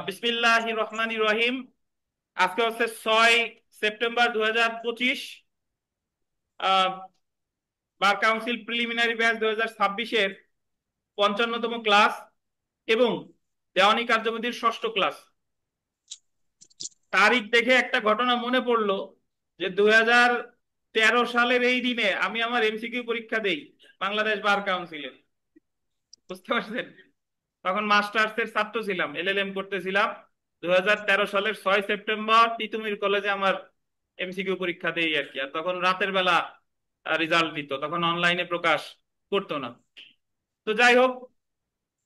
বিসমিল্লাহির রহমানির রহিম। আজকে হচ্ছে 6 September 2025। Bar council preliminary batch 2026-এর 55তম ক্লাস এবং দেওয়ানি কার্যবিধির ষষ্ঠ ক্লাস। তারিখ দেখে একটা ঘটনা মনে পড়লো যে 2013 সালের এই দিনে আমি আমার এমসিকিউ পরীক্ষা দেই বাংলাদেশ বার কাউন্সিলে। বুঝতে পারছেন? তখন মাস্টার্স এর ছাত্র ছিলাম, এলএলএম করতেছিলাম। 2013 সালের 6 সেপ্টেম্বর তিতুমির কলেজে আমার এমসিকিউ পরীক্ষা দেই আর কি। আর তখন রাতের বেলা রেজাল্ট দিত, তখন অনলাইনে প্রকাশ করতো না। তো যাই হোক,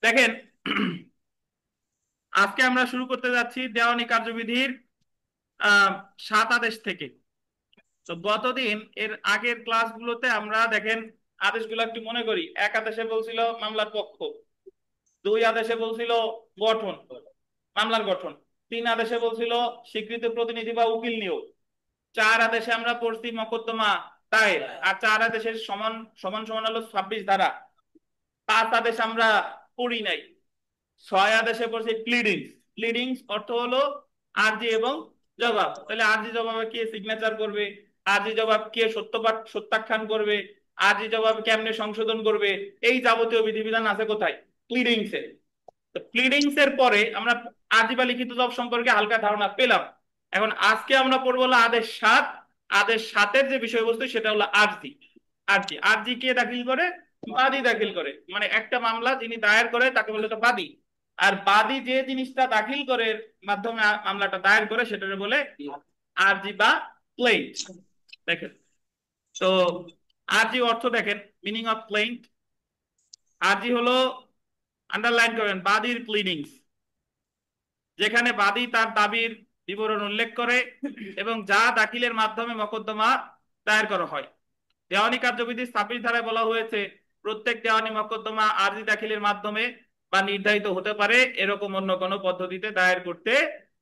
দেখেন, আজকে আমরা শুরু করতে যাচ্ছি দেওয়ানি কার্যবিধির 7 আদেশ থেকে। তো গতদিন এর আগের ক্লাসগুলোতে আমরা দেখেন আদেশগুলো একটু মনে করি। 1 আদেশে বলছিল মামলার পক্ষ, 2 আদেশে বলছিল গঠন, মামলার গঠন। 3 আদেশে বলছিল স্বীকৃত প্রতিনিধি বা উকিল নিয়োগ। 4 আদেশে আমরা পড়ছি মকদ্দমা দায়ের। আর 4 আদেশের সমান সমান সমান হলো 26 ধারা। 5 আদেশ আমরা পড়ি নাই। 6 আদেশে পড়ছি প্লিডিংস। প্লিডিংস অর্থ হলো আরজি এবং জবাব। তাহলে আরজি জবাবে কে সিগনেচার করবে, আরজি জবাব কে সত্যপাঠ সত্যাখ্যান করবে, আরজি জবাব কেমনে সংশোধন করবে, এই যাবতীয় বিধিবিধান আছে কোথায়? প্লিডিংসে। তো প্লিডিংস এর পরে আমরা আরজি বা লিখিত জবাব সম্পর্কে হালকা ধারণা পেলাম। এখন আজকে আমরা পড়বো হলো আদেশ 7। আদেশ 7-এর যে বিষয়বস্তু সেটা হলো আরজি। আরজি আরজি কে দাখিল করে? বাদী দাখিল করে। মানে একটা মামলা যিনি দায়ের করে তাকে বলে তো বাদী। আর বাদী যে জিনিসটা দাখিল করে মাধ্যমে মামলাটা দায়ের করে সেটাকে বলে আরজি বা প্লেইন্ট। দেখেন, তো আরজি অর্থ দেখেন, মিনিং অফ প্লেইন্ট। আরজি হলো, আন্ডারলাইন করেন, বাদীর প্লিডিংস, যেখানে বাদী তার দাবির বিবরণ উল্লেখ করে এবং যা দাখিলের মাধ্যমে মকদ্দমা দায়ের করা হয়। দেওয়ানি কার্যবিধির 26 ধারায় বলা হয়েছে প্রত্যেক দেওয়ানি মকদ্দমা আরজি দাখিলের মাধ্যমে বা নির্ধারিত হতে পারে এরকম অন্য কোনো পদ্ধতিতে দায়ের করতে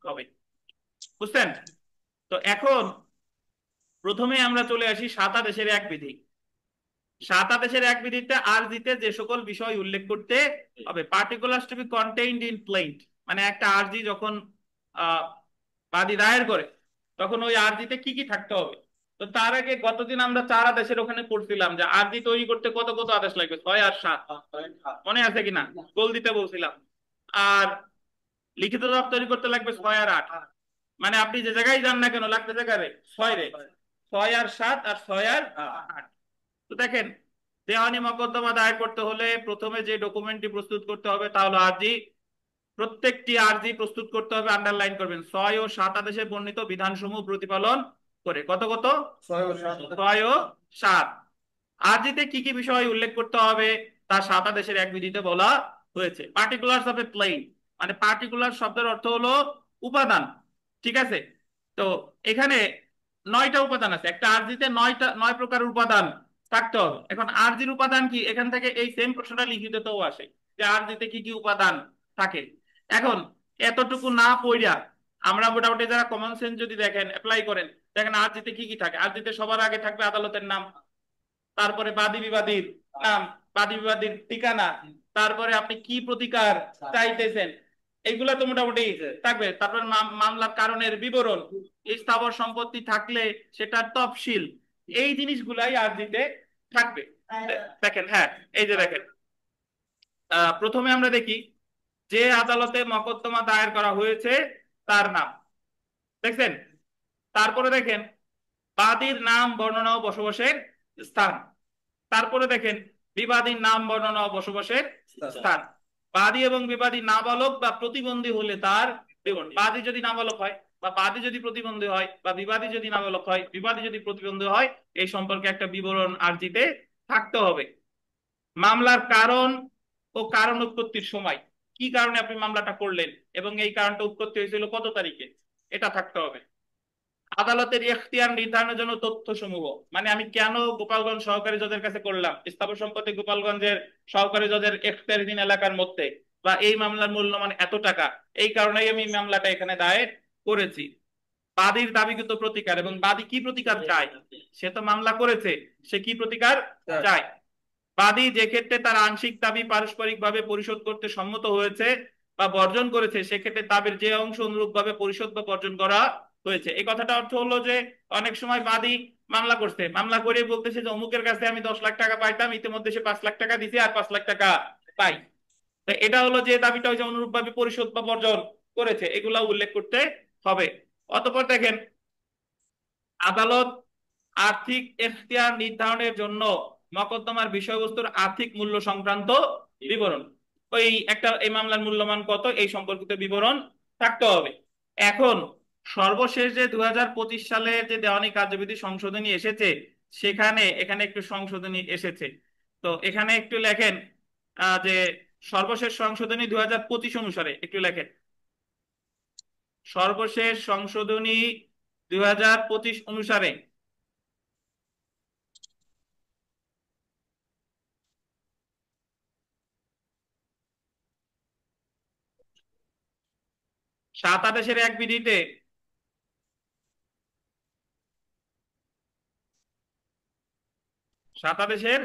হবে। বুঝছেন? তো এখন প্রথমে আমরা চলে আসি 7 আদেশের এক বিধি। 7 আদেশের এক বিধিতে আরজিতে যে সকল বিষয় উল্লেখ করতে হবে, particulars to be contained in plaint, মানে একটা আরজি যখন আহ বাদী দায়ের করে তখন ওই আরজিতে কি কি থাকতে হবে। তো তার আগে গতদিন আমরা 4 আদেশের ওখানে পড়ছিলাম যে আরজি তৈরি করতে কত কত আদেশ লাগবে, 6 আর 7। মনে আছে কিনা? গোল দিতে বলছিলাম। আর লিখিত জবাব তৈরি করতে লাগবে 6 আর 8। মানে আপনি যে জায়গায় যান না কেন লাগতে জায়গায় 6 রে, 6 আর 7 আর 6 আর 8। তো দেখেন, দেওয়ানি মকদ্দমা দায়ের করতে হলে প্রথমে যে ডকুমেন্টটি প্রস্তুত করতে হবে তা হলো আরজি। প্রত্যেকটি আরজি প্রস্তুত করতে হবে, আন্ডারলাইন করবেন, 6 ও 7 আদেশে বর্ণিত বিধানসমূহ প্রতিপালন করে। কত কত? 6 ও 7। আরজিতে কি কি বিষয় উল্লেখ করতে হবে তা 7 আদেশের এক বিধিতে বলা হয়েছে। পার্টিকুলার্স অফ এ প্লেইন, মানে পার্টিকুলার শব্দের অর্থ হলো উপাদান। ঠিক আছে? তো এখানে 9টা উপাদান আছে একটা আরজিতে, 9 প্রকারের উপাদান থাকতে হবে। এখন আরজির উপাদান কি, এখান থেকে এই সেম প্রশ্নটা লিখিততেও আসে যে আরজিতে কি কি উপাদান থাকে। এখন এতটুকু না পড়িয়া আমরা মোটামুটি যারা কমন সেন্স যদি দেখেন অ্যাপ্লাই করেন, দেখেন আরজিতে কি কি থাকে। আরজিতে সবার আগে থাকবে আদালতের নাম, তারপরে বাদী বিবাদীর নাম, বাদী বিবাদীর ঠিকানা, তারপরে আপনি কি প্রতিকার চাইতেছেন, এইগুলা তো মোটামুটি থাকবে। তারপর মামলার কারণের বিবরণ, স্থাবর সম্পত্তি থাকলে সেটার তফসিল, এই জিনিসগুলাই আরজিতে থাকবে। দেখেন, হ্যাঁ, এই যে দেখেন, প্রথমে আমরা দেখি যে আদালতে মকদ্দমা দায়ের করা হয়েছে তার নাম, দেখছেন? তারপরে দেখেন বাদীর নাম, বর্ণনা ও বসবাসের স্থান। তারপরে দেখেন বিবাদীর নাম, বর্ণনা ও বসবাসের স্থান। বাদী এবং বিবাদী নাবালক বা প্রতিবন্ধী হলে তার বিবরণ। বাদী যদি নাবালক হয় বা বাদী যদি প্রতিবন্ধী হয় বা বিবাদী যদি নাবালক হয়, বিবাদী যদি প্রতিবন্ধী হয়, এই সম্পর্কে একটা বিবরণ আরজিতে থাকতে হবে। মামলার কারণ ও কারণ উৎপত্তির সময়, কি কারণে আপনি মামলাটা করলেন এবং এই কারণটা উৎপত্তি হয়েছিল কত তারিখে, এটা থাকতে হবে। আদালতের এখতিয়ার নির্ধারণের জন্য তথ্য সমূহ, মানে আমি কেন গোপালগঞ্জ সহকারী জজের কাছে করলাম, স্থাবর সম্পত্তি গোপালগঞ্জের সহকারী জজের এখতিয়ারধীন এলাকার মধ্যে, বা এই মামলার মূল্যমান এত টাকা, এই কারণেই আমি মামলাটা এখানে দায়ের করেছি। বাদীর দাবিকৃত প্রতিকার, এবং বাদী কি প্রতিকার চায়, সে তো মামলা করেছে, সে কি প্রতিকার চায়। বাদী যে ক্ষেত্রে তার আংশিক দাবি পারস্পরিক ভাবে পরিশোধ করতে সম্মত হয়েছে বা বর্জন করেছে, সেক্ষেত্রে দাবির যে অংশ অনুরূপভাবে পরিশোধ বা বর্জন করা হয়েছে। এই কথাটা অর্থ হলো যে অনেক সময় বাদী মামলা করছে, মামলা করে বলতেছে যে অমুকের কাছে আমি 10 লাখ টাকা পাইতাম, ইতিমধ্যে সে 5 লাখ টাকা দিছে আর 5 লাখ টাকা পাই। তো এটা হলো যে দাবিটা হচ্ছে অনুরূপভাবে পরিশোধ বা বর্জন করেছে, এগুলা উল্লেখ করতে হবে। অতঃপর দেখেন, আদালত আর্থিক এখতিয়ার নির্ধারণের জন্য মকদ্দমার বিষয়বস্তুর আর্থিক মূল্য সংক্রান্ত বিবরণ, ওই একটা এই মামলার মূল্যমান কত এই সম্পর্কিত বিবরণ থাকতে হবে। এখন সর্বশেষ যে 2025 সালে যে দেওয়ানি কার্যবিধি সংশোধনী এসেছে, সেখানে এখানে একটু সংশোধনী এসেছে। তো এখানে একটু লেখেন যে সর্বশেষ সংশোধনী 2025 অনুসারে, একটু লেখেন সর্বশেষ সংশোধনী 2025 অনুসারে সাত আদেশের এক বিধিতে সাত আদেশের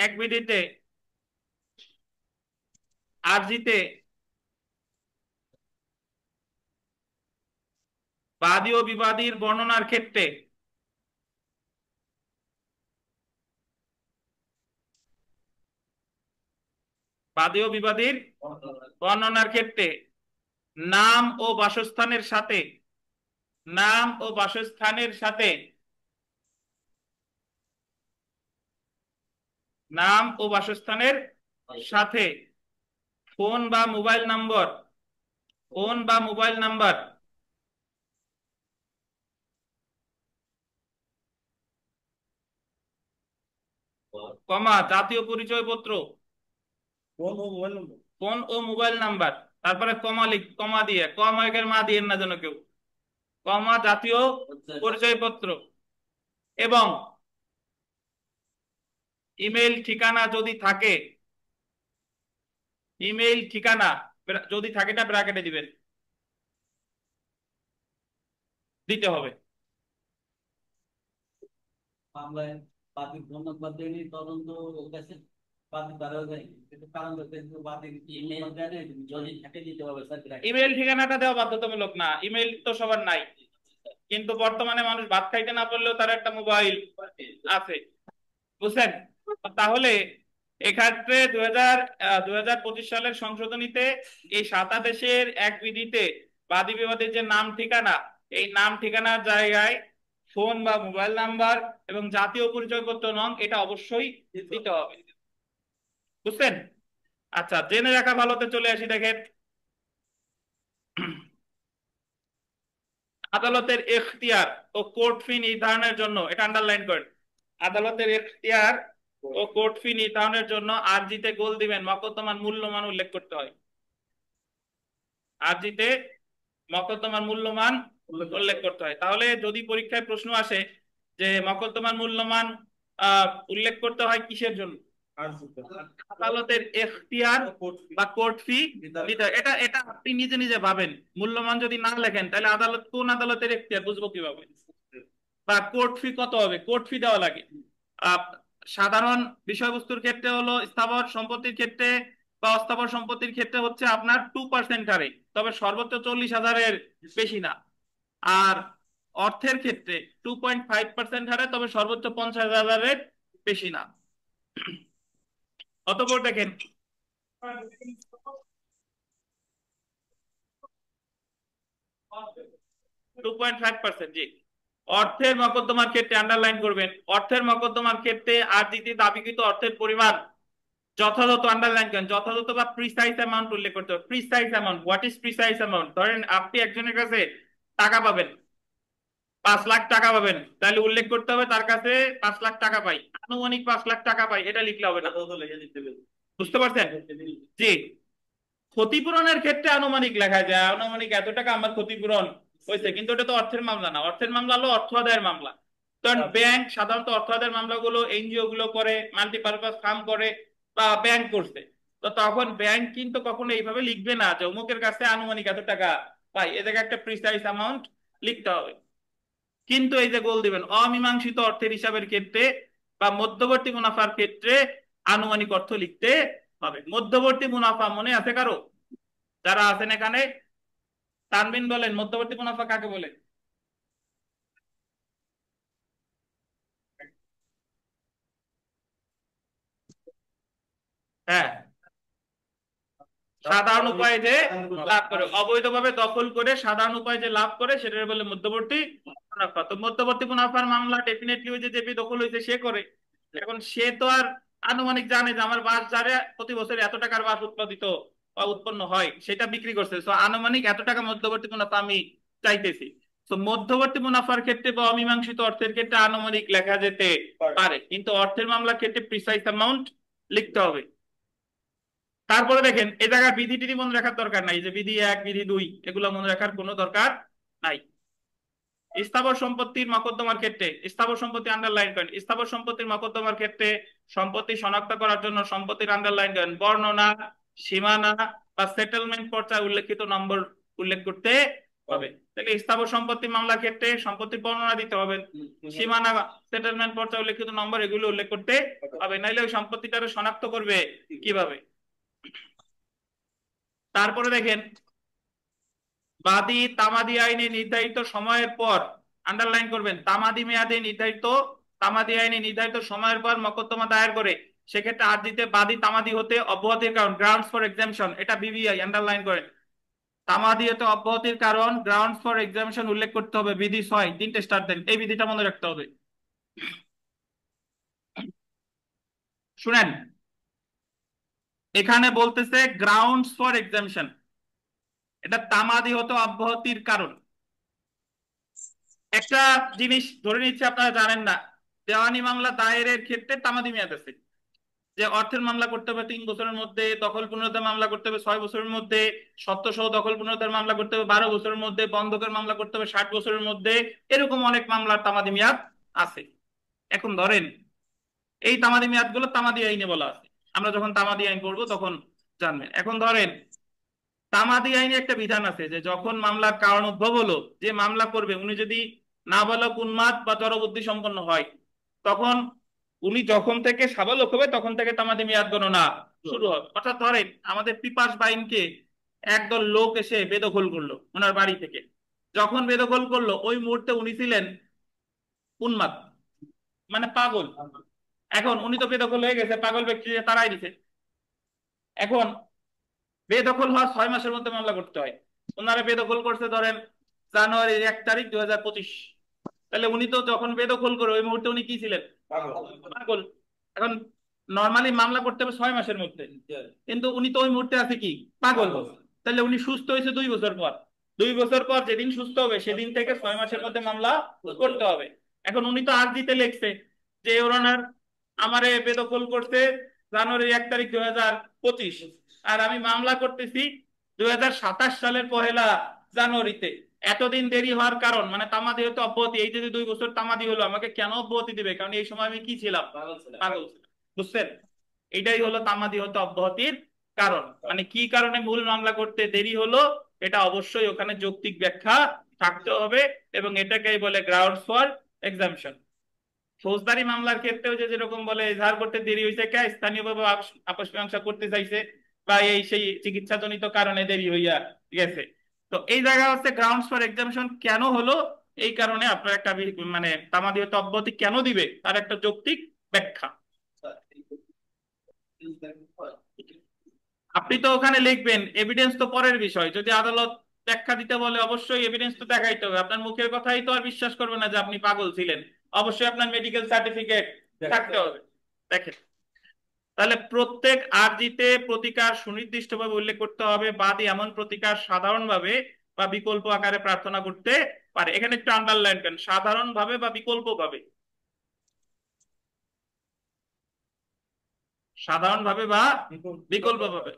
এক বিধিতে আরজিতে বাদী ও বিবাদীর বর্ণনার ক্ষেত্রে বাদী ও বিবাদীর বর্ণনার ক্ষেত্রে নাম ও বাসস্থানের সাথে নাম ও বাসস্থানের সাথে নাম ও বাসস্থানের সাথে ফোন বা মোবাইল নাম্বার ফোন বা মোবাইল নাম্বার কমা জাতীয় পরিচয়পত্র, ফোন ও মোবাইল নাম্বার, তারপরে কমা কমা দিয়ে, কমা এর মা দিয়ে না যেন কেউ, কমা জাতীয় পরিচয়পত্র এবং ইমেল ঠিকানা যদি থাকে, ইমেল ঠিকানা যদি থাকে এটা ব্র্যাকেটে দিবেন, দিতে হবে। মামলায় বাদীর ধন্যবাদ দেয়নি তদন্ত কাছে বাদী তারাও দেয়নি, কিন্তু কারণ কিন্তু বাদীর ইমেল দেয় যদি থাকে দিতে হবে স্যার। ইমেল ঠিকানাটা দেওয়া বাধ্যতামূলক না, ইমেল তো সবার নাই, কিন্তু বর্তমানে মানুষ ভাত খাইতে না পারলেও তার একটা মোবাইল আছে, বুঝছেন? তাহলে এক্ষেত্রে 2025 সালের সংশোধনীতে এই সাতা দেশের এক বিধিতে বাদী বিবাদের যে নাম ঠিকানা, এই নাম ঠিকানার জায়গায় ফোন বা মোবাইল নাম্বার এবং জাতীয় পরিচয়পত্র নং এটা অবশ্যই দিতে হবে, বুঝছেন? আচ্ছা, জেনে রাখা ভালোতে চলে আসি। দেখেন, আদালতের এখতিয়ার ও কোর্ট ফি নির্ধারণের জন্য, এটা আন্ডারলাইন করেন, আদালতের এখতিয়ার ও কোর্ট ফি নির্ধারণের জন্য আরজিতে গোল দিবেন মকদ্দমার মূল্যমান উল্লেখ করতে হয়। আরজিতে মকদ্দমার মূল্যমান উল্লেখ করতে হয়। তাহলে যদি পরীক্ষায় প্রশ্ন আসে যে মকদ্দমার মূল্যমান উল্লেখ করতে হয় কিসের জন্য, আদালতের এখতিয়ার বা কোর্ট ফি দিতে হয়। এটা এটা আপনি নিজে নিজে ভাবেন, মূল্যমান যদি না লেখেন তাহলে আদালত কোন আদালতের এখতিয়ার বুঝবো কিভাবে? বা কোর্ট ফি কত হবে, কোর্ট ফি দেওয়া লাগে। সাধারণ বিষয়বস্তুর ক্ষেত্রে হলো স্থাবর সম্পত্তির ক্ষেত্রে বা অস্থাবর সম্পত্তির ক্ষেত্রে হচ্ছে আপনার 2% হারে, তবে সর্বোচ্চ 40,000-এর বেশি না। আর অর্থের ক্ষেত্রে 2.5% হারে, তবে সর্বোচ্চ 50,000-এর বেশি না। অতঃপর দেখেন, 2.5%, জি। অর্থের মকদ্দমার ক্ষেত্রে আন্ডারলাইন করবেন, অর্থের মকদ্দমার ক্ষেত্রে আরজিতে দাবিকৃত অর্থের পরিমাণ যথাযথ, আন্ডারলাইন করেন, যথাযথ বা প্রিসাইজ অ্যামাউন্ট উল্লেখ করতে হবে। Precise amount, what is precise amount? ধরেন আপনি একজনের কাছে টাকা পাবেন, 5 লাখ টাকা পাবেন, তাহলে উল্লেখ করতে হবে তার কাছে 5 লাখ টাকা পাই, আনুমানিক 5 লাখ টাকা পাই, এটা লিখলে হবে না, বুঝতে পারছেন? জি। ক্ষতিপূরণের ক্ষেত্রে আনুমানিক লেখা যায়, আনুমানিক এত টাকা আমার ক্ষতিপূরণ হয়েছে, কিন্তু এটা তো অর্থের মামলা না, অর্থের মামলা হলো অর্থ আদায়ের মামলা। কারণ ব্যাংক সাধারণত অর্থ আদায়ের মামলাগুলো এনজিও গুলো করে, মাল্টিপারপাস ফার্ম করে বা ব্যাংক করছে, তো তখন ব্যাংক কিন্তু কখনো এইভাবে লিখবে না যে অমুকের কাছে আনুমানিক এত টাকা পাই, এ জায়গায় একটা প্রিসাইজ অ্যামাউন্ট লিখতে হবে। কিন্তু এই যে গোল দিবেন অমীমাংসিত অর্থের হিসাবের ক্ষেত্রে বা মধ্যবর্তী মুনাফার ক্ষেত্রে আনুমানিক অর্থ লিখতে হবে। মধ্যবর্তী মুনাফা মনে আছে কারো? যারা আছেন এখানে, তানবিন বলেন মধ্যবর্তী মুনাফা কাকে বলে? হ্যাঁ, সাধারণ উপায়ে যে লাভ করে, অবৈধভাবে দখল করে সাধারণ উপায়ে যে লাভ করে সেটা বলে মধ্যবর্তী মুনাফা। তো মধ্যবর্তী মুনাফার মামলা ডেফিনেটলি ওই যে যে দখল হয়েছে সে করে। এখন সে তো আর আনুমানিক জানে যে আমার বাস যারে প্রতি বছর এত টাকার বাস উৎপাদিত বা উৎপন্ন হয় সেটা বিক্রি করছে, তো আনুমানিক এত টাকা মধ্যবর্তী মুনাফা আমি চাইতেছি। তো মধ্যবর্তী মুনাফার ক্ষেত্রে বা অমীমাংসিত অর্থের ক্ষেত্রে আনুমানিক লেখা যেতে পারে, কিন্তু অর্থের মামলার ক্ষেত্রে প্রিসাইজ অ্যামাউন্ট লিখতে হবে। তারপরে দেখেন এই জায়গায় বিধি টিধি মনে রাখার দরকার নাই, যে বিধি এক বিধি দুই এগুলো মনে রাখার কোনো দরকার নাই। স্থাবর সম্পত্তির মকদ্দমার ক্ষেত্রে, স্থাবর সম্পত্তি আন্ডারলাইন করেন, স্থাবর সম্পত্তির মকদ্দমার ক্ষেত্রে সম্পত্তি শনাক্ত করার জন্য সম্পত্তির আন্ডারলাইন করেন, বর্ণনা, সীমানা বা সেটেলমেন্ট পর্যায়ে উল্লেখিত নম্বর উল্লেখ করতে হবে। তাহলে স্থাবর সম্পত্তি মামলার ক্ষেত্রে সম্পত্তির বর্ণনা দিতে হবে, সীমানা, সেটেলমেন্ট পর্যায়ে উল্লেখিত নম্বর এগুলো উল্লেখ করতে হবে, নাইলে ওই সম্পত্তিটারে শনাক্ত করবে কিভাবে? তারপরে দেখেন বাদী তামাদি আইনে নির্ধারিত সময়ের পর, আন্ডারলাইন করবেন, তামাদি আইনে নির্ধারিত সময়ের পর মকদ্দমা দায়ের করে সেক্ষেত্রে আর্জিতে বাদী তামাদি হতে অব্যাহতির কারণ, গ্রাউন্ডস ফর এক্সামশন, এটা বিবিআই আন্ডারলাইন করেন। তামাদি হতে অব্যাহতির কারণ গ্রাউন্ডস ফর এক্সামশন উল্লেখ করতে হবে। বিধি 6, তিনটে স্টার দেন, এই বিধিটা মনে রাখতে হবে। শুনেন, এখানে বলতেছে গ্রাউন্ডস ফর এক্সামশন, এটা তামাদি হতে অব্যাহতির কারণ। একটা জিনিস ধরে নিচ্ছে আপনারা জানেন না, দেওয়ানি মামলা দায়েরের ক্ষেত্রে তামাদি মেয়াদ আছে, যে অর্থের মামলা করতে হবে 3 বছরের মধ্যে, দখল পুনরুদ্ধার মামলা করতে হবে 6 বছরের মধ্যে, সত্ত্ব সহ দখল পুনরুদ্ধার মামলা করতে হবে 12 বছরের মধ্যে, বন্ধকের মামলা করতে হবে 60 বছরের মধ্যে, এরকম অনেক মামলার তামাদি মেয়াদ আছে। এখন ধরেন এই তামাদি মেয়াদ গুলো তামাদি আইনে বলা আছে, আমরা যখন তামাদি আইন পড়বো তখন জানবেন। এখন ধরেন তামাদি আইনে একটা বিধান আছে যে যখন মামলার কারণ উদ্ভব হলো, যে মামলা করবে উনি যদি নাবালক, উন্মাদ বা জড়বুদ্ধি সম্পন্ন হয়, তখন উনি যখন থেকে সাবালক হবে তখন থেকে তামাদি মেয়াদ গণনা শুরু হবে। অর্থাৎ ধরেন আমাদের পিপাস বাইনকে একদল লোক এসে বেদখল করলো ওনার বাড়ি থেকে, যখন বেদখল করলো ওই মুহূর্তে উনি ছিলেন উন্মাদ, মানে পাগল। এখন উনি তো বেদখল হয়ে গেছে, পাগল ব্যক্তি তারাই দিছে। এখন বেদখল হওয়ার 6 মাসের মধ্যে মামলা করতে হয়। ওনারা বেদখল করছে ধরেন জানুয়ারির 1 তারিখ 2025, তাহলে উনি তো যখন বেদখল করে ওই মুহূর্তে উনি কি ছিলেন? পাগল। এখন নর্মালি মামলা করতে হবে 6 মাসের মধ্যে, কিন্তু উনি তো ওই মুহূর্তে আছে কি? পাগল। তাহলে উনি সুস্থ হয়েছে 2 বছর পর, 2 বছর পর যেদিন সুস্থ হবে সেদিন থেকে 6 মাসের মধ্যে মামলা করতে হবে। এখন উনি তো আর্জিতে লিখছে যে ওনার আমারে বেদখল করতে জানুয়ারির 1 তারিখ 2025, আর আমি মামলা করতেছি 2027 সালের 1 জানুয়ারিতে। এতদিন দেরি হওয়ার কারণ মানে তামাদি হতে অব্যাহতি, এই যদি 2 বছর তামাদি হলো আমাকে কেন অব্যাহতি দিবে? কারণ এই সময় আমি কি ছিলাম? পাগল ছিলাম। বুঝছেন? এটাই হলো তামাদি হতে অব্যাহতির কারণ। মানে কি কারণে মূল মামলা করতে দেরি হলো, এটা অবশ্যই ওখানে যৌক্তিক ব্যাখ্যা থাকতে হবে, এবং এটাকেই বলে গ্রাউন্ডস ফর এক্সামশন। ফৌজদারি মামলার ক্ষেত্রেও যে যেরকম বলে এজাহার করতে দেরি হয়েছে কে, স্থানীয়ভাবে আপস মীমাংসা করতে চাইছে বা এই সেই চিকিৎসাজনিত কারণে দেরি হইয়া গেছে। তো এই জায়গা হচ্ছে গ্রাউন্ডস ফর এক্সামশন কেন হলো, এই কারণে আপনার একটা মানে তামাদি হতে অব্যাহতি কেন দিবে তার একটা যৌক্তিক ব্যাখ্যা। আপনি তো ওখানে লিখবেন, এভিডেন্স তো পরের বিষয়, যদি আদালত ব্যাখ্যা দিতে বলে অবশ্যই এভিডেন্স তো দেখাইতে হবে। আপনার মুখের কথাই তো আর বিশ্বাস করবে না যে আপনি পাগল ছিলেন, অবশ্যই আপনার মেডিকেল সার্টিফিকেট থাকতে হবে। দেখেন, তাহলে প্রত্যেক আর্জিতে প্রতিকার সুনির্দিষ্টভাবে উল্লেখ করতে হবে, বাদী এমন প্রতিকার সাধারণভাবে বা বিকল্প আকারে প্রার্থনা করতে পারে। এখানে একটু আন্ডারলাইন করেন, সাধারণভাবে বা বিকল্পভাবে, সাধারণভাবে বা বিকল্পভাবে।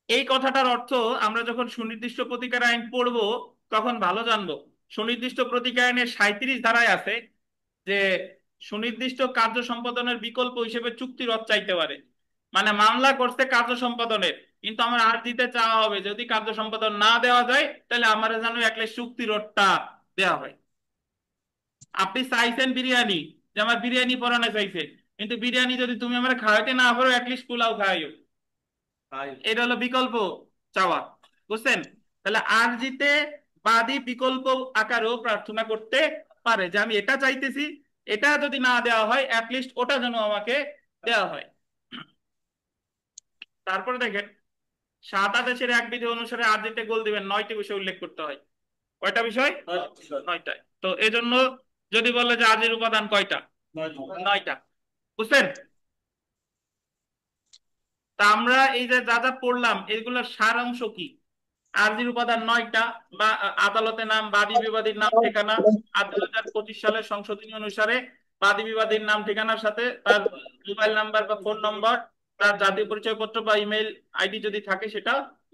এই কথাটার অর্থ আমরা যখন সুনির্দিষ্ট প্রতিকার আইন পড়বো তখন ভালো জানবো। সুনির্দিষ্ট প্রতিকার আইনের 37 ধারায় আছে যে সুনির্দিষ্ট কার্য সম্পাদনের বিকল্প হিসেবে চুক্তি রদ চাইতে পারে। মানে মামলা করছে কার্য সম্পাদনের, কিন্তু আমার আর দিতে চাওয়া হবে যদি কার্য সম্পাদন না দেওয়া যায় তাহলে আমার যেন একলে চুক্তি রদটা দেওয়া হয়। আপনি চাইছেন বিরিয়ানি, যে আমার বিরিয়ানি পরানো চাইছে, কিন্তু বিরিয়ানি যদি তুমি আমার খাওয়াইতে না পারো অ্যাটলিস্ট পোলাও খাওয়াইও, এটা হলো বিকল্প চাওয়া। বুঝছেন? তাহলে আরজিতে বাদী বিকল্প আকারেও প্রার্থনা করতে পারে যে আমি এটা চাইতেছি, এটা যদি না দেওয়া হয় অ্যাটলিস্ট ওটা যেন আমাকে দেওয়া হয়। তারপরে দেখেন, সাত আদেশের এক বিধি অনুসারে আরজিতে গোল দিবেন 9টি বিষয় উল্লেখ করতে হয়। কয়টা বিষয়? 9টায়। তো এজন্য যদি বলে যে আরজির উপাদান কয়টা? 9টা। বুঝছেন? তা আমরা এই যে যা যা পড়লাম এগুলোর সারাংশ কি? আরজির উপাদান 9টা, বা আদালতের নাম, বাদী বিবাদীর নাম ঠিকানা, আর 2025 সালের সংশোধনী অনুসারে বাদী বিবাদীর নাম ঠিকানার সাথে তার মোবাইল নাম্বার বা ফোন নম্বর, তার জাতীয় পরিচয়পত্র বা ইমেল আইডি যদি থাকে সেটা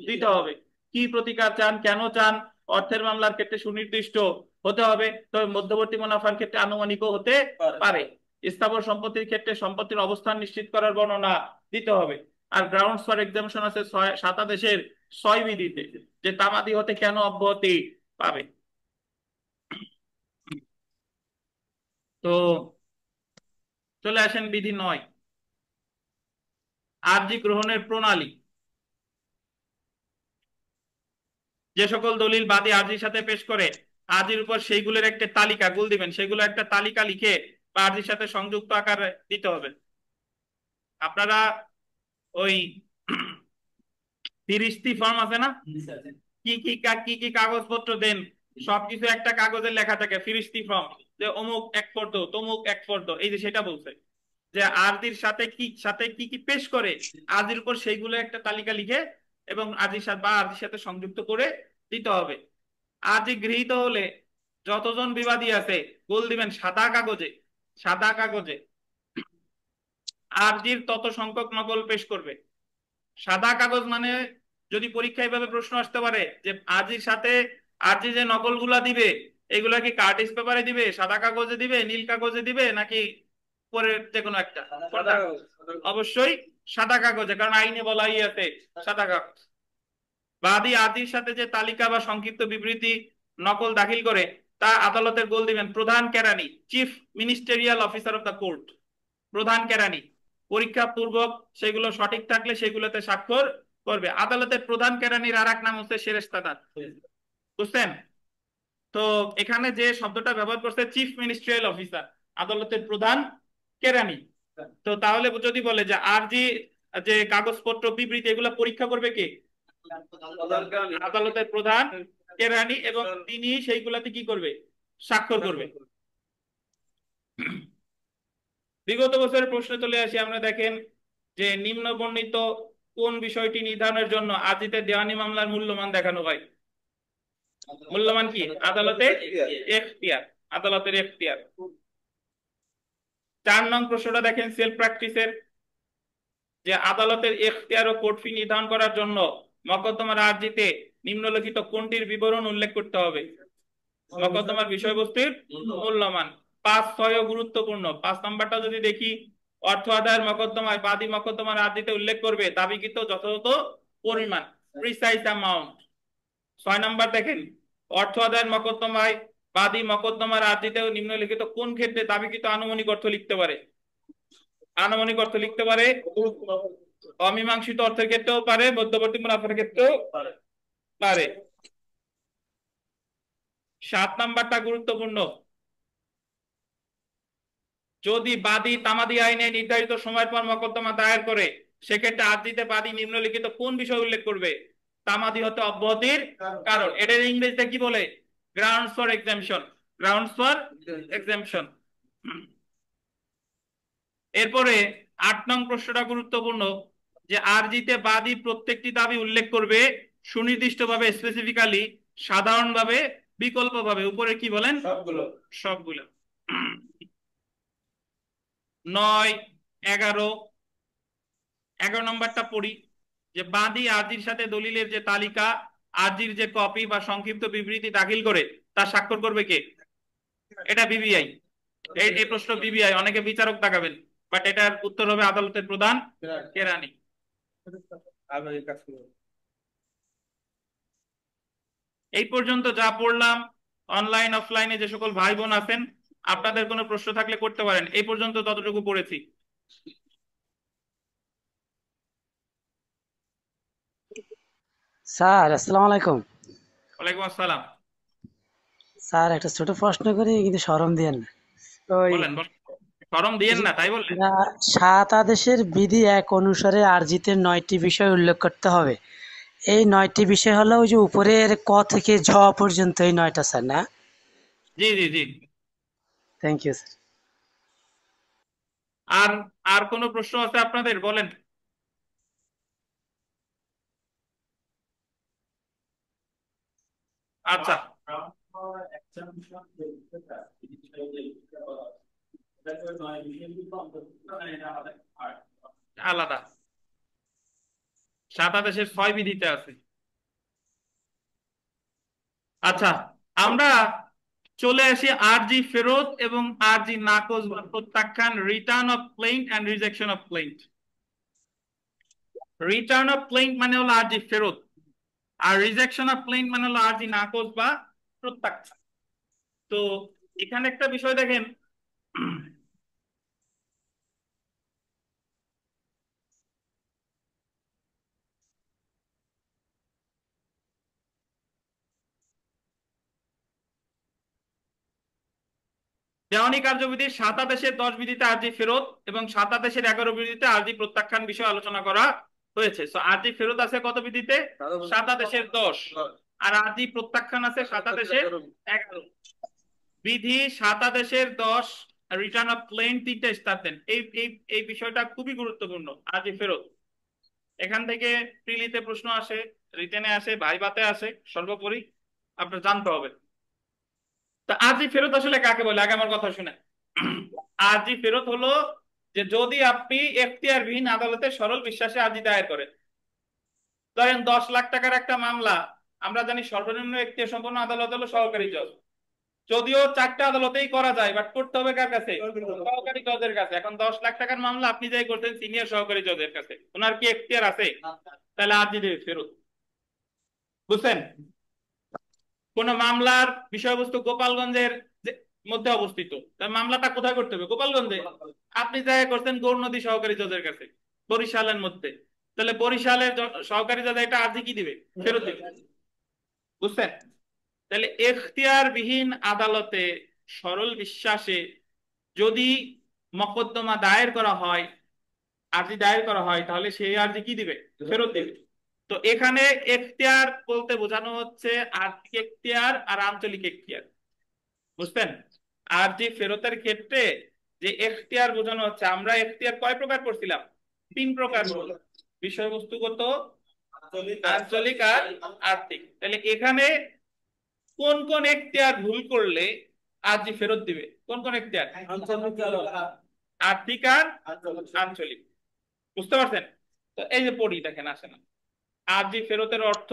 দিতে হবে। কি প্রতিকার চান, কেন চান, অর্থের মামলার ক্ষেত্রে সুনির্দিষ্ট হতে হবে, তবে মধ্যবর্তী মুনাফার ক্ষেত্রে আনুমানিকও হতে পারে। স্থাবর সম্পত্তির ক্ষেত্রে সম্পত্তির অবস্থান নিশ্চিত করার বর্ণনা দিতে হবে। আর গ্রাউন্ডস ফর এক্সামিশন আছে 7 আদেশের 6 বিধিতে, যে তামাদি হতে কেন অব্যাহতি পাবে। তো চলে আসেন বিধি 9, আরজি গ্রহণের প্রণালী। যে সকল দলিল বাদী আরজির সাথে পেশ করে আরজির উপর সেইগুলোর একটা তালিকা গুল দিবেন, সেগুলো একটা তালিকা লিখে বা আরজির সাথে সংযুক্ত আকারে দিতে হবে। আপনারা ওই ফিরিস্তি ফর্ম আছে না, কি কি কি কি কাগজপত্র দেন, সবকিছু একটা কাগজে লেখা থাকে ফিরিস্তি ফর্ম, যে অমুক এক ফর্দ তমুক এক ফর্দ, এই যে সেটা বলছে যে আরজির সাথে কি কি পেশ করে আরজির উপর সেইগুলো একটা তালিকা লিখে এবং আরজির সাথে বা আরজির সাথে সংযুক্ত করে দিতে হবে। আরজি গৃহীত হলে যতজন বিবাদী আছে গোল দিবেন সাদা কাগজে, সাদা কাগজে আরজির তত সংখ্যক নকল পেশ করবে। সাদা কাগজ মানে, যদি পরীক্ষায় এভাবে প্রশ্ন আসতে পারে যে আরজির সাথে আরজি যে নকলগুলা দিবে এগুলা কি কার্টিস পেপারে দিবে, সাদা কাগজে দিবে, নীল কাগজে দিবে, নাকি পরের যে কোনো একটা? অবশ্যই সাদা কাগজে, কারণ আইনে বলাই আছে সাদা কাগজ। বাদী আরজির সাথে যে তালিকা বা সংক্ষিপ্ত বিবৃতি নকল দাখিল করে তা আদালতের গোল দিবেন প্রধান কেরানি, chief ministerial officer of the court. প্রধান কেরানি পরীক্ষা পূর্বক সেগুলো সঠিক থাকলে সেগুলোতে স্বাক্ষর করবে। আদালতের প্রধান কেরানির আর এক নাম হচ্ছে সেরেস্তাদার। বুঝছেন? তো এখানে যে শব্দটা ব্যবহার করছে চিফ মিনিস্ট্রিয়াল অফিসার, আদালতের প্রধান কেরানি। তো তাহলে যদি বলে যে আরজি যে কাগজপত্র বিবৃতি এগুলো পরীক্ষা করবে কে? আদালতের প্রধান কেরানি, এবং তিনি সেইগুলাতে কি করবে? স্বাক্ষর করবে। বিগত বছরের প্রশ্নে চলে আসি, আমরা দেখেন যে নিম্ন বর্ণিত কোন বিষয়টি নির্ধারণের জন্য আরজিতে দেওয়ানি মামলার মূল্যমান দেখানো হয়? মূল্যমান কি? আদালতের এখতিয়ার, আদালতের এখতিয়ার। 4 নং প্রশ্নটা দেখেন সেলফ প্র্যাকটিসের, যে আদালতের এখতিয়ার ও কোর্ট ফি নির্ধারণ করার জন্য মকদ্দমার আরজিতে নিম্নলিখিত কোনটির বিবরণ উল্লেখ করতে হবে? মকদ্দমার বিষয়বস্তুর মূল্যমান। 5, 6 গুরুত্বপূর্ণ। 5 নম্বরটা যদি দেখি, অর্থ আদায়ের মকদ্দমায় বাদী মকদ্দমার আরজিতে উল্লেখ করবে দাবিকৃত যথাযথ পরিমাণ, প্রিসাইজ অ্যামাউন্ট। 6 নম্বর দেখেন, অর্থ আদায়ের মকদ্দমায় বাদী মকদ্দমার আরজিতেও নিম্নলিখিত কোন ক্ষেত্রে দাবিকৃত আনুমানিক অর্থ লিখতে পারে? আনুমানিক অর্থ লিখতে পারে অমীমাংসিত অর্থের ক্ষেত্রেও পারে, মধ্যবর্তী মুনাফার ক্ষেত্রেও পারে। 7 নম্বরটা গুরুত্বপূর্ণ, যদি বাদী তামাদি আইনে নির্ধারিত সময়ের পর মকদ্দমা দায়ের করে সেক্ষেত্রে আরজিতে বাদী নিম্নলিখিত কোন বিষয় উল্লেখ করবে? তামাদি হতে অব্যাহতির কারণ। এটার ইংরেজিতে কি বলে? Grounds for exemption, grounds for exemption. এরপরে 8 নং প্রশ্নটা গুরুত্বপূর্ণ, যে আরজিতে বাদী প্রত্যেকটি দাবি উল্লেখ করবে সুনির্দিষ্টভাবে, স্পেসিফিক্যালি, সাধারণভাবে, বিকল্পভাবে। উপরে কি বলেন? সবগুলো। সবগুলো। 9, 11, 11 নম্বরটা পড়ি, যে বাদী আরজির সাথে দলিলের যে তালিকা, আরজির যে কপি বা সংক্ষিপ্ত বিবৃতি দাখিল করে তা স্বাক্ষর করবে কে? এটা বিবিআই। এই প্রশ্ন বিবিআই, অনেকে বিচারক তাকাবেন, বাট এটার উত্তর হবে আদালতের প্রধান কেরানি। এই পর্যন্ত যা পড়লাম, অনলাইন অফলাইনে যে সকল ভাই বোন আছেন আপনাদের কোনো প্রশ্ন থাকলে করতে পারেন। এই পর্যন্ত ততটুকু পড়েছি। স্যার আসসালামু আলাইকুম। ওয়ালাইকুম আসসালাম। স্যার একটা ছোট প্রশ্ন করি কিন্তু শরম দিয়েন না। ওই বলেন বলেন, শরম দিয়েন যে না তাই বললেন। আমরা সাত আদেশের বিধি এক অনুসারে আরজিতে 9টি বিষয় উল্লেখ করতে হবে। এই 9টি বিষয় হলো ওই যে উপরের ক থেকে ঝ পর্যন্ত, এই 9টা স্যার, না? জি জি জি। Thank you sir. আর আর কোনো প্রশ্ন আছে আপনাদের, বলেন। আচ্ছা, আলাদা, সাদা দেশের 6 বিধিতে আছে। আচ্ছা, আমরা চলে আসি আরজি ফেরত এবং আরজি নাকচ বা প্রত্যাখ্যান, return of claim and rejection of claim. Return of claim মানে হলো আরজি ফেরত, আর রিজেকশন অফ ক্লেইম মানে হলো আরজি নাকচ বা প্রত্যাখ্যান। তো এখানে একটা বিষয় দেখেন, দেওয়ানি কার্যবিধির 7 আদেশের 10 বিধিতে আরজি ফেরত এবং 7 আদেশের 11 বিধিতে আরজি প্রত্যাখ্যান বিষয়ে আলোচনা করা হয়েছে। তো আরজি ফেরত আছে কত বিধিতে? 7 আদেশের 10। আর আরজি প্রত্যাখ্যান আছে 7 আদেশের 11। বিধি 7 আদেশের 10, রিটার্ন অফ ক্লেম 3টা স্টার দেন। এই এই এই বিষয়টা খুবই গুরুত্বপূর্ণ, আরজি ফেরত। এখান থেকে প্রিলিতে প্রশ্ন আসে, রিটেনে আসে, ভাইভাতে আসে, সর্বোপরি আপনার জানতে হবে। তা আরজি ফেরত আসলে কাকে বলে, আগে আমার কথা শুনে। আরজি ফেরত হলো যে যদি আপনি এখতিয়ারবিহীন আদালতে সরল বিশ্বাসে আরজি দায়ের করেন। ধরেন 10 লাখ টাকার একটা মামলা, আমরা জানি সর্বনিম্ন এখতিয়ার সম্পন্ন আদালত হলো সহকারী জজ। যদিও 4টা আদালতেই করা যায়, বাট করতে হবে কার কাছে? সহকারী জজের কাছে। এখন 10 লাখ টাকার মামলা আপনি যাই করছেন সিনিয়র সহকারী জজের কাছে, ওনার কি এখতিয়ার আছে? তাহলে আরজি দেবে ফেরত। বুঝছেন? কোন মামলার বিষয়বস্তু গোপালগঞ্জের মধ্যে অবস্থিত, তার মামলাটা কোথায় করতে হবে? গোপালগঞ্জে। আপনি যাই করছেন গৌরনদী সহকারী জজের কাছে, বরিশালের মধ্যে, তাহলে বরিশালের সহকারী জজ এটা আর্জি কি দিবে? ফেরত দিবে। বুঝছেন? তাহলে এখতিয়ারবিহীন আদালতে সরল বিশ্বাসে যদি মকদ্দমা দায়ের করা হয়, আর্জি দায়ের করা হয়, তাহলে সেই আর্জি কি দিবে? ফেরত দিবে। তো এখানে এখতিয়ার বলতে বোঝানো হচ্ছে আর্থিক এখতিয়ার আর আঞ্চলিক এখতিয়ার। বুঝছেন? আরজি ফেরতের ক্ষেত্রে যে এখতিয়ার বোঝানো হচ্ছে, আমরা এখতিয়ার কয় প্রকার করছিলাম? 3 প্রকার। বিষয়বস্তুগত, আঞ্চলিক আর আর্থিক। তাহলে এখানে কোন কোন এখতিয়ার ভুল করলে আরজি ফেরত দিবে? কোন কোন এখতিয়ার? আর্থিক আর আঞ্চলিক। বুঝতে পারছেন? তো এই যে পড়ি, দেখেন আসে না। আরজি ফেরতের অর্থ,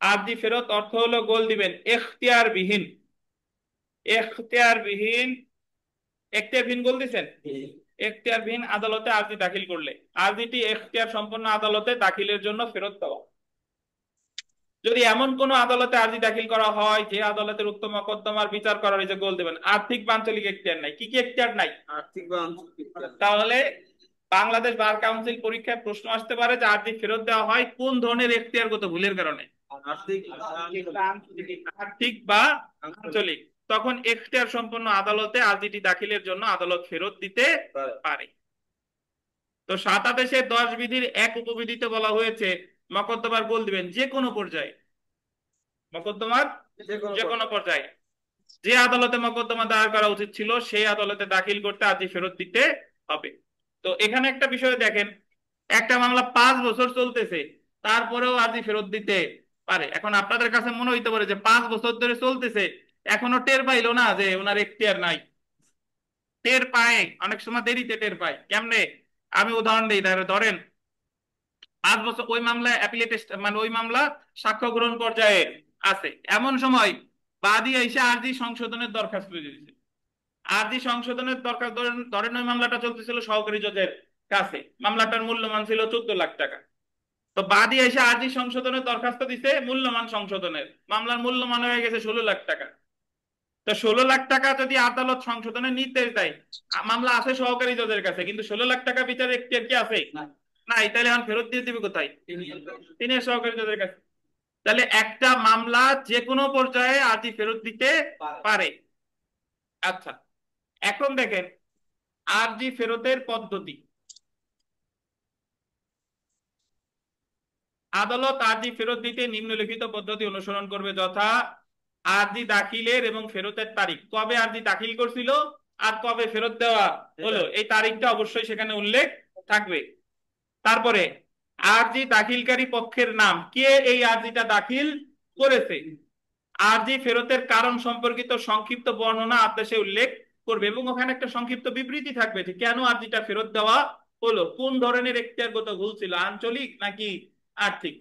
আরজি ফেরত অর্থ হলো গোল দিবেন এখতিয়ার বিহীন। এখতিয়ার বিহীন, এখতিয়ারবিহীন গোল দিছেন। এখতিয়ারবিহীন আদালতে আরজি দাখিল করলে আরজিটি এখতিয়ার সম্পন্ন আদালতে দাখিলের জন্য ফেরত দেওয়া। যদি এমন কোন আদালতে আরজি দাখিল করা হয় যে আদালতের উক্ত মোকদ্দমার বিচার করার, এই যে গোল দেবেন আর্থিক বা আঞ্চলিক এখতিয়ার নাই। কি কি এখতিয়ার নাই? আর্থিক বা আঞ্চলিক। তাহলে বাংলাদেশ বার কাউন্সিল পরীক্ষায় প্রশ্ন আসতে পারে যে আরজি ফেরত দেওয়া হয় কোন ধরনের এখতিয়ারগত ভুলের কারণে? আর্থিক আর্থিক বা আঞ্চলিক। তখন এখতিয়ার সম্পন্ন আদালতে আরজিটি দাখিলের জন্য আদালত ফেরত দিতে পারে। তো 7 আদেশের 10 বিধির 1 উপবিধিতে বলা হয়েছে মকদ্দমার গোল দিবেন যে কোনো পর্যায়ে, মকদ্দমার যে কোনো পর্যায়ে যে আদালতে মকদ্দমা দায়ের করা উচিত ছিল সেই আদালতে দাখিল করতে আর্জি ফেরত দিতে হবে। তো এখানে একটা বিষয় দেখেন, একটা মামলা 5 বছর চলতেছে, তারপরেও আর্জি ফেরত দিতে পারে। এখন আপনাদের কাছে মনে হইতে পারে যে 5 বছর ধরে চলতেছে, এখনো টের পাইলো না যে ওনার এখতিয়ার নাই। টের পায়, অনেক সময় দেরিতে টের পায়। কেমনে? আমি উদাহরণ দিই। ধরেন 5 বছর ওই মামলা অ্যাপিলেট, মানে ওই মামলা সাক্ষ্য গ্রহণ পর্যায়ে আছে, এমন সময় বাদী এসে আরজি সংশোধনের দরখাস্ত দিয়েছে। আরজি সংশোধনের দরখাস্ত, ধরেন ধরেন ওই মামলাটা চলতেছিল সহকারী জজের কাছে, মামলাটার মূল্যমান ছিল 14 লাখ টাকা। তো বাদী এসে আরজি সংশোধনের দরখাস্ত দিছে, মূল্যমান সংশোধনের, মামলার মূল্যমান হয়ে গেছে 16 লাখ টাকা। তো 16 লাখ টাকা যদি আদালত সংশোধনের নির্দেশ দেয়, মামলা আছে সহকারী জজের কাছে, কিন্তু 16 লাখ টাকা বিচারের এখতিয়ার কি আছে? নাই। তাহলে এখন ফেরত দিয়ে দিবে কোথায়? সিনিয়র সহকারী জজের কাছে। তাহলে একটা মামলা যে কোনো পর্যায়ে আর্জি ফেরত দিতে পারে। আচ্ছা, এখন দেখেন আর্জি ফেরতের পদ্ধতি। আদালত আর্জি ফেরত দিতে নিম্নলিখিত পদ্ধতি অনুসরণ করবে, যথা আর্জি দাখিলের এবং ফেরতের তারিখ, কবে আর্জি দাখিল করছিল আর কবে ফেরত দেওয়া হলো এই তারিখটা অবশ্যই সেখানে উল্লেখ থাকবে। তারপরে আর্জি দাখিলকারী পক্ষের নাম, কে এই আর্জিটা দাখিল করেছে, আর্জি ফেরতের কারণ সম্পর্কিত সংক্ষিপ্ত বর্ণনা আদেশে উল্লেখ করবে এবং ওখানে একটা সংক্ষিপ্ত বিবৃতি থাকবে যে কেন আর্জিটা ফেরত দেওয়া হলো, কোন ধরনের এখতিয়ারগত ভুল ছিল, আঞ্চলিক নাকি আর্থিক।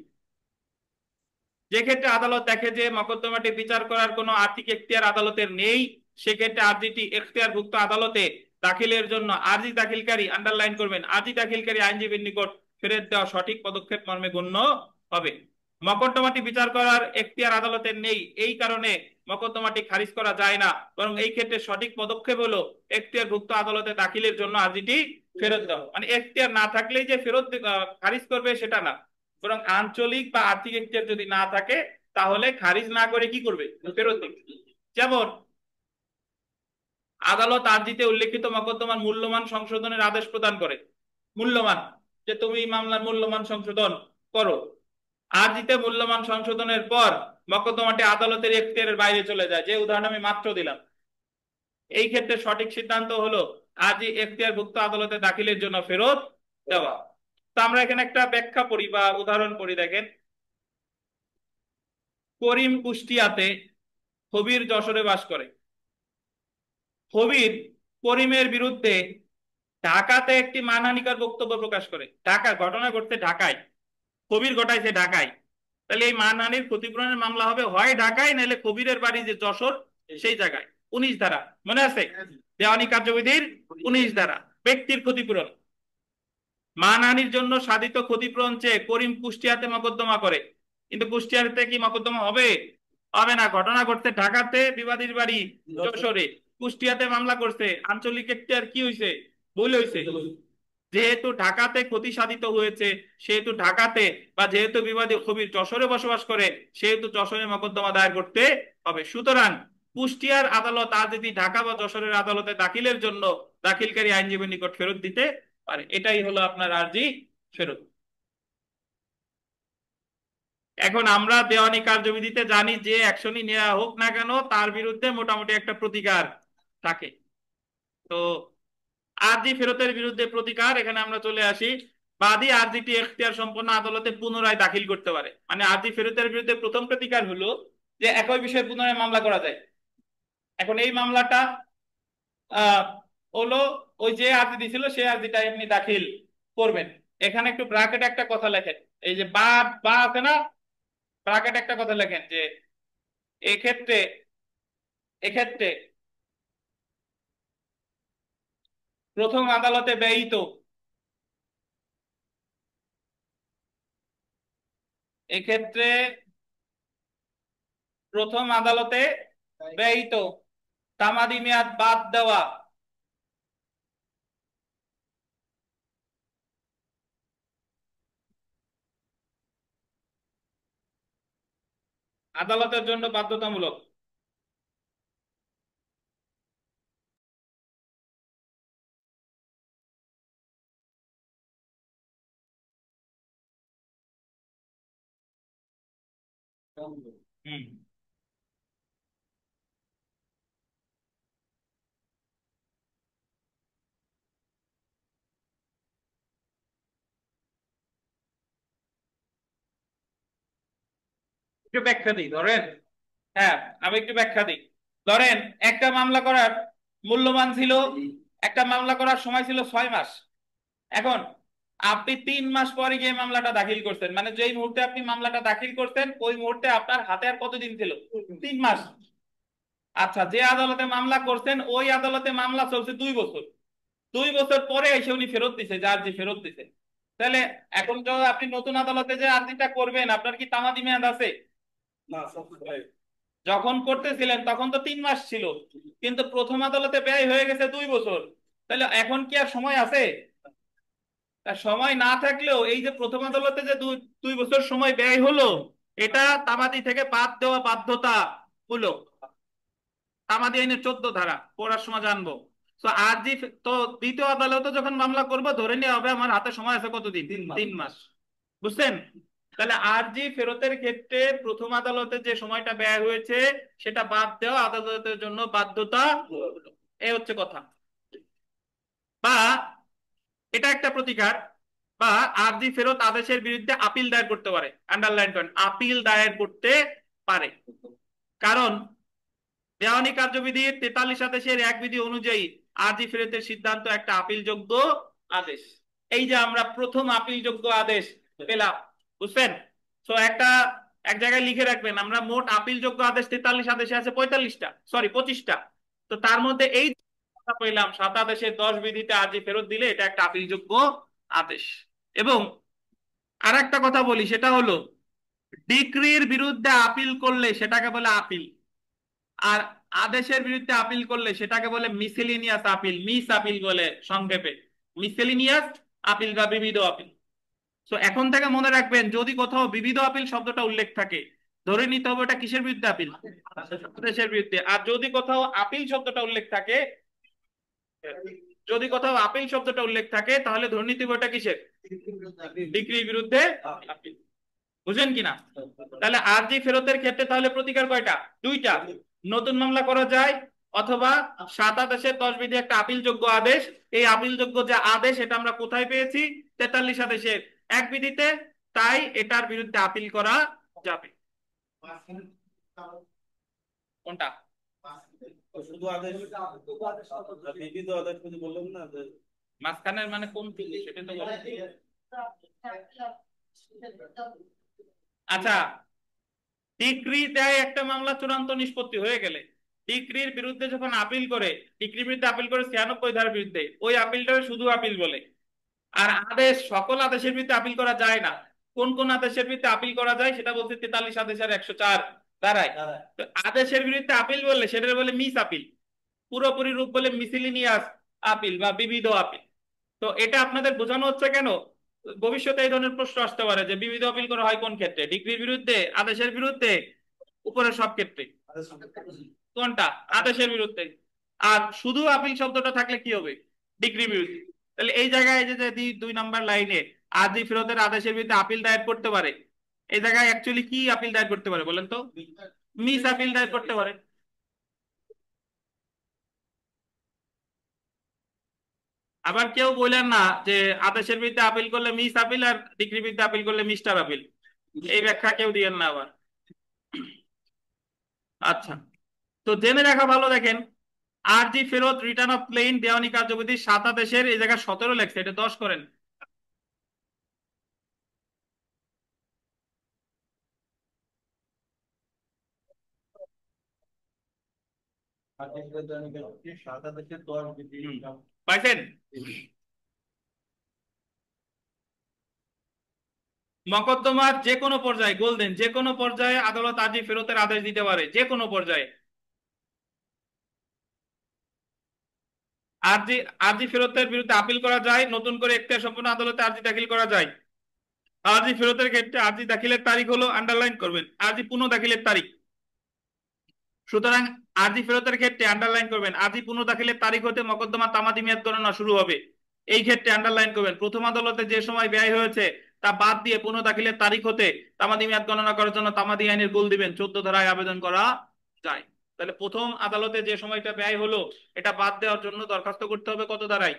যে ক্ষেত্রে আদালত দেখে যে মকদ্দমাটি বিচার করার কোনো আর্থিক এখতিয়ার আদালতের নেই, সেক্ষেত্রে আর্জিটি এখতিয়ারভুক্ত আদালতে দাখিলের জন্য আর্জি দাখিলকারী, আন্ডারলাইন করবেন, আর্জি দাখিলকারী আইনজীবীর নিকট ফেরত দেওয়া সঠিক পদক্ষেপ মর্মে গণ্য হবে। মকদ্দমাটি বিচার করার এখতিয়ার আদালতের নেই, এই কারণে মকদ্দমাটি খারিজ করা যায় না, বরং এই ক্ষেত্রে সঠিক পদক্ষেপ হলো এখতিয়ারভুক্ত আদালতে দাখিলের জন্য আর্জিটি ফেরত দেওয়া। মানে এখতিয়ার না থাকলেই যে ফেরত খারিজ করবে সেটা না, বরং আঞ্চলিক বা আর্থিক এখতিয়ার যদি না থাকে তাহলে খারিজ না করে কি করবে, ফেরত দিবে। যেমন আদালত আর্জিতে উল্লেখিত মকদ্দমার মূল্যমান সংশোধনের আদেশ প্রদান করে, মূল্যমান, যে তুমি মামলার মূল্যমান সংশোধন করো। আর্জিতে মূল্যমান সংশোধনের পর মকদ্দমাটি আদালতের এখতিয়ারের বাইরে চলে যায়, যে উদাহরণ আমি মাত্র দিলাম, এই ক্ষেত্রে সঠিক সিদ্ধান্ত হলো আর্জি এখতিয়ারভুক্ত আদালতে দাখিলের জন্য ফেরত দেওয়া। তো আমরা এখানে একটা ব্যাখ্যা পড়ি বা উদাহরণ পড়ি, দেখেন। করিম কুষ্টিয়াতে, কবির যশোরে বাস করে। কবির করিমের বিরুদ্ধে ঢাকাতে একটি মানহানিকর বক্তব্য প্রকাশ করে। ঢাকা, ঘটনা ঘটছে ঢাকায়, কবির ঘটাইছে ঢাকায়, তাহলে এই মানহানির ক্ষতিপূরণের মামলা হবে হয় ঢাকায়, নাহলে কবিরের বাড়ি যে যশোর সেই জায়গায়। 19 ধারা মনে আছে, দেওয়ানি কার্যবিধির 19 ধারা, ব্যক্তির ক্ষতিপূরণ। মানহানির জন্য সাধিত ক্ষতিপূরণ চেয়ে করিম কুষ্টিয়াতে মকদ্দমা করে, কিন্তু কুষ্টিয়াতে কি মকদ্দমা হবে? হবে না। ঘটনা ঘটছে ঢাকাতে, বিবাদীর বাড়ি যশোরে, কুষ্টিয়াতে মামলা করছে, আঞ্চলিক এখতিয়ার কি হয়েছে, ভুল হয়েছে। যেহেতু ঢাকাতে ক্ষতি সাধিত হয়েছে, সেহেতু ঢাকাতে, বা যেহেতু বিবাদী কবির যশোরে বসবাস করে, সেহেতু যশোরে মকদ্দমা দায়ের করতে হবে। সুতরাং কুষ্টিয়ার আদালত আজ যদি ঢাকা বা যশোরের আদালতে দাখিলের জন্য দাখিলকারী আইনজীবীর নিকট ফেরত দিতে পারে। এটাই হলো আপনার আর্জি ফেরত। এখন আমরা দেওয়ানি কার্যবিধিতে জানি যে অ্যাকশনই নেওয়া হোক না কেন তার বিরুদ্ধে মোটামুটি একটা প্রতিকার থাকে। তো আরজি ফেরতের বিরুদ্ধে প্রতিকার, এখানে আমরা চলে আসি। বাদী আরজিটি এখতিয়ার সম্পন্ন আদালতে পুনরায় দাখিল করতে পারে। মানে আরজি ফেরতের বিরুদ্ধে প্রথম প্রতিকার হলো যে একই বিষয়ে পুনরায় মামলা করা যায়। এখন এই মামলাটা আহ হলো ওই যে আরজি দিছিল সেই আরজিটা এমনি দাখিল করবেন। এখানে একটু ব্র্যাকেট একটা কথা লেখেন, এই যে বা বা আছে না, ব্র্যাকেট একটা কথা লেখেন যে এক্ষেত্রে এক্ষেত্রে প্রথম আদালতে ব্যয়িত, এক্ষেত্রে প্রথম আদালতে ব্যয়িত তামাদি মেয়াদ বাদ দেওয়া আদালতের জন্য বাধ্যতামূলক। হুম, একটু ব্যাখ্যা দিই, ধরেন। হ্যাঁ, আমি একটু ব্যাখ্যা দিই। ধরেন একটা মামলা করার মূল্যমান ছিল, একটা মামলা করার সময় ছিল 6 মাস। এখন আপনি 3 মাস পরে গিয়ে মামলাটা দাখিল করছেন, মানে যেই মুহূর্তে আপনি মামলাটা দাখিল করছেন ওই মুহূর্তে আপনার হাতে আর কতদিন ছিল? 3 মাস। আচ্ছা, যে আদালতে মামলা করছেন ওই আদালতে মামলা চলছে 2 বছর। 2 বছর পরে এসে উনি ফেরত দিছে, যে আর্জি ফেরত দিছে। তাহলে এখন তো আপনি নতুন আদালতে যে আর্জিটা করবেন, আপনার কি তামাদি মেয়াদ আছে? যখন করতেছিলেন তখন তো 3 মাস ছিল, কিন্তু প্রথম আদালতে ব্যয় হয়ে গেছে 2 বছর। তাহলে এখন কি আর সময় আছে? তার সময় না থাকলেও এই যে প্রথম আদালতে যে দুই দুই বছর সময় ব্যয় হলো, এটা তামাদি থেকে বাদ দেওয়া বাধ্যতামূলক। তামাদি আইনের 14 ধারা পড়ার সময় জানবো। তো আরজি তো দ্বিতীয় আদালতে যখন মামলা করব ধরে নেওয়া হবে আমার হাতে সময় আছে কতদিন? 3 মাস। বুঝছেন? তাহলে আরজি ফেরতের ক্ষেত্রে প্রথম আদালতে যে সময়টা ব্যয় হয়েছে সেটা বাদ দেওয়া আদালতের জন্য বাধ্যতা, এই হচ্ছে কথা। বা এটা একটা প্রতিকার। বা আরজি ফেরত আদেশের বিরুদ্ধে আপিল দায়ের করতে পারে। আন্ডারলাইন করেন, আপিল দায়ের করতে পারে। কারণ দেওয়ানি কার্যবিধির 43 আদেশের এক বিধি অনুযায়ী আরজি ফেরতের সিদ্ধান্ত একটা আপিলযোগ্য আদেশ। এই যে আমরা প্রথম আপিলযোগ্য আদেশ পেলাম, বুঝছেন? তো এক জায়গায় লিখে রাখবেন, আমরা মোট আপিলযোগ্য আদেশ 43 আদেশে আছে 45টা, সরি 25টা। তো তার মধ্যে এই পেলাম 7 আদেশের 10 বিধিতে আরজি ফেরত দিলে এটা একটা আপিলযোগ্য আদেশ। এবং আর একটা কথা বলি, সেটা হলো ডিক্রির বিরুদ্ধে আপিল করলে সেটাকে বলে আপিল। আর আদেশের বিরুদ্ধে আপিল করলে সেটাকে বলে মিসেলিনিয়াস আপিল, মিস আপিল বলে সংক্ষেপে। মিসেলিনিয়াস আপিল বা বিবিধ আপিল। তো এখন থেকে মনে রাখবেন, যদি কোথাও বিবিধ আপিল শব্দটা উল্লেখ থাকে ধরে নিতে হবে এটা কিসের বিরুদ্ধে আপিল? আদেশের বিরুদ্ধে। আর যদি কোথাও আপিল শব্দটা উল্লেখ থাকে, তাহলে ধরে নিতে হবে এটা কিসের? ডিক্রির বিরুদ্ধে আপিল। বুঝলেন কিনা? তাহলে আরজি ফেরতের ক্ষেত্রে তাহলে প্রতিকার কয়টা? 2টা। নতুন মামলা করা যায়, অথবা 7 আদেশের 10 বিধি একটা আপিলযোগ্য আদেশ। এই আপিলযোগ্য যে আদেশ এটা আমরা কোথায় পেয়েছি? 43 আদেশের এক বিধিতে। তাই এটার বিরুদ্ধে আপিল করা যাবে। কোনটা? শুধু আদেশ, বিবিধ আদেশ যদি বললাম না যে মাঝখানের মানে কোন বিধি সেটা তো বলেন। আচ্ছা, ডিক্রি দেয় একটা মামলা চূড়ান্ত নিষ্পত্তি হয়ে গেলে ডিক্রির বিরুদ্ধে যখন আপিল করে, ডিক্রির বিরুদ্ধে আপিল করে 96 ধারার বিরুদ্ধে, ওই আপিলটাকে শুধু আপিল বলে। আর আদেশ, সকল আদেশের বিরুদ্ধে আপিল করা যায় না। কোন কোন আদেশের বিরুদ্ধে আপিল করা যায় সেটা বলতে 43 আদেশের 104 ধারায়। তো আদেশের বিরুদ্ধে আপিল বললে সেটা বলে মিস আপিল, পুরোপুরি রূপ বলে মিসিলিনিয়াস আপিল বা বিবিধ আপিল। তো এটা আপনাদের বোঝানো হচ্ছে কেন? ভবিষ্যতে এই ধরনের প্রশ্ন আসতে পারে যে বিবিধ আপিল করা হয় কোন ক্ষেত্রে? ডিক্রির বিরুদ্ধে, আদেশের বিরুদ্ধে, উপরের সব ক্ষেত্রে। কোনটা? আদেশের বিরুদ্ধে। আর শুধু আপিল শব্দটা থাকলে কি হবে? ডিক্রি বিরুদ্ধে। তাহলে এই জায়গায় এই যে 2 নাম্বার লাইনে আরজি ফেরতের আদেশের বিরুদ্ধে আপিল দায়ের করতে পারে, এই জায়গায় অ্যাকচুয়ালি কি আপিল দায়ের করতে পারে বলেন তো? মিস আপিল দায়ের করতে পারে। আবার কেউ বললেন না যে আদেশের বিরুদ্ধে আপিল করলে মিস আপিল, আর ডিগ্রির বিরুদ্ধে আপিল করলে মিস্টার আপিল। এই ব্যাখ্যা কেউ দিয়েন না আবার। আচ্ছা, তো জেনে রাখা ভালো। দেখেন, আরজি ফেরত রিটার্ন অফ ক্লেইম দেওয়ানি কার্যবিধি 7 আদেশের এই জায়গায় 17 লেখছে, এটা 10 করেন। সাত আদেশের 10 বিধি। পাইছেন? মকদ্দমার যে কোনো পর্যায়ে, গোল্ডেন যে কোনো পর্যায়ে আদালত আরজি ফেরতের আদেশ দিতে পারে, যে কোনো পর্যায়ে। আরজি আরজি ফেরতের বিরুদ্ধে আপিল করা যায়, নতুন করে এখতিয়ার সম্পন্ন আদালতে আরজি দাখিল করা যায়। আরজি ফেরতের ক্ষেত্রে আরজি দাখিলের তারিখ হলো, আন্ডারলাইন করবেন, আরজি পুনঃ দাখিলের তারিখ। সুতরাং আরজি ফেরতের ক্ষেত্রে আন্ডারলাইন করবেন, আরজি পুনঃ দাখিলের তারিখ হতে মকদ্দমা তামাদি মেয়াদ গণনা শুরু হবে। এই ক্ষেত্রে আন্ডারলাইন করবেন, প্রথম আদালতে যে সময় ব্যয় হয়েছে তা বাদ দিয়ে পুনঃ দাখিলের তারিখ হতে তামাদি মেয়াদ গণনা করার জন্য তামাদি আইনের গোল দিবেন, 14 ধারায় আবেদন করা যায়। তাহলে প্রথম আদালতে যে সময়টা ব্যয় হলো এটা বাদ দেওয়ার জন্য দরখাস্ত করতে হবে কত ধারায়?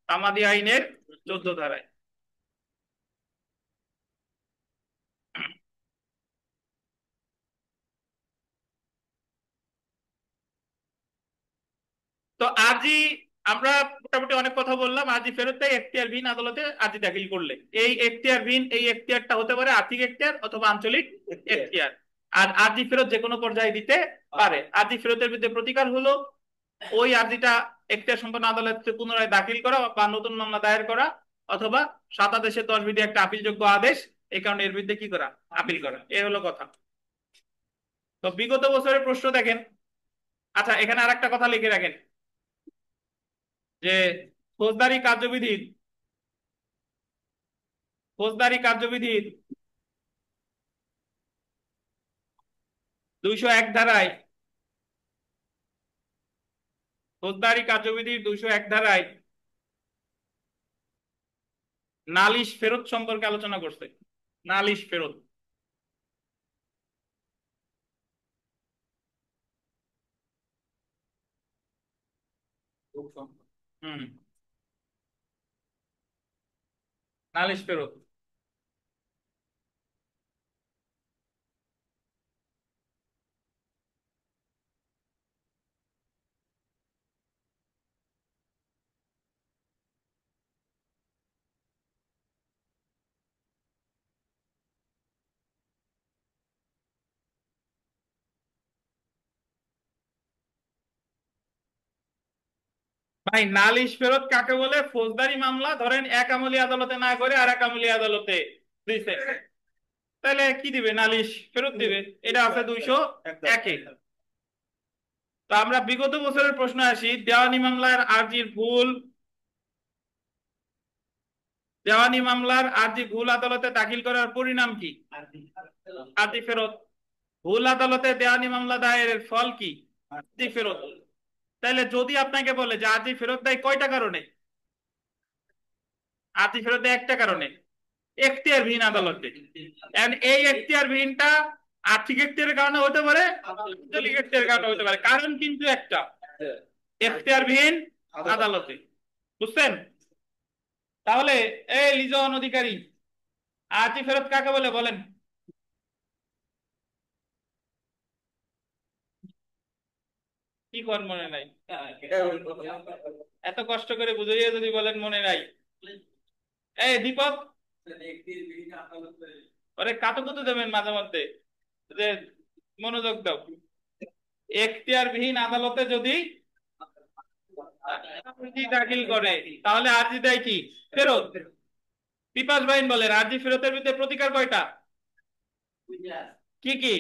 তামাদি আইনের 14 ধারায়। তো আজই আমরা মোটামুটি অনেক কথা বললাম। আজই ফেরত দেয় এখতিয়ারবিহীন আদালতে আর্জি দাখিল করলে। এই এখতিয়ারবিহীন, এই এখতিয়ারটা হতে পারে আর্থিক এখতিয়ার অথবা আঞ্চলিক এখতিয়ার। আর আর্জি ফেরত যে কোনো পর্যায়ে দিতে পারে। আর্জি ফেরতের বিরুদ্ধে প্রতিকার হলো ওই আর্জিটা এখতিয়ার সম্পন্ন আদালতে পুনরায় দাখিল করা বা নতুন মামলা দায়ের করা, অথবা 7 আদেশের 10 বিধি একটা আপিলযোগ্য আদেশ, এই কারণে এর বিরুদ্ধে কি করা? আপিল করা। এ হলো কথা। তো বিগত বছরের প্রশ্ন দেখেন। আচ্ছা, এখানে আরেকটা কথা লিখে রাখেন যে ফৌজদারি কার্যবিধির ফৌজদারি কার্যবিধির 201 ধারায়, ফৌজদারি কার্যবিধির 201 ধারায় নালিশ ফেরত সম্পর্কে আলোচনা করছে। নালিশ ফেরত। হুম, নালিশ ফেরত। ভাই নালিশ ফেরত কাকে বলে? ফৌজদারি মামলা ধরেন এক আমলি আদালতে না করে আর এক আমলি আদালতে দিছে, তাহলে কি দিবে? নালিশ ফেরত দিবে। এটা আছে 201-এ। তো আমরা বিগত বছরের প্রশ্ন আসি, দেওয়ানি মামলার আর্জির ভুল, দেওয়ানি মামলার আর্জি ভুল আদালতে দাখিল করার পরিণাম কি? আর্জি ফেরত। ভুল আদালতে দেওয়ানি মামলা দায়েরের ফল কি? আর্জি ফেরত। তাহলে যদি আপনাকে বলে যে আর্জি ফেরত দেয় কয়টা কারণে, আর্জি ফেরত দেয় একটা কারণে, এখতিয়ারবিহীন আদালতে। এই এখতিয়ারবিহীনটা আর্থিক এখতিয়ারের কারণে হতে পারে, আঞ্চলিক এখতিয়ারের কারণে হতে পারে, কারণ কিন্তু একটা, এখতিয়ারবিহীন আদালতে। বুঝছেন? তাহলে এই লিজন অধিকারী, আর্জি ফেরত কাকে বলে বলেন? কি কর মনে নাই? এত কষ্ট করে বুঝাইয়া যদি বলেন মনে নাই। এই দীপক, ওরে কাতুকুতু দেবেন মাঝে মধ্যে, যে মনোযোগ দাও। এখতিয়ারবিহীন আদালতে যদি আর্জি দাখিল করে তাহলে আর্জি দেয় কি? ফেরত। পিপাস বাইন বলেন আর্জি ফেরতের বিরুদ্ধে প্রতিকার কয়টা? কি কি?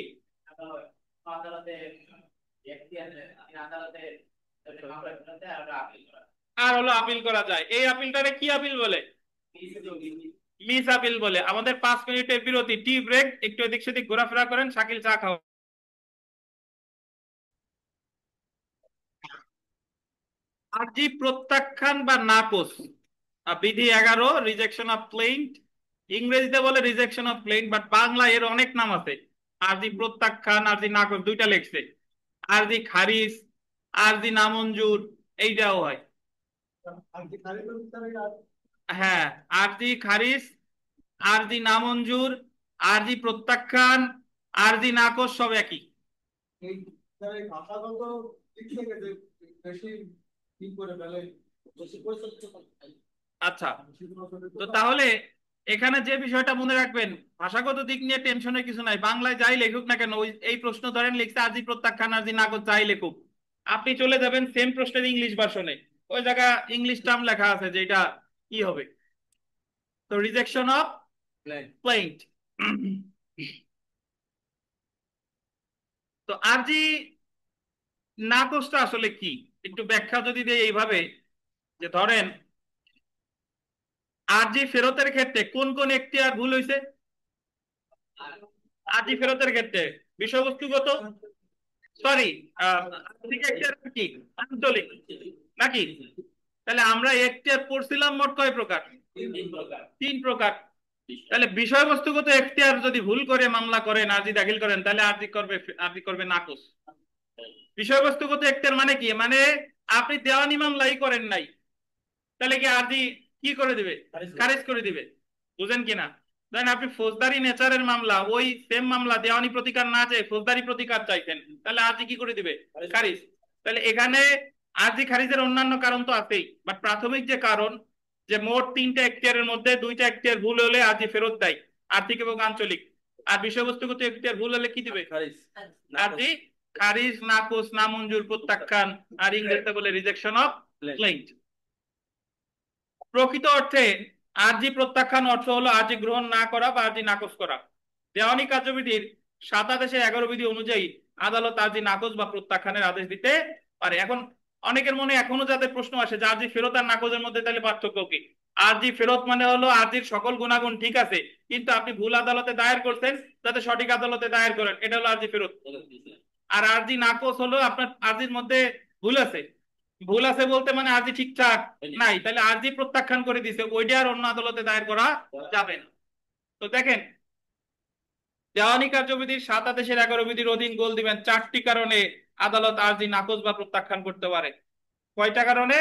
আর হলো আপিল করা যায়। এই আপিলটারে কি আপিল বলে? মিস আপিল বলে। আমাদের 5 মিনিটের বিরতি, টি ব্রেক, একটু এদিক সেদিক ঘোরাফেরা করেন, শাকিল চা খাও। আর্জি প্রত্যাখ্যান বা নাকচ, বিধি 11, রিজেকশন অফ ক্লেইম। ইংরেজিতে বলে rejection of claim, but Bangla এর অনেক নাম আছে। আর্জি প্রত্যাখ্যান, আর্জি নাকচ, দুইটা লেখছে। আর্জি খারিজ, আর্জি নামঞ্জুর, এইটাও হয়। হ্যাঁ, আর্জি খারিজ, আর্জি নামঞ্জুর, আর্জি প্রত্যাখ্যান, আর্জি নাকচ সব একই। আচ্ছা, তো তাহলে এখানে যে বিষয়টা মনে রাখবেন, ভাষাগত দিক নিয়ে টেনশনের কিছু নাই। বাংলায় যাই লেখুক না কেন, ওই এই প্রশ্ন ধরেন লিখছে আর্জি প্রত্যাখ্যান, আর্জি নাকচ, যাই লেখুক, আপনি চলে যাবেন সেম প্রশ্নের ইংলিশ ভার্সনে, ওই জায়গা ইংলিশ টার্ম লেখা আছে যে এটা কি হবে। তো রিজেকশন অফ প্লেইন্ট। তো আরজি নাকচটা আসলে কি, একটু ব্যাখ্যা যদি দেই এইভাবে, যে ধরেন আরজি ফেরতের ক্ষেত্রে কোন কোন এখতিয়ার ভুল হয়েছে? আরজি ফেরতের ক্ষেত্রে বিষয়বস্তুগত, সরি, আর্থিক এখতিয়ার কি, আঞ্চলিক নাকি? তাহলে আমরা এখতিয়ার পড়ছিলাম মোট কয় প্রকার? 3 প্রকার। তাহলে বিষয়বস্তুগত এখতিয়ার যদি ভুল করে মামলা করেন, আরজি দাখিল করেন, তাহলে আরজি করবে নাকচ। বিষয়বস্তুগত এখতিয়ার মানে কি? মানে আপনি দেওয়ানি মামলাই করেন নাই, তাহলে কি আরজি কি করে দিবে? খারিজ করে দিবে। বুঝেন কিনা? ধরেন আপনি ফৌজদারি নেচারের মামলা, ওই সেম মামলা দেওয়ানি প্রতিকার না চেয়ে ফৌজদারি প্রতিকার চাইছেন, তাহলে আরজি কি করে দিবে? খারিজ। তাহলে এখানে আরজি খারিজের অন্যান্য কারণ তো আছেই, বাট প্রাথমিক যে কারণ, যে মোট 3টা এখতিয়ারের মধ্যে 2টা এখতিয়ার ভুল হলে আরজি ফেরত দেয়, আর্থিক এবং আঞ্চলিক। আর বিষয়বস্তুগত এখতিয়ার ভুল হলে কি দিবে? আরজি খারিজ, নাকচ, নামঞ্জুর, প্রত্যাখ্যান, আর ইংরেজিতে বলে রিজেকশন অফ ক্লেইম। প্রকৃত অর্থে আরজি প্রত্যাখ্যান অর্থ হলো আরজি গ্রহণ না করা বা আরজি নাকচ করা। দেওয়ানি কার্যবিধির 7 আদেশে 11 বিধি অনুযায়ী আদালত আরজি নাকচ বা প্রত্যাখ্যানের আদেশ দিতে পারে। এখন অনেকের মনে এখনো যাদের প্রশ্ন আসে যে আরজি ফেরত আর নাকচের মধ্যে তাহলে পার্থক্য কি, আরজি ফেরত মানে হলো আরজির সকল গুণাগুণ ঠিক আছে, কিন্তু আপনি ভুল আদালতে দায়ের করছেন, যাতে সঠিক আদালতে দায়ের করেন, এটা হলো আরজি ফেরত। আর আরজি নাকচ হলো আপনার আরজির মধ্যে ভুল আছে। ভুল আছে বলতে মানে আরজি ঠিকঠাক নাই, তাহলে আরজি প্রত্যাখ্যান করে দিছে, ওইটা আর অন্য আদালতে দায়ের করা যাবে না। তো দেখেন, দেওয়ানি কার্যবিধির 7 আদেশের 11 বিধির অধীন গোল দিবেন 4টি কারণে আদালত আরজি নাকচ বা প্রত্যাখ্যান করতে পারে। কয়টা কারণে?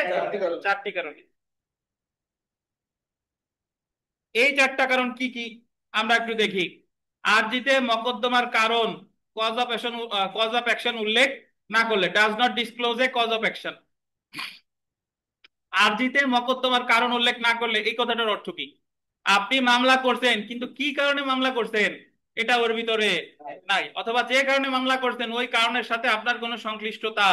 4টি কারণে। এই 4টা কারণ কি কি আমরা একটু দেখি। আরজিতে মকদ্দমার কারণ কজ অফ অ্যাকশন উল্লেখ না করলে, does not disclose a cause of action. আরজিতে মকদ্দমার কারণ উল্লেখ না করলে এই কথাটার অর্থ কি? আপনি মামলা করছেন কিন্তু কি কারণে মামলা করছেন এটা ওর ভিতরে নাই, অথবা যে কারণে মামলা করছেন ওই কারণের সাথে আপনার কোনো সংশ্লিষ্টতা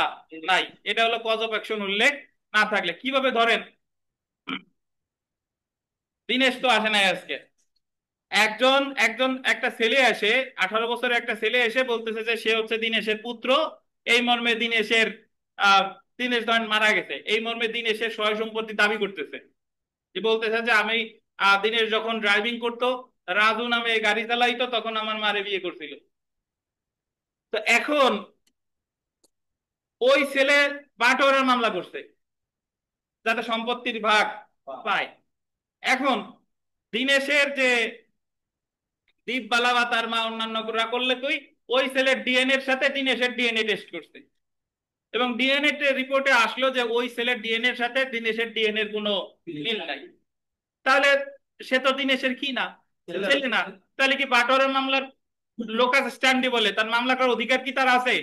নাই, এটা হলো কজ অফ অ্যাকশন উল্লেখ না থাকলে। কিভাবে ধরেন, দিনেশ তো আসে নাই আজকে, একজন একজন একটা ছেলে এসে, 18 বছরের একটা ছেলে এসে বলতেছে যে সে হচ্ছে দিনেশের পুত্র, এই মর্মে দিনেশের আহ দিনেশ ধরেন মারা গেছে, এই মর্মে দিনেশের সয় সম্পত্তি দাবি করতেছে। যে বলতেছে যে আমি দিনেশ যখন ড্রাইভিং করতো, রাজু নামে গাড়ি চালাইতো, তখন আমার মারে বিয়ে করছিল। তো এখন ওই ছেলে বাটোয়ারার মামলা করছে যাতে সম্পত্তির ভাগ পায়। এখন দিনেশের যে দীপ বালা বা তার মা অন্যান্য করলে তুই ওই ছেলের ডিএনএ এর সাথে দিনেশের ডিএনএ টেস্ট করছে, এবং ডিএনএ রিপোর্টে আসলো যে ওই ছেলের ডিএনএ এর সাথে দিনেশের ডিএনএ এর কোনো মিল নাই। তাহলে সে তো দিনেশের কি না, ছেলে না। তাহলে কি বাটোয়ারার মামলার লোকাস স্ট্যান্ডি বলে তার মামলা করার অধিকার কি তার আছে?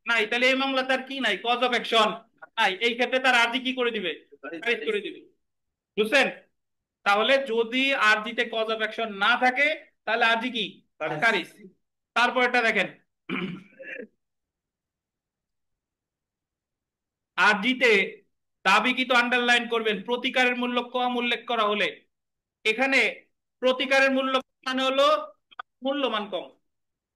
নাই। তাহলে এই মামলা তার কি নাই, কজ অফ অ্যাকশন নাই। এই ক্ষেত্রে তার আর্জি কি করে দিবে? খারিজ করে দিবে। বুঝছেন? তাহলে যদি আরজিতে কজ অফ অ্যাকশন না থাকে তাহলে আরজি কি? খারিজ। তারপর এটা দেখেন, আরজিতে দাবিকৃত আন্ডারলাইন করবেন প্রতিকারের মূল্য কম উল্লেখ করা হলে। এখানে প্রতিকারের মূল্য মানে হলো মূল্যমান কম।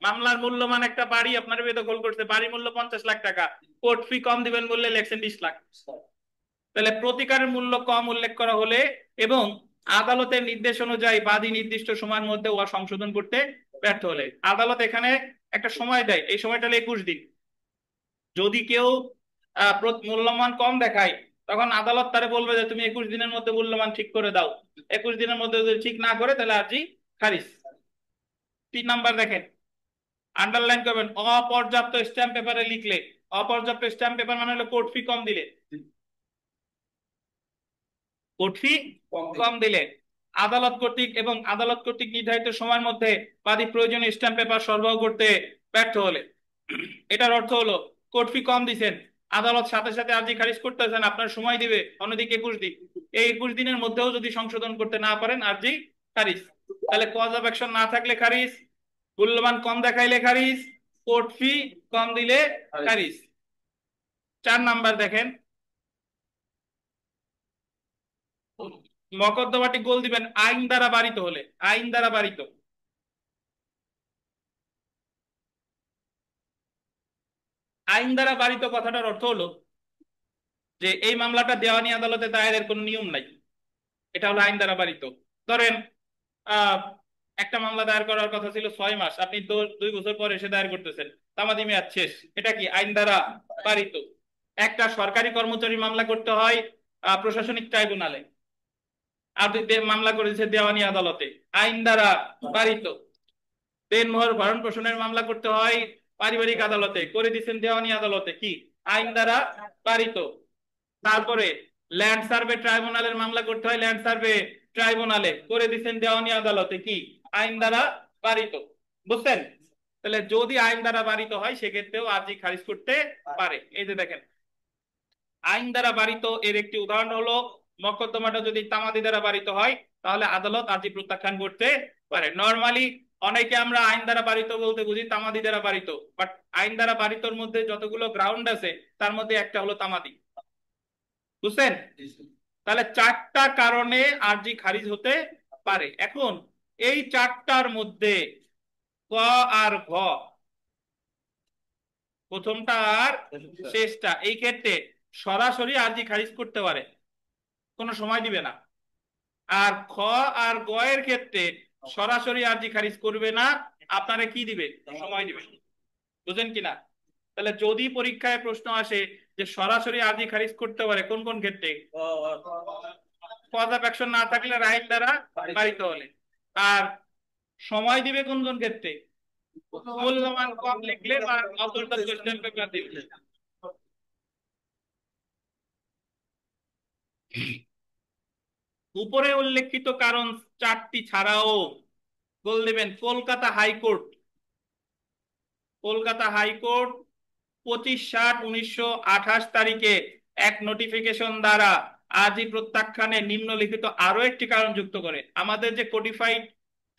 মামলার মূল্যমান একটা বাড়ি আপনার বেদখল করছে, বাড়ি মূল্য 50 লাখ টাকা, কোর্ট ফি কম দিবেন বললে লেখছেন 20 লাখ। তাহলে প্রতিকারের মূল্য কম উল্লেখ করা হলে এবং আদালতের নির্দেশ অনুযায়ী বাদী নির্দিষ্ট সময়ের মধ্যে উহা সংশোধন করতে ব্যর্থ হলে, আদালত এখানে একটা সময় দেয়, এই সময়টা হলো 21 দিন। যদি কেউ মূল্যমান কম দেখায়, তখন আদালত তারে বলবে যে তুমি 21 দিনের মধ্যে মূল্যমান ঠিক করে দাও। 21 দিনের মধ্যে যদি ঠিক না করে তাহলে আর্জি খারিজ। 3 নাম্বার দেখেন, আন্ডারলাইন করবেন অপর্যাপ্ত স্ট্যাম্প পেপারে লিখলে। অপর্যাপ্ত স্ট্যাম্প পেপার মানে হলো কোর্ট ফি কম দিলে, কোর্ট ফি কম দিলে আদালত কর্তৃক নির্ধারিত সময়ের মধ্যে বাদী প্রয়োজনীয় স্ট্যাম্প পেপার সরবরাহ করতে ব্যর্থ হলে। এটার অর্থ হলো কোর্ট ফি কম দিচ্ছেন, আদালত সাথে সাথে আর্জি খারিজ করতেছেন, আপনার সময় দিবে অন্যদিকে 21 দিন, এই 21 দিনের মধ্যেও যদি সংশোধন করতে না পারেন আর্জি খারিজ। তাহলে কজ অফ অ্যাকশন না থাকলে খারিজ, মূল্যমান কম দেখাইলে খারিজ, কোর্ট ফি কম দিলে খারিজ। 4 নাম্বার দেখেন, মকদ্দমাটি গোল দিবেন আইন দ্বারা বারিত হলে। আইন দ্বারা বারিত, আইন দ্বারা বারিত কথাটার অর্থ হলো যে এই মামলাটা দেওয়ানি আদালতে দায়েরের কোনো নিয়ম নাই, এটা হলো আইন দ্বারা বারিত। ধরেন আহ একটা মামলা দায়ের করার কথা ছিল 6 মাস, আপনি 2 বছর পর এসে দায়ের করতেছেন, তামাদি মেয়াদ শেষ, এটা কি? আইন দ্বারা বারিত। একটা সরকারি কর্মচারী মামলা করতে হয় প্রশাসনিক ট্রাইব্যুনালে, আর মামলা করেছে দেওয়ানি আদালতে, আইন দ্বারা বারিত। দেনমোহর ভরণ পোষণের মামলা করতে হয় পারিবারিক আদালতে, করে দিচ্ছেন দেওয়ানি আদালতে, কি? আইন দ্বারা বারিত। তারপরে ল্যান্ড সার্ভে ট্রাইব্যুনালের মামলা করতে হয় ল্যান্ড সার্ভে ট্রাইব্যুনালে, করে দিচ্ছেন দেওয়ানি আদালতে, কি? আইন দ্বারা বারিত। বুঝছেন? তাহলে যদি আইন দ্বারা বারিত হয় সেক্ষেত্রেও আর্জি খারিজ করতে পারে। এই যে দেখেন, আইন দ্বারা বারিত এর একটি উদাহরণ হলো মকদ্দমাটা যদি তামাদি দ্বারা বারিত হয় তাহলে আদালত আর্জি প্রত্যাখ্যান করতে পারে। নরমালি অনেকে আমরা আইন দ্বারা বারিত বলতে বুঝি তামাদি দ্বারা বারিত, বাট আইন দ্বারা বারিতর মধ্যে যতগুলো গ্রাউন্ড আছে তার মধ্যে একটা হলো তামাদি। বুঝছেন? তাহলে 4টা কারণে আর্জি খারিজ হতে পারে। এখন এই 4টার মধ্যে ক আর ঘ, প্রথমটা আর শেষটা, এই ক্ষেত্রে সরাসরি আর্জি খারিজ করতে পারে, কোনো সময় দিবে না। আর খ আর গ এর ক্ষেত্রে সরাসরি আর্জি খারিজ করবে না, আপনারে কি দিবে, সময় দিবে। বুঝেন কিনা? তাহলে যদি পরীক্ষায় প্রশ্ন আসে যে সরাসরি আর্জি খারিজ করতে পারে কোন কোন ক্ষেত্রে, কজ অফ অ্যাকশন না থাকলে রাইট দ্বারা বাড়িতে হলে, আর সময় দিবে কোন কোন ক্ষেত্রে, মূল্যবান কম লিখলে বা অন্তর্গত কোশ্চেন পেপার দিলে। উপরে উল্লেখিত কারণ চারটি ছাড়াও বল দিবেন কলকাতা হাইকোর্ট 25/7/1928 তারিখে এক নোটিফিকেশন দ্বারা আজই প্রত্যাখ্যানে নিম্নলিখিত আরো একটি কারণ যুক্ত করে। আমাদের যে কোডিফাইড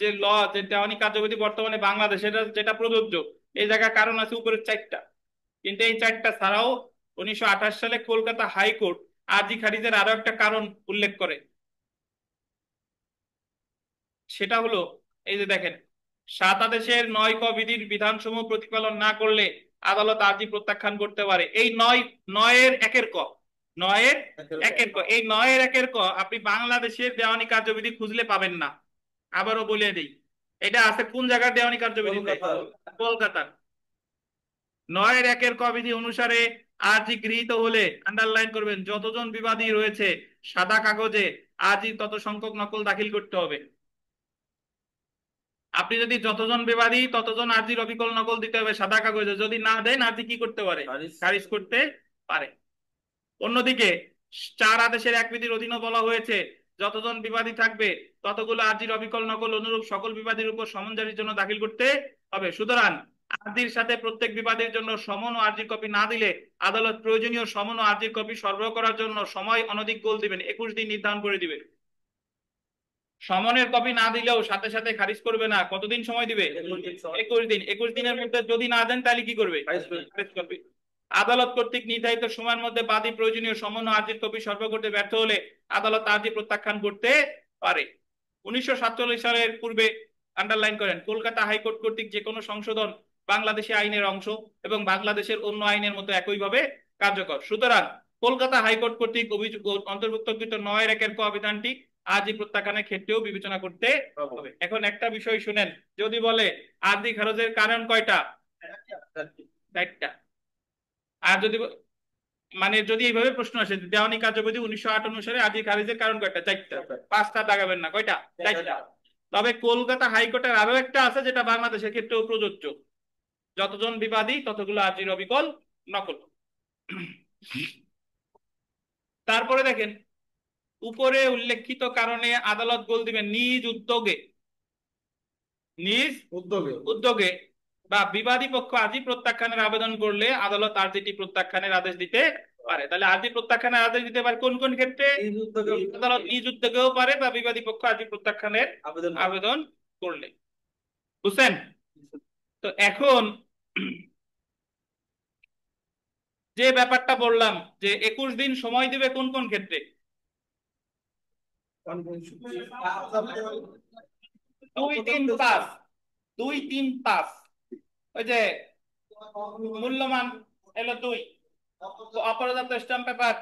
যে ল, যে দেওয়ানি কার্যবিধি বর্তমানে বাংলাদেশের যেটা প্রযোজ্য, এই জায়গায় কারণ আছে উপরের চারটা, কিন্তু এই চারটা ছাড়াও 1928 সালে কলকাতা হাইকোর্ট আরজি খারিজের আরো একটা কারণ উল্লেখ করে। সেটা হলো, এই যে দেখেন, 7 আদেশের 9 ক বিধির বিধানসমূহ প্রতিপালন না করলে আদালত আর্জি প্রত্যাখ্যান করতে পারে। এই 9 এর 1-এর ক, 9-এর 1-এর ক, এই 9-এর 1-এর ক আপনি বাংলাদেশের দেওয়ানি কার্যবিধি খুঁজলে পাবেন না। আবারও বলে দিই, এটা আছে কোন জায়গার দেওয়ানি কার্যবিধিতে? কলকাতার। 9-এর 1-এর ক বিধি অনুসারে আর্জি গৃহীত হলে আন্ডারলাইন করবেন, যতজন বিবাদী রয়েছে সাদা কাগজে আর্জি তত সংখ্যক নকল দাখিল করতে হবে। আপনি যদি যতজন বিবাদী ততজন আর্জির অবিকল নকল দিতে হবে সাদা কাগজে, যদি না দেন আর্জি কি করতে পারে, খারিজ করতে পারে। অন্যদিকে 4 আদেশের 1 বিধির অধীনে বলা হয়েছে যতজন বিবাদী থাকবে ততগুলো আর্জির অবিকল নকল অনুরূপ সকল বিবাদীর উপর সমন জারির জন্য দাখিল করতে হবে। সুতরাং আর্জির সাথে প্রত্যেক বিবাদীর জন্য সমন ও আর্জির কপি না দিলে আদালত প্রয়োজনীয় সমন ও আর্জির কপি সরবরাহ করার জন্য সময় অনধিক গোল দিবেন, 21 দিন নির্ধারণ করে দিবে। সমনের কপি না দিলেও সাথে সাথে খারিজ করবে না, কতদিন সময় দিবে? 21 দিন। 21 দিনের মধ্যে যদি না দেন তাহলে কি করবে? খারিজ করবে। আদালত কর্তৃক নির্ধারিত সময়ের মধ্যে বাদী প্রয়োজনীয় সমন ও আর্জির কপি সরবরাহ করতে ব্যর্থ হলে আদালত আর্জি প্রত্যাখ্যান করতে পারে। 1947 সালের পূর্বে আন্ডারলাইন করেন, কলকাতা হাইকোর্ট কর্তৃক যে কোনো সংশোধন বাংলাদেশি আইনের অংশ এবং বাংলাদেশের অন্য আইনের মতো একইভাবে কার্যকর। সুতরাং কলকাতা হাইকোর্ট কর্তৃক অন্তর্ভুক্তকৃত 9-এর 1-এর ক বিধানটি আর্জি প্রত্যাখ্যানের ক্ষেত্রেও বিবেচনা করতে হবে। এখন একটা বিষয় শুনেন, যদি বলে আর্জি খারজের কারণ কয়টা? 4টা। আর যদি মানে যদি এইভাবে প্রশ্ন আসে, দেওয়ানি কার্যবিধি 1908 অনুসারে আর্জি খারিজের কারণ কয়টা? 4টা। 5টা দাগাবেন না, কয়টা? 4টা। তবে কলকাতা হাইকোর্টের আরো একটা আছে যেটা বাংলাদেশের ক্ষেত্রেও প্রযোজ্য, যতজন বিবাদী ততগুলো আর্জির অবিকল নকল। তারপরে দেখেন, উপরে উল্লেখিত কারণে আদালত গোল দিবেন নিজ উদ্যোগে বা বিবাদী পক্ষ আর্জি প্রত্যাখ্যানের আবেদন করলে আদালত আর্জিটি প্রত্যাখ্যানের আদেশ দিতে পারে। তাহলে আর্জি প্রত্যাখ্যানের আদেশ দিতে পারে কোন কোন ক্ষেত্রে? আদালত নিজ উদ্যোগেও পারে বা বিবাদী পক্ষ আর্জি প্রত্যাখ্যানের আবেদন করলে। বুঝছেন? তো এখন যে ব্যাপারটা বললাম যে 21 দিন সময় দিবে কোন কোন ক্ষেত্রে? 2, 3, 5, 2, 3, 5। ওই যে মূল্যমান এলো 2, অপরাধ স্ট্যাম্প পেপার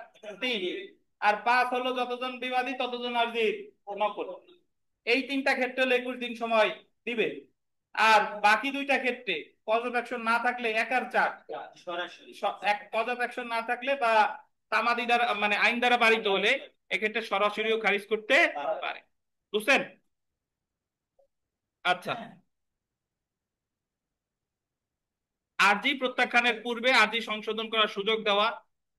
3, আর 5 হলো যতজন বিবাদী ততজন আর্জি নকল। এই 3টা ক্ষেত্রে হলো 21 দিন সময় দিবে। আর বাকি 2টা ক্ষেত্রে কজ অফ অ্যাকশন না থাকলে 1 আর 4, সরাসরি কজ অফ অ্যাকশন না থাকলে বা তামাদি দ্বারা মানে আইন দ্বারা বাড়িতে হলে এক্ষেত্রে সরাসরিও খারিজ করতে পারে। বুঝছেন? আচ্ছা, আর্জি প্রত্যাখ্যানের পূর্বে আর্জি সংশোধন করার সুযোগ দেওয়া,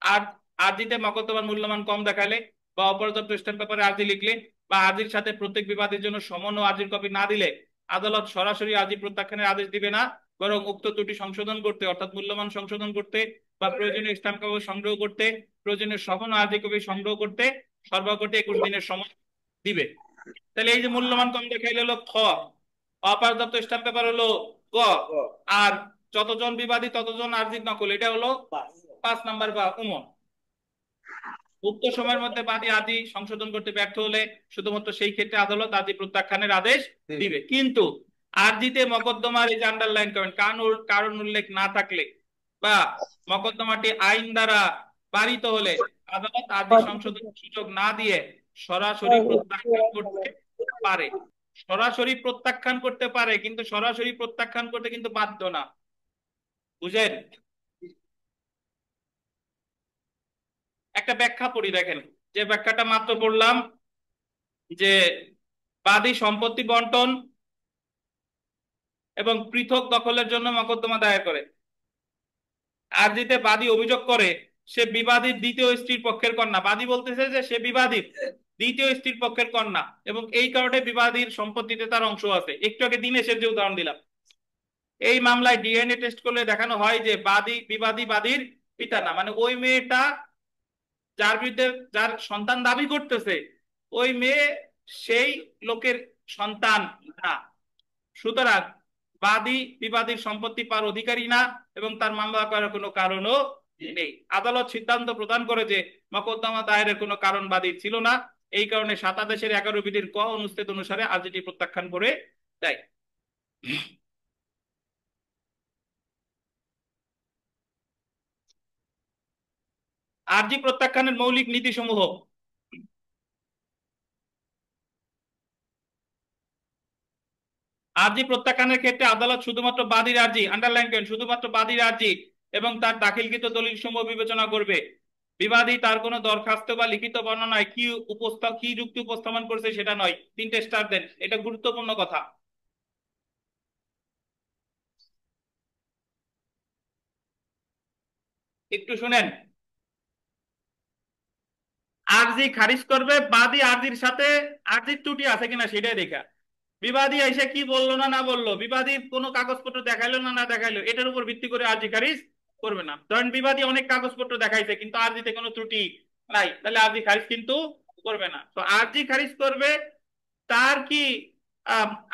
আর আর্জিতে মকদ্দমার মূল্যমান কম দেখালে বা অপর্যাপ্ত স্ট্যাম্প পেপারে আর্জি লিখলে বা আর্জির সাথে প্রত্যেক বিবাদের জন্য সমন ও আর্জির কপি না দিলে আদালত সরাসরি আর্জি প্রত্যাখ্যানের আদেশ দিবে না, বরং উক্ত ত্রুটি সংশোধন করতে অর্থাৎ মূল্যমান সংশোধন করতে বা প্রয়োজনীয় স্ট্যাম্প কাগজ সংগ্রহ করতে, প্রয়োজনীয় সমন ও আর্জি কপি সংগ্রহ করতে সরবরাহ করতে 21 দিনের সময় দিবে। তাহলে এই যে মূল্যমান কম দেখাইলে হলো খ, অপর্যাপ্ত স্ট্যাম্প পেপার হলো গ, আর যতজন বিবাদী ততজন আর্জির নকল এটা হলো 5 নাম্বার বা উমন। উক্ত সময়ের মধ্যে বাদী আর্জি সংশোধন করতে ব্যর্থ হলে শুধুমাত্র সেই ক্ষেত্রে আদালত আর্জি প্রত্যাখ্যানের আদেশ দিবে। কিন্তু আর্জিতে মকদ্দমার এই যে আন্ডারলাইন করেন, কারণ উল্লেখ না থাকলে বা মকদ্দমাটি আইন দ্বারা বারিত হলে আদালত আর্জি সংশোধনের সুযোগ না দিয়ে সরাসরি প্রত্যাখ্যান করতে পারে। সরাসরি প্রত্যাখ্যান করতে পারে, কিন্তু সরাসরি প্রত্যাখ্যান করতে কিন্তু বাধ্য না। বুঝেন? একটা ব্যাখ্যা পড়ি, দেখেন যে ব্যাখ্যাটা মাত্র পড়লাম, যে বাদী সম্পত্তি বন্টন এবং পৃথক দখলের জন্য মকদ্দমা দায়ের করে। আরজিতে বাদী অভিযোগ করে সে বিবাদীর দ্বিতীয় স্ত্রীর পক্ষের কন্যা। বাদী বলতেছে যে সে বিবাদীর দ্বিতীয় স্ত্রীর পক্ষের কন্যা এবং এই কারণে বিবাদীর সম্পত্তিতে তার অংশ আছে। একটু আগে দিনেশের যে উদাহরণ দিলাম, এই মামলায় ডিএনএ টেস্ট করলে দেখানো হয় যে বিবাদী বাদীর পিতা না, মানে ওই মেয়েটা যার বিরুদ্ধে যার সন্তান দাবি করতেছে ওই মেয়ে সেই লোকের সন্তান না। সুতরাং বাদী বিবাদীর সম্পত্তি পাওয়ার অধিকারী না এবং তার মামলা করার কোনো কারণও নেই। আদালত সিদ্ধান্ত প্রদান করে যে মকদ্দমা দায়েরের কোনো কারণ বাদীর ছিল না। এই কারণে ৭ আদেশের ১১ বিধির ক অনুচ্ছেদ অনুসারে আর্জিটি প্রত্যাখ্যান করে দেয়। আর্জি প্রত্যাখ্যানের মৌলিক নীতিসমূহ। আর্জি প্রত্যাখ্যানের ক্ষেত্রে আদালত শুধুমাত্র বাদীর আর্জি, আন্ডারলাইন করেন, শুধুমাত্র বাদীর আর্জি এবং তার দাখিলকৃত দলিল সমূহ বিবেচনা করবে। বিবাদী তার কোনো দরখাস্ত বা লিখিত বর্ণনায় কি যুক্তি উপস্থাপন করছে সেটা নয়। 3টে স্টার দেন, এটা গুরুত্বপূর্ণ কথা। একটু শুনেন। আর্জি খারিজ করবে বাদী আর্জির সাথে আর্জির ত্রুটি আছে কিনা সেটাই দেখা। বিবাদী এসে কি বললো না না বললো, বিবাদীর কোনো কাগজপত্র দেখাইলো না না দেখাইলো, এটার উপর ভিত্তি করে আর্জি খারিজ করবে না। ধরেন বিবাদী অনেক কাগজপত্র দেখাইছে কিন্তু আর্জিতে কোনো ত্রুটি নাই, তাহলে আর্জি খারিজ কিন্তু করবে না। তো আর্জি খারিজ করবে তার কি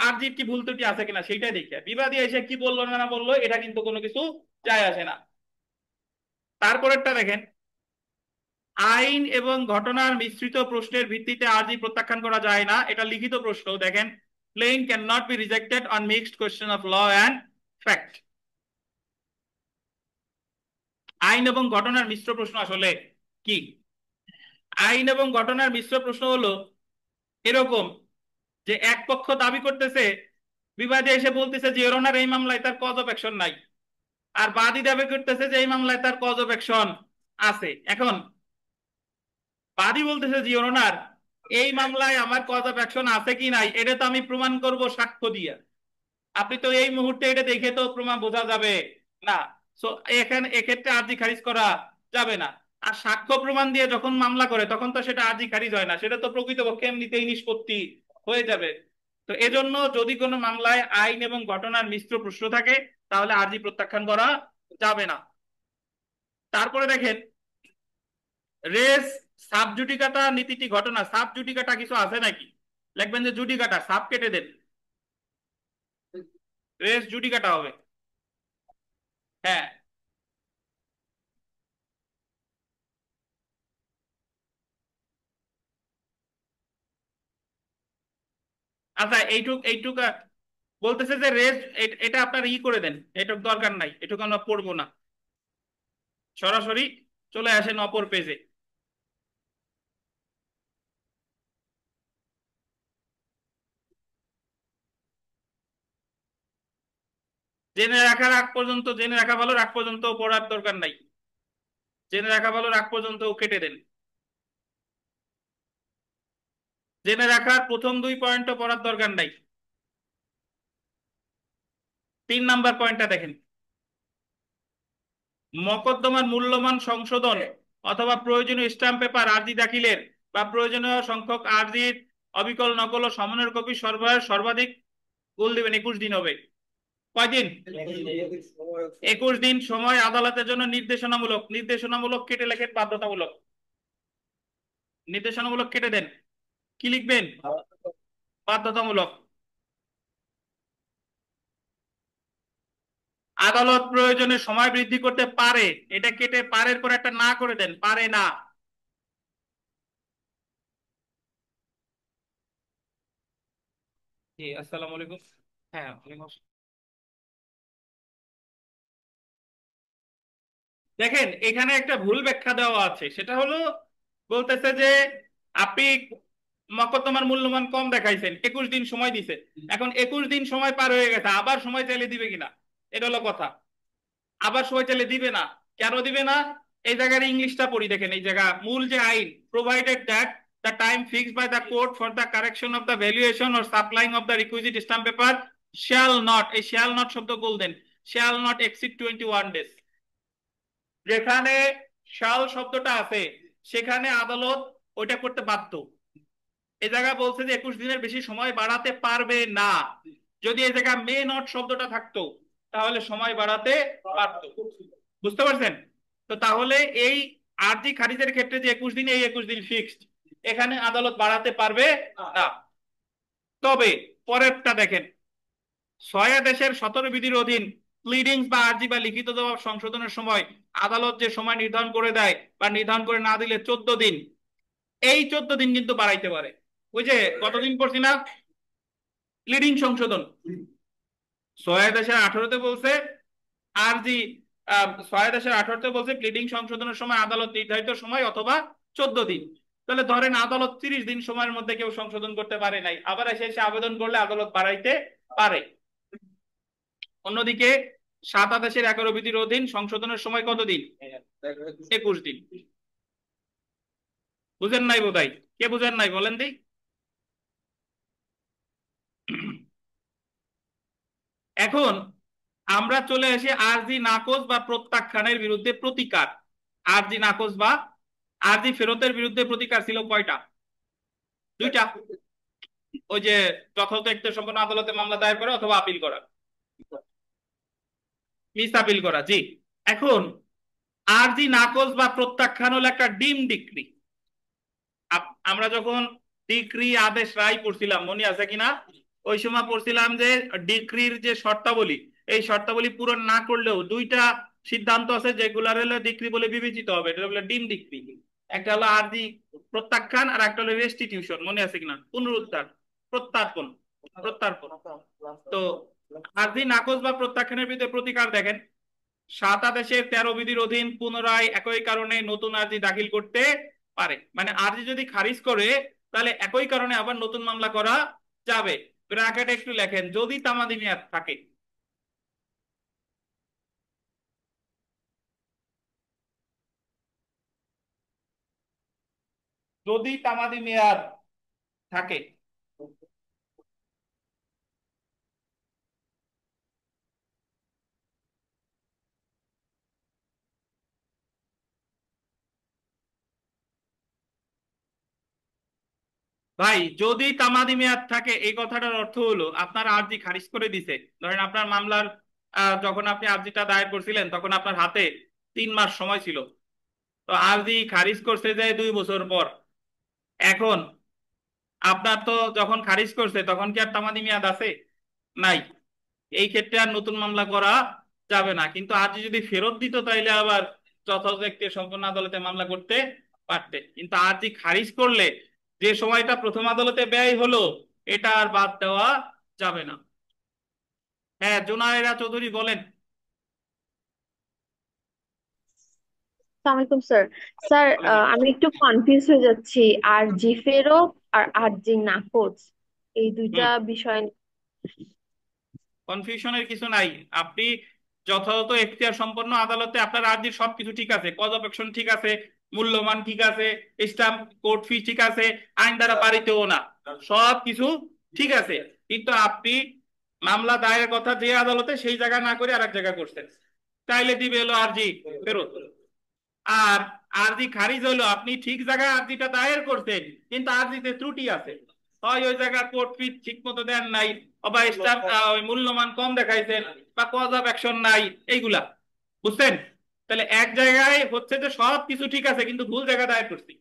আর্জির কি ভুল ত্রুটি আছে কিনা সেটাই দেখে। বিবাদী এসে কি বললো না না বললো এটা কিন্তু কোনো কিছু যায় আসে না। তারপরেরটা দেখেন, আইন এবং ঘটনার মিশ্রিত প্রশ্নের ভিত্তিতে আর্জি প্রত্যাখ্যান করা যায় না। এটা লিখিত প্রশ্ন, দেখেন claim cannot be rejected on mixed question of law and fact। আইন এবং ঘটনার মিশ্র প্রশ্ন আসলে কি? আইন এবং ঘটনার মিশ্র প্রশ্ন হলো এরকম যে এক পক্ষ দাবি করতেছে, বিবাদী এসে বলতেছে যে ইওর অনার এই মামলায় তার কজ অফ অ্যাকশন নাই, আর বাদী দাবি করতেছে যে এই মামলায় তার কজ অফ অ্যাকশন আছে। এখন বাদী বলতেছে যে ইওর অনার এই মামলায় আমার কজ অফ অ্যাকশন আছে কি নাই এটা তো আমি প্রমাণ করব সাক্ষ্য দিয়ে। আপনি তো এই মুহূর্তে এটা দেখে তো প্রমাণ বোঝা যাবে না। সো এখানে এক্ষেত্রে আর্জি খারিজ করা যাবে না। আর সাক্ষ্য প্রমাণ দিয়ে যখন মামলা করে তখন তো সেটা আর্জি খারিজ হয় না, সেটা তো প্রকৃতপক্ষে এমনিতেই নিষ্পত্তি হয়ে যাবে। তো এজন্য যদি কোনো মামলায় আইন এবং ঘটনার মিশ্র প্রশ্ন থাকে তাহলে আর্জি প্রত্যাখ্যান করা যাবে না। তারপরে দেখেন রেস সাব জুডিকাটা নীতিটি ঘটনা। সাব জুডিকাটা কিছু আছে নাকি? লিখবেন যে জুডিকাটা, সাব কেটে দেন, রেস জুডিকাটা হবে। হ্যাঁ, আচ্ছা এইটুক এইটুক বলতেছে যে রেস, এটা আপনার ই করে দেন, এটুক দরকার নাই, এটুকু আমরা পড়বো না। সরাসরি চলে আসেন অপর পেজে। জেনে রাখার আগ পর্যন্ত, জেনে রাখা ভালো, আগ পর্যন্ত পড়ার দরকার নাই। জেনে রাখা ভালো, আগ পর্যন্ত কেটে দেন। জেনে রাখার প্রথম 2 পয়েন্টও পড়ার দরকার নাই। 3 নাম্বার পয়েন্টটা দেখেন, মকদ্দমার মূল্যমান সংশোধন অথবা প্রয়োজনীয় স্ট্যাম্প পেপার আর্জি দাখিলের বা প্রয়োজনীয় সংখ্যক আর্জির অবিকল নকল ও সমনের কপি সরবরাহের সর্বাধিক গোল দিবেন 21 দিন হবে। কয়দিন? 21 দিন সময় আদালতের জন্য নির্দেশনামূলক। নির্দেশনামূলক কেটে লেখেন বাধ্যতামূলক। নির্দেশনামূলক কেটে দেন, কি লিখবেন? বাধ্যতামূলক। আদালত প্রয়োজনে সময় বৃদ্ধি করতে পারে, এটা কেটে পারের পর একটা না করে দেন, পারে না। জি আসসালামু আলাইকুম। হ্যাঁ ওয়ালাইকুম আসসালাম। দেখেন এখানে একটা ভুল ব্যাখ্যা দেওয়া আছে, সেটা হলো বলতেছে যে আপনি মকদ্দমার মূল্যমান কম দেখাইছেন, 21 দিন সময় দিছে, এখন 21 দিন সময় পার হয়ে গেছে, আবার সময় চাইলে দিবে কিনা, এটা হলো কথা। আবার সময় চাইলে দিবে না। কেন দিবে না? এই জায়গার ইংলিশটা পড়ি, দেখেন এই জায়গা মূল যে আইন, provided that the time fixed by the court for the correction of the valuation or supplying of the requisite stamp paper shall not, এই শ্যাল নট শব্দ বলতেন, শ্যাল নট এক্সিড 21 ডেজ। যেখানে শাল শব্দটা আছে সেখানে আদালত ওইটা করতে বাধ্য। এই জায়গা বলছে যে 21 দিনের বেশি সময় বাড়াতে পারবে না। যদি এই জায়গা মে নট শব্দটা থাকতো তাহলে সময় বাড়াতে পারতো। বুঝতে পারছেন? তো তাহলে এই আরজি খারিজের ক্ষেত্রে যে 21 দিন, এই 21 দিন ফিক্সড, এখানে আদালত বাড়াতে পারবে না। তবে পরেরটা দেখেন, 6 আদেশের 17 বিধির অধীন প্লিডিংস বা আরজি বা লিখিত জবাব সংশোধনের সময় আদালত যে সময় নির্ধারণ করে দেয় বা নির্ধারণ করে না দিলে 14 দিন, এই 14 দিন কিন্তু বাড়াইতে পারে। ওই যে কতদিন পড়ছি না, প্লিডিং সংশোধন 6-18 বলছে আরজি, 6-18 বলছে প্লিডিং সংশোধনের সময় আদালত নির্ধারিত সময় অথবা 14 দিন। তাহলে ধরেন আদালত 30 দিন সময়ের মধ্যে কেউ সংশোধন করতে পারে নাই, আবার এসে আবেদন করলে আদালত বাড়াইতে পারে। অন্যদিকে 7 আদেশের 11 বিধির অধীন সংশোধনের সময় কতদিন? 21 দিন। বুঝেন নাই বোধহয়, কে বুঝেন নাই বলেন দিই। এখন আমরা চলে আসি আরজি নাকচ বা প্রত্যাখ্যানের বিরুদ্ধে প্রতিকার। আরজি নাকচ বা আরজি ফেরতের বিরুদ্ধে প্রতিকার ছিল কয়টা? 2টা। ওই যে যথাযথ ব্যক্তি সম্পন্ন আদালতে মামলা দায়ের করা অথবা আপিল করা, মিস আপিল করা, জি। এখন আরজি নাকচ বা প্রত্যাখ্যান হলো একটা ডিম ডিক্রি। আমরা যখন ডিক্রি আদেশ রায় পড়ছিলাম মনে আছে কিনা, ওই সময় পড়ছিলাম যে ডিক্রির যে শর্তাবলী, এই শর্তাবলী পূরণ না করলেও 2টা সিদ্ধান্ত আছে যেগুলার হলো ডিক্রি বলে বিবেচিত হবে, এটা হলো ডিম ডিক্রি। একটা হলো আরজি প্রত্যাখ্যান আর একটা হলো রেস্টিটিউশন, মনে আছে কিনা, পুনরুদ্ধার, প্রত্যার্পণ, প্রত্যার্পণ। তো আরজি নাকচ বা প্রত্যাখ্যানের বিরুদ্ধে প্রতিকার দেখেন, 7 আদেশের 13 বিধির অধীন পুনরায় একই কারণে নতুন আরজি দাখিল করতে পারে। মানে আরজি যদি খারিজ করে তাহলে একই কারণে আবার নতুন মামলা করা যাবে। ব্র্যাকেটে একটু লেখেন, যদি তামাদি মেয়াদ থাকে। যদি তামাদি মেয়াদ থাকে। ভাই যদি তামাদি মেয়াদ থাকে এই কথাটার অর্থ হলো আপনার আরজি খারিজ করে দিছে। ধরেন আপনার মামলার যখন আপনি আরজিটা দায়ের করছিলেন তখন আপনার হাতে 3 মাস সময় ছিল, তো আরজি খারিজ করছে যে 2 বছর পর। এখন আপনার তো যখন খারিজ করছে তখন কি আর তামাদি মেয়াদ আছে? নাই। এই ক্ষেত্রে আর নতুন মামলা করা যাবে না। কিন্তু আরজি যদি ফেরত দিত তাইলে আবার যথাযথ ব্যক্তি সম্পন্ন আদালতে মামলা করতে পারতে। কিন্তু আরজি খারিজ করলে যে সময়টা প্রথম আদালতে ব্যয় হলো এটা আর বাদ দেওয়া যাবে না। হ্যাঁ, জুনায়েরা চৌধুরী বলেন। আসসালামাইকুম স্যার। স্যার, আমি একটু কনফিউজ হয়ে যাচ্ছি। আর জি ফেরত আর আর জি নাকচ, এই দুইটা হুম, বিষয় কনফিউশনের কিছু নাই। আপনি যথাযথ এখতিয়ার সম্পন্ন আদালতে আপনার আর্জির সবকিছু ঠিক আছে, কজ অফ অ্যাকশন ঠিক আছে, মূল্যমান ঠিক আছে, স্ট্যাম্প কোর্ট ফি ঠিক আছে, আইন দ্বারা পারিতও না, সব কিছু ঠিক আছে। কিন্তু আপনি মামলা দায়েরের কথা যে আদালতে সেই জায়গা না করে আরেক জায়গা করছেন, তাইলে দিবে হলো আরজি ফেরত। আর আরজি খারিজ হলো আপনি ঠিক জায়গায় আরজিটা দায়ের করছেন কিন্তু আরজিতে ত্রুটি আছে, হয় ওই জায়গা কোর্ট ফি ঠিক মতো দেন নাই, বা স্টাম্প ওই মূল্যমান কম দেখাইছেন, বা কজ অফ অ্যাকশন নাই, এইগুলা। বুঝছেন? তাহলে এক জায়গায় হচ্ছে যে সব কিছু ঠিক আছে কিন্তু ভুল জায়গায় দায়ের করছি,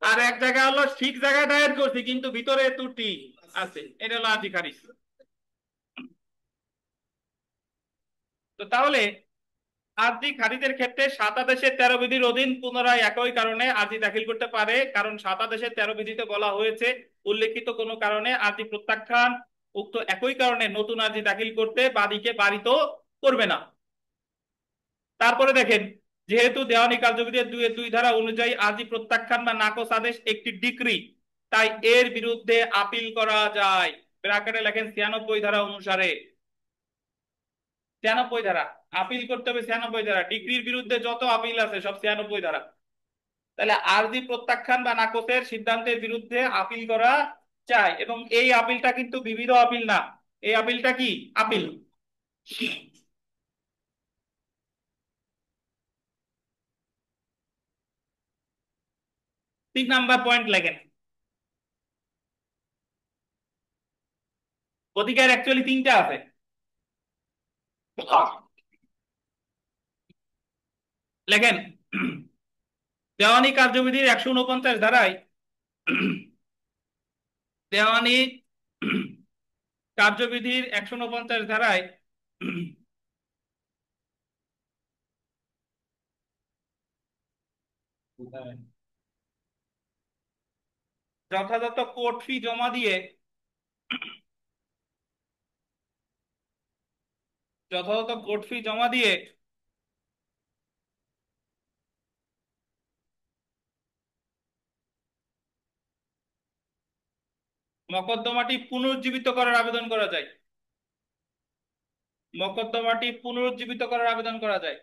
আর এক জায়গায় হলো ঠিক জায়গায় দায়ের করছি কিন্তু ভিতরে ত্রুটি আছে, এটা হলো আরজি খারিজ। তো তাহলে আরজি খারিজের ক্ষেত্রে 7 আদেশের 13 বিধির অধীন পুনরায় একই কারণে আরজি দাখিল করতে পারে, কারণ 7 আদেশের 13 বিধিতে বলা হয়েছে উল্লেখিত কোনো কারণে আরজি প্রত্যাখ্যান উক্ত একই কারণে নতুন আরজি দাখিল করতে বাদীকে বারিত করবে না। তারপরে দেখেন, যেহেতু দেওয়ানি কার্যবিধির 2-2 ধারা অনুযায়ী আরজি প্রত্যাখ্যান বা নাকচ আদেশ একটি ডিক্রি, তাই এর বিরুদ্ধে আপিল করা যায়। ব্র্যাকেটে লেখেন 96 ধারা অনুসারে। 96 ধারা আপিল করতে হবে, 96 ধারা। ডিগ্রির বিরুদ্ধে যত আপিল আছে সব 96 ধারা। তাহলে আরজি প্রত্যাখ্যান বা নাকচের সিদ্ধান্তের বিরুদ্ধে আপিল করা যায়, এবং এই আপিলটা কিন্তু বিবিধ আপিল না। এই আপিলটা কি আপিল? 3 নাম্বার পয়েন্ট লেখেন। অধিকার অ্যাকচুয়ালি 3টা আছে। লেখেন দেওয়ানি কার্যবিধির 149 ধারায় দেওয়ানি কার্যবিধির 149 ধারায় যথাযথ কোর্ট ফি জমা দিয়ে যথাযথ কোর্ট ফি জমা দিয়ে মকদ্দমাটি পুনরুজ্জীবিত করার আবেদন করা যায়। মকদ্দমাটি পুনরুজ্জীবিত করার আবেদন করা যায়।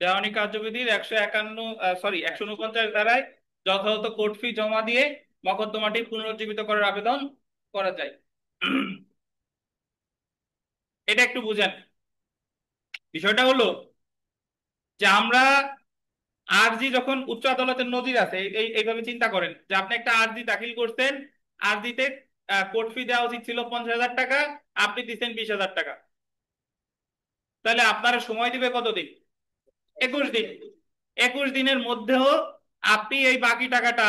দেওয়ানি কার্যবিধির 149 ধারায় যথাযথ কোর্ট ফি জমা দিয়ে মকদ্দমাটি পুনরুজ্জীবিত করার আবেদন করা যায়। এটা একটু বুঝেন। বিষয়টা হলো যে আমরা আরজি যখন উচ্চ আদালতের নজির আছে, এইভাবে চিন্তা করেন যে আপনি একটা আরজি দাখিল করছেন, আরজিতে কোর্ট ফি দেওয়া উচিত ছিল 50,000 টাকা, আপনি দিচ্ছেন 20,000 টাকা। তাহলে আপনার সময় দিবে কতদিন? 21 দিন। 21 দিনের মধ্যেও আপনি এই বাকি টাকাটা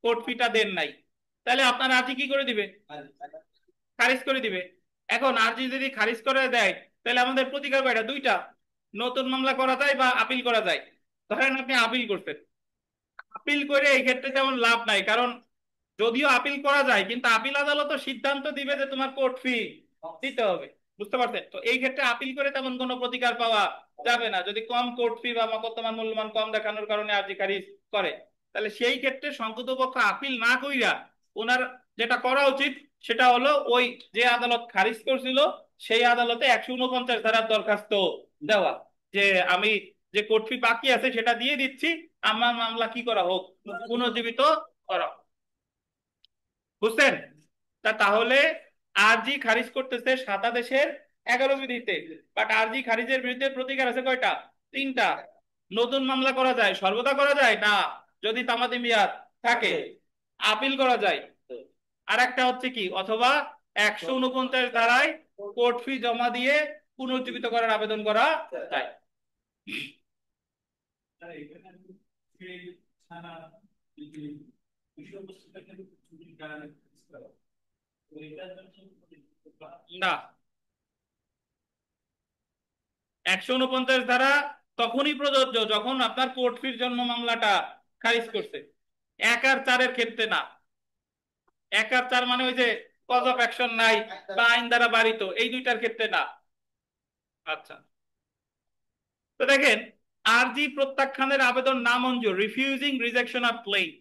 কোর্ট ফিটা দেন নাই, তাহলে আপনার আর্জি কি করে দিবে? খারিজ করে দিবে। এখন আর্জি যদি খারিজ করে দেয় তাহলে আমাদের প্রতিকার কয়টা? 2টা। নতুন মামলা করা যায় বা আপিল করা যায়। ধরেন আপনি আপিল করছেন, আপিল করে এই ক্ষেত্রে তেমন লাভ নাই, কারণ যদিও আপিল করা যায় কিন্তু আপিল আদালত সিদ্ধান্ত দিবে যে তোমার কোর্ট ফি দিতে হবে। বুঝতে পারছেন? তো এই ক্ষেত্রে আপিল করে তেমন কোনো প্রতিকার পাওয়া যাবে না, যদি কম কোর্ট ফি বা মকদ্দমার মূল্যমান কম দেখানোর কারণে আর্জি খারিজ করে। তাহলে সেই ক্ষেত্রে সংযুক্ত পক্ষ আপিল না কইরা ওনার যেটা করা উচিত সেটা হলো ওই যে আদালত খারিজ করছিল সেই আদালতে 149 ধারার দরখাস্ত দেওয়া, যে আমি যে কোর্ট ফি বাকি আছে সেটা দিয়ে দিচ্ছি, আমার মামলা কি করা হোক, পুনর্জীবিত করা হোক। বুঝছেন? তাহলে আরজি খারিজ করতেছে 7 আদেশের 11 বিধিতে, বাট আরজি খারিজের বিরুদ্ধে প্রতিকার আছে কয়টা? 3টা। নতুন মামলা করা যায়, সর্বদা করা যায় না যদি তামাদি মেয়াদ থাকে, আপিল করা যায়। আর একটা হচ্ছে কি, অথবা 149 ধারায় কোর্ট ফি জমা দিয়ে পুনরুজ্জীবিত করার আবেদন করা যায়। না, 149 ধারা তখনই প্রযোজ্য যখন আপনার কোর্ট ফির জন্য মামলাটা খারিজ করছে। 1 আর 4 এর ক্ষেত্রে না। 1 আর 4 মানে ওই যে কজ অফ অ্যাকশন নাই বা আইন দ্বারা বাড়িত, এই 2টার ক্ষেত্রে না। আচ্ছা, তো দেখেন আরজি প্রত্যাখ্যানের আবেদন নামঞ্জুর, রিফিউজিং রিজেকশন অফ প্লেইন্ট।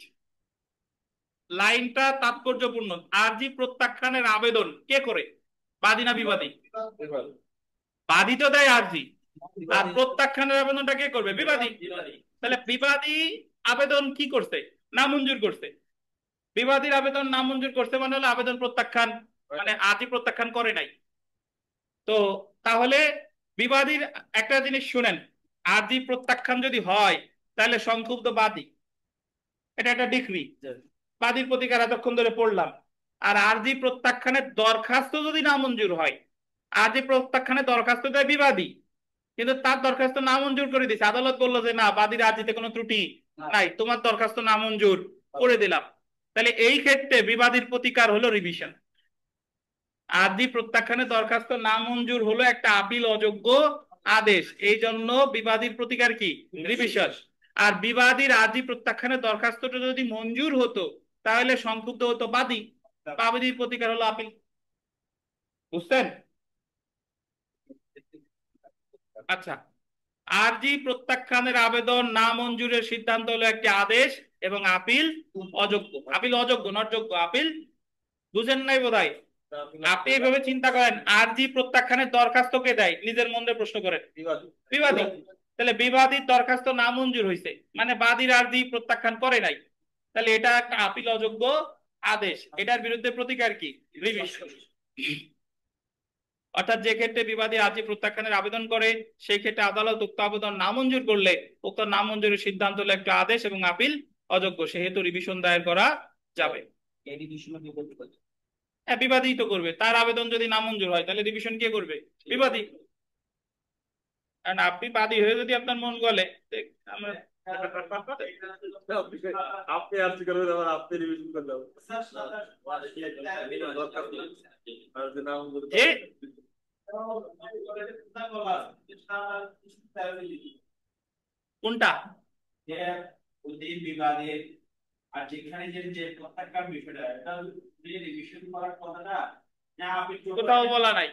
লাইনটা তাৎপর্যপূর্ণ। আরজি প্রত্যাখ্যানের আবেদন কে করে? বাদী না বিবাদী? বাদী তো দেয় আরজি, আর প্রত্যাখ্যানের আবেদনটা কে করবে? বিবাদী। তাহলে বিবাদী আবেদন কি করছে? নামঞ্জুর করছে। বিবাদীর আবেদন নামঞ্জুর করছে মানে হলো আবেদন প্রত্যাখ্যান, মানে আরজি প্রত্যাখ্যান করে নাই। তো তাহলে বিবাদীর একটা জিনিস শুনেন, আরজি প্রত্যাখ্যান যদি হয় তাহলে সংক্ষুব্ধ বাদী, এটা একটা ডিক্রি, বাদীর প্রতিকার এতক্ষণ ধরে পড়লাম। আর আরজি প্রত্যাখ্যানের দরখাস্ত যদি নামঞ্জুর হয়, আরজি প্রত্যাখ্যানের দরখাস্ত দেয় বিবাদী, কিন্তু তার দরখাস্ত নামঞ্জুর করে দিচ্ছে, আদালত বললো যে না, বাদীর আরজিতে কোনো ত্রুটি নাই, তোমার দরখাস্ত নামঞ্জুর করে দিলাম। তাহলে এই ক্ষেত্রে বিবাদীর প্রতিকার হলো রিভিশন। আরজি প্রত্যাখ্যানের দরখাস্ত নামঞ্জুর হলো একটা আপিল অযোগ্য আদেশ, এই জন্য বিবাদীর প্রতিকার কি? রিভিশন। আর বিবাদীর আরজি প্রত্যাখ্যানের দরখাস্তটা যদি মঞ্জুর হতো তাহলে সংক্ষুব্ধ হতো বাদী, বাদীর প্রতিকার হলো আপিল। বুঝছেন? আচ্ছা, আরজি প্রত্যাখ্যানের আবেদন না মঞ্জুরের সিদ্ধান্ত হলো একটি আদেশ এবং আপিল অযোগ্য। আপিল অযোগ্য, নট যোগ্য, আপিল। বুঝেন নাই বোধহয়? আপনি এইভাবে চিন্তা করেন, আরজি প্রত্যাখ্যানের দরখাস্ত কে দেয়? নিজের মনে প্রশ্ন করেন। বিবাদী। তাহলে বিবাদীর দরখাস্ত না মঞ্জুর হয়েছে, মানে বাদীর আরজি প্রত্যাখ্যান করে নাই, তাহলে এটা একটা আপিল অযোগ্য আদেশ। এটার বিরুদ্ধে প্রতিকার কি? রিভিশন। অর্থাৎ যে ক্ষেত্রে বিবাদী আরজি প্রত্যাখ্যানের আবেদন করে, সেই ক্ষেত্রে আদালত উক্ত আবেদন নামঞ্জুর করলে উক্ত নামঞ্জুরের সিদ্ধান্ত হলো একটা আদেশ এবং আপিল অযোগ্য, সেহেতু রিভিশন দায়ের করা যাবে। হ্যাঁ, বিবাদী তো করবে। তার আবেদন যদি নামঞ্জুর হয় তাহলে রিভিশন কে করবে? বিবাদী। কারণ আপনি বাদী হয়ে যদি আপনার মন গলে, আমরা আপনি আজকে করবেন, আবার আপনি রিভিশন করলেন। যে কোনটা বিবাদের আর যেখানে যে প্রত্যাখ্যান বিষয়টা, এটা রিভিশন করার কথাটা না আপনি কোথাও বলা নাই।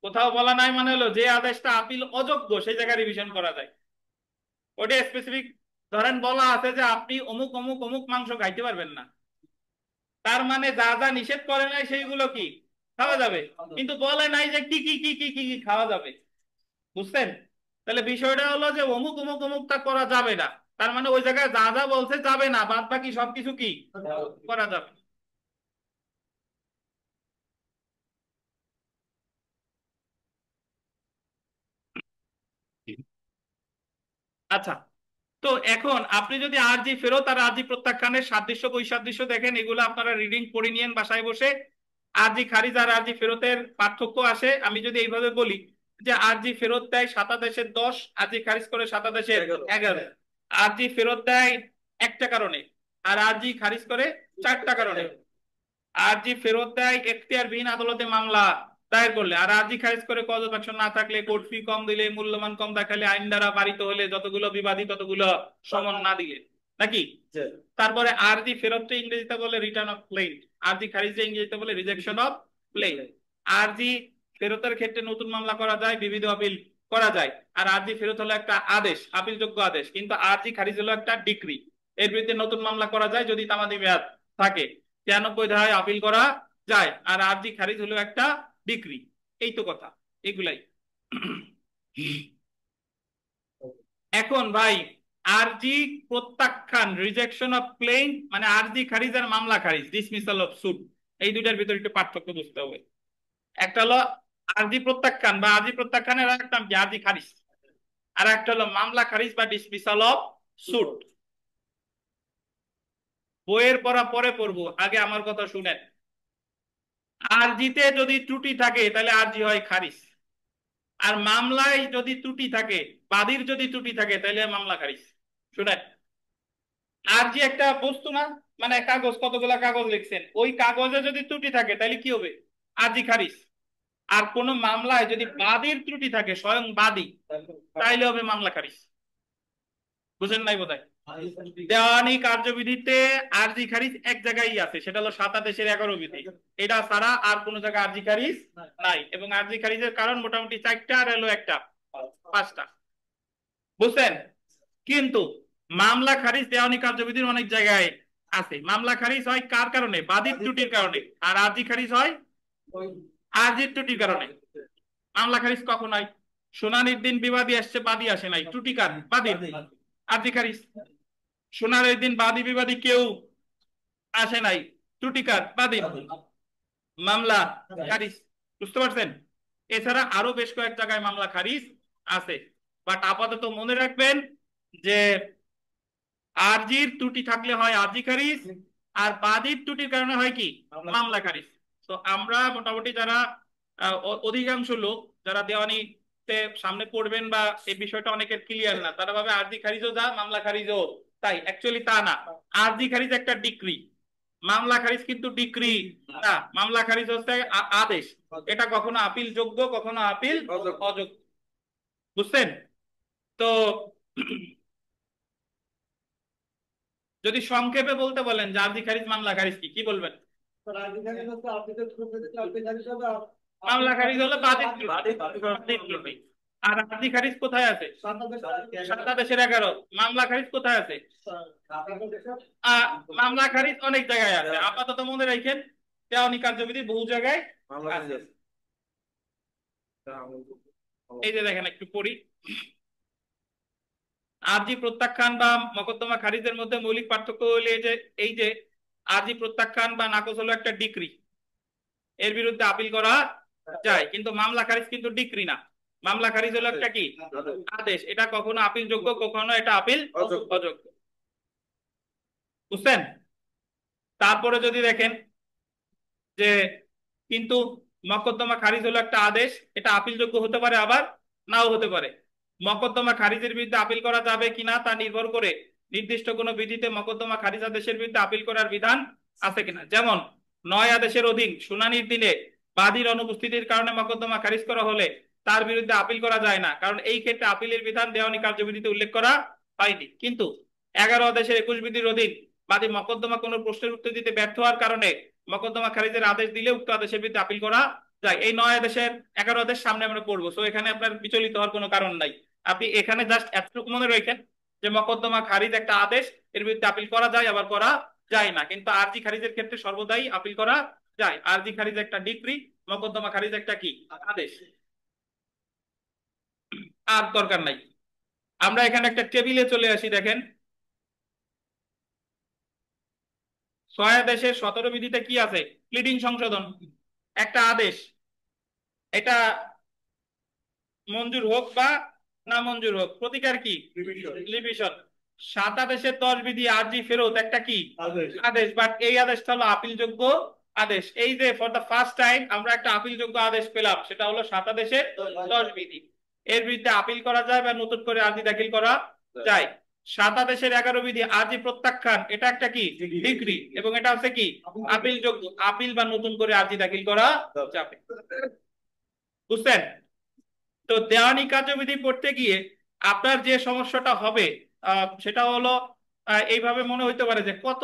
কোথাও বলা নাই মানে হলো যে আদেশটা আপিল অযোগ্য সেই জায়গায় রিভিশন করা যায়। ওটা স্পেসিফিক ধরেন বলা আছে যে আপনি অমুক অমুক অমুক মাংস খাইতে পারবেন না, তার মানে যা যা নিষেধ করে নাই সেইগুলো কি খাওয়া যাবে, কিন্তু বলে নাই যে কি কি কি কি কি কি খাওয়া যাবে। বুঝছেন? তাহলে বিষয়টা হলো যে অমুক অমুক অমুকটা করা যাবে না, তার মানে ওই জায়গায় যা যা বলছে যাবে না, বাদ বাকি সবকিছু কি করা যাবে। আচ্ছা, তো এখন আপনি যদি আরজি ফেরত আর আরজি প্রত্যাখ্যানের সাদৃশ্য বৈসাদৃশ্য দেখেন, এগুলো আপনারা রিডিং পড়ে নিয়েন বাসায় বসে। আরজি খারিজ আর আরজি ফেরতের পার্থক্য আসে, আমি যদি এইভাবে বলি যে আরজি ফেরত দেয় 27 10, আরজি খারিজ করে 27 11। আরজি ফেরত দেয় একটা কারণে আর আরজি খারিজ করে 4টা কারণে। আরজি ফেরত দেয় এখতিয়ারবিহীন আদালতে মামলা দায়ের করলে, আর আরজি খারিজ করে কজ অফ অ্যাকশন না থাকলে, কোর্ট ফি কম দিলে, মূল্যমান কম দেখালে, আইন দ্বারা পারিত হলে, যতগুলো বিবাদী ততগুলো সমন না দিলে, নাকি? তারপরে আরজি ফেরতটা ইংরেজিতে বলে রিটার্ন অফ ক্লেইম, আরজি খারিজে ইংরেজিতে বলে রিজেকশন অফ ক্লেইম। আরজি ফেরতের ক্ষেত্রে নতুন মামলা করা যায়, বিবিধ আপিল করা যায়। আর আরজি ফেরত হলো একটা আদেশ, আপিলযোগ্য আদেশ, কিন্তু আরজি খারিজ হলো একটা ডিক্রি। এর বিরুদ্ধে নতুন মামলা করা যায় যদি তামাদি মেয়াদ থাকে, 93 ধারায় আপিল করা যায়। আর আরজি খারিজ হলো একটা ডিক্রি। এই তো কথা, এগুলাই। এখন ভাই, আরজি প্রত্যাখ্যান রিজেকশন অফ ক্লেইম মানে আরজি খারিজ আর মামলা খারিজ ডিসমিসাল অফ সুট, এই দুইটার ভিতরে একটু পার্থক্য বুঝতে হবে। একটা হলো আরজি প্রত্যাখ্যান বা আরজি প্রত্যাখ্যানের আর একটা আরজি খারিজ, আর একটা হলো মামলা খারিজ বা ডিসমিসাল অফ সুট। বইয়ের পড়া পরে পড়বো, আগে আমার কথা শুনেন। আরজিতে যদি ত্রুটি থাকে তাহলে আরজি হয় খারিজ, আর মামলায় যদি ত্রুটি থাকে, বাদীর যদি ত্রুটি থাকে, তাহলে মামলা খারিজ। শুনেন, আরজি একটা বস্তু না, মানে কাগজ, কতগুলা কাগজ লিখছেন, ওই কাগজে যদি ত্রুটি থাকে তাহলে কি হবে? আরজি খারিজ। আর কোন মামলায় যদি বাদীর ত্রুটি থাকে, স্বয়ং বাদী, তাইলে হবে মামলা খারিজ। বুঝেন নাই বোধহয়? দেওয়ানি কার্যবিধিতে আরজি খারিজ এক জায়গায় আছে, সেটা হলো 27-11 বিধি। এটা ছাড়া আর কোন জায়গায় আরজি খারিজ নাই, এবং আরজি খারিজের কারণ মোটামুটি 4টা আর হলো একটা 5টা। বুঝছেন? কিন্তু মামলা খারিজ দেওয়ানি কার্যবিধির অনেক জায়গায় আছে। মামলা খারিজ হয় কার কারণে? বাদীর ত্রুটির কারণে। আর আরজি খারিজ হয় আরজির ত্রুটির কারণে। মামলা খারিজ কখন হয়? শুনানির দিন বিবাদী আসছে, বাদী আসে নাই, ত্রুটি কার? বাদীর, আরজি খারিজ। শুনানির দিন বাদী বিবাদী কেউ আসে নাই, ত্রুটি কার? বাদীর, মামলা খারিজ। বুঝতে পারছেন? এছাড়া আরো বেশ কয়েক জায়গায় মামলা খারিজ আছে, বাট আপাতত মনে রাখবেন যে আরজির ত্রুটি থাকলে হয় আরজি খারিজ, আর বাদীর ত্রুটির কারণে হয় কি? মামলা খারিজ। তো আমরা মোটামুটি যারা অধিকাংশ লোক যারা দেওয়ানিতে সামনে পড়বেন বা এই বিষয়টা অনেকের ক্লিয়ার না, তারা ভাবে আরজি খারিজও যা, মামলা খারিজও তাই। অ্যাকচুয়ালি তা না। আরজি খারিজ একটা ডিক্রি, মামলা খারিজ কিন্তু ডিক্রি না। মামলা খারিজ হচ্ছে আদেশ, এটা কখনো আপিল যোগ্য, কখনো আপিল অযোগ্য। বুঝছেন? তো যদি সংক্ষেপে বলতে বলেন যে আরজি খারিজ মামলা খারিজ কি কি বলবেন? মামলা খারিজ হলো বাদীর ত্রুটি। আর আরজি খারিজ কোথায় আছে? 7/11। মামলা খারিজ কোথায় আছে? মামলা খারিজ অনেক জায়গায় আছে, আপাতত মনে রাখেন দেওয়ানি কার্যবিধি বহু জায়গায় আছে। এই যে দেখেন একটু পড়ি। আরজি প্রত্যাখ্যান বা মকদ্দমা খারিজের মধ্যে মৌলিক পার্থক্য হলো এই যে আরজি প্রত্যাখ্যান বা নাকচ হলো একটা ডিক্রি, এর বিরুদ্ধে আপিল করা যায়, কিন্তু মামলা খারিজ কিন্তু ডিক্রি না। মামলা খারিজ হলো একটা কি আদেশ, এটা কখনো আপিল যোগ্য, কখনো এটা আপিল অযোগ্য। বুঝছেন? তারপরে যদি দেখেন যে কিন্তু মকদ্দমা খারিজ হলো একটা আদেশ, এটা আপিল যোগ্য হতে পারে আবার নাও হতে পারে। মকদ্দমা খারিজের বিরুদ্ধে আপিল করা যাবে কিনা তা নির্ভর করে নির্দিষ্ট কোনো বিধিতে মকদ্দমা খারিজ আদেশের বিরুদ্ধে আপিল করার বিধান আছে কিনা। যেমন 9 আদেশের অধীন শুনানির দিনে বাদীর অনুপস্থিতির কারণে মকদ্দমা খারিজ করা হলে তার বিরুদ্ধে আপিল করা যায় না, কারণ এই ক্ষেত্রে আপিলের বিধান দেওয়ানি কার্যবিধিতে উল্লেখ করা হয়নি। কিন্তু 11 আদেশের 21 বিধির অধীন বাদী মকদ্দমা কোনো প্রশ্নের উত্তর দিতে ব্যর্থ হওয়ার কারণে মকদ্দমা খারিজের আদেশ দিলে উক্ত আদেশের বিরুদ্ধে আপিল করা যায়। এই 9 আদেশের 11 আদেশ সামনে আমরা পড়বো, তো এখানে আপনার বিচলিত হওয়ার কোনো কারণ নাই। আপনি এখানে জাস্ট এতটুকু মনে রাখেন যে মকদ্দমা খারিজ একটা আদেশ, এর বিরুদ্ধে আপিল করা যায় আবার করা যায় না, কিন্তু আরজি খারিজের ক্ষেত্রে সর্বদাই আপিল করা যায়। আরজি খারিজ একটা ডিক্রি, মকদ্দমা খারিজ একটা কি আদেশ। আর দরকার নাই, আমরা এখানে একটা টেবিলে চলে আসি। দেখেন 6 আদেশের 17 বিধিতে কি আছে? প্লিডিং সংশোধন একটা আদেশ, এটা মঞ্জুর হোক বা না মঞ্জুর হোক, প্রতিকার কি লিভিশন। 7 আদেশের 10 বিধি আরজি ফেরত একটা কি আদেশ, বাট এই আদেশটা হলো আপিলযোগ্য আদেশ। এই যে ফর দা ফার্স্ট টাইম আমরা একটা আপিলযোগ্য আদেশ পেলাম, সেটা হলো 7 আদেশের 10 বিধি, এর বিরুদ্ধে আপিল করা যায় বা নতুন করে আরজি দাখিল করা যায়। 7 আদেশের 11 বিধি আরজি প্রত্যাখ্যান, এটা একটা কি ডিক্রি, এবং এটা হচ্ছে কি আপিলযোগ্য, আপিল বা নতুন করে আরজি দাখিল করা যাবে। বুঝছেন? তো দেওয়ানি কার্যবিধি পড়তে গিয়ে আপনার যে সমস্যাটা হবে সেটা হলো এইভাবে মনে হইতে পারে যে কত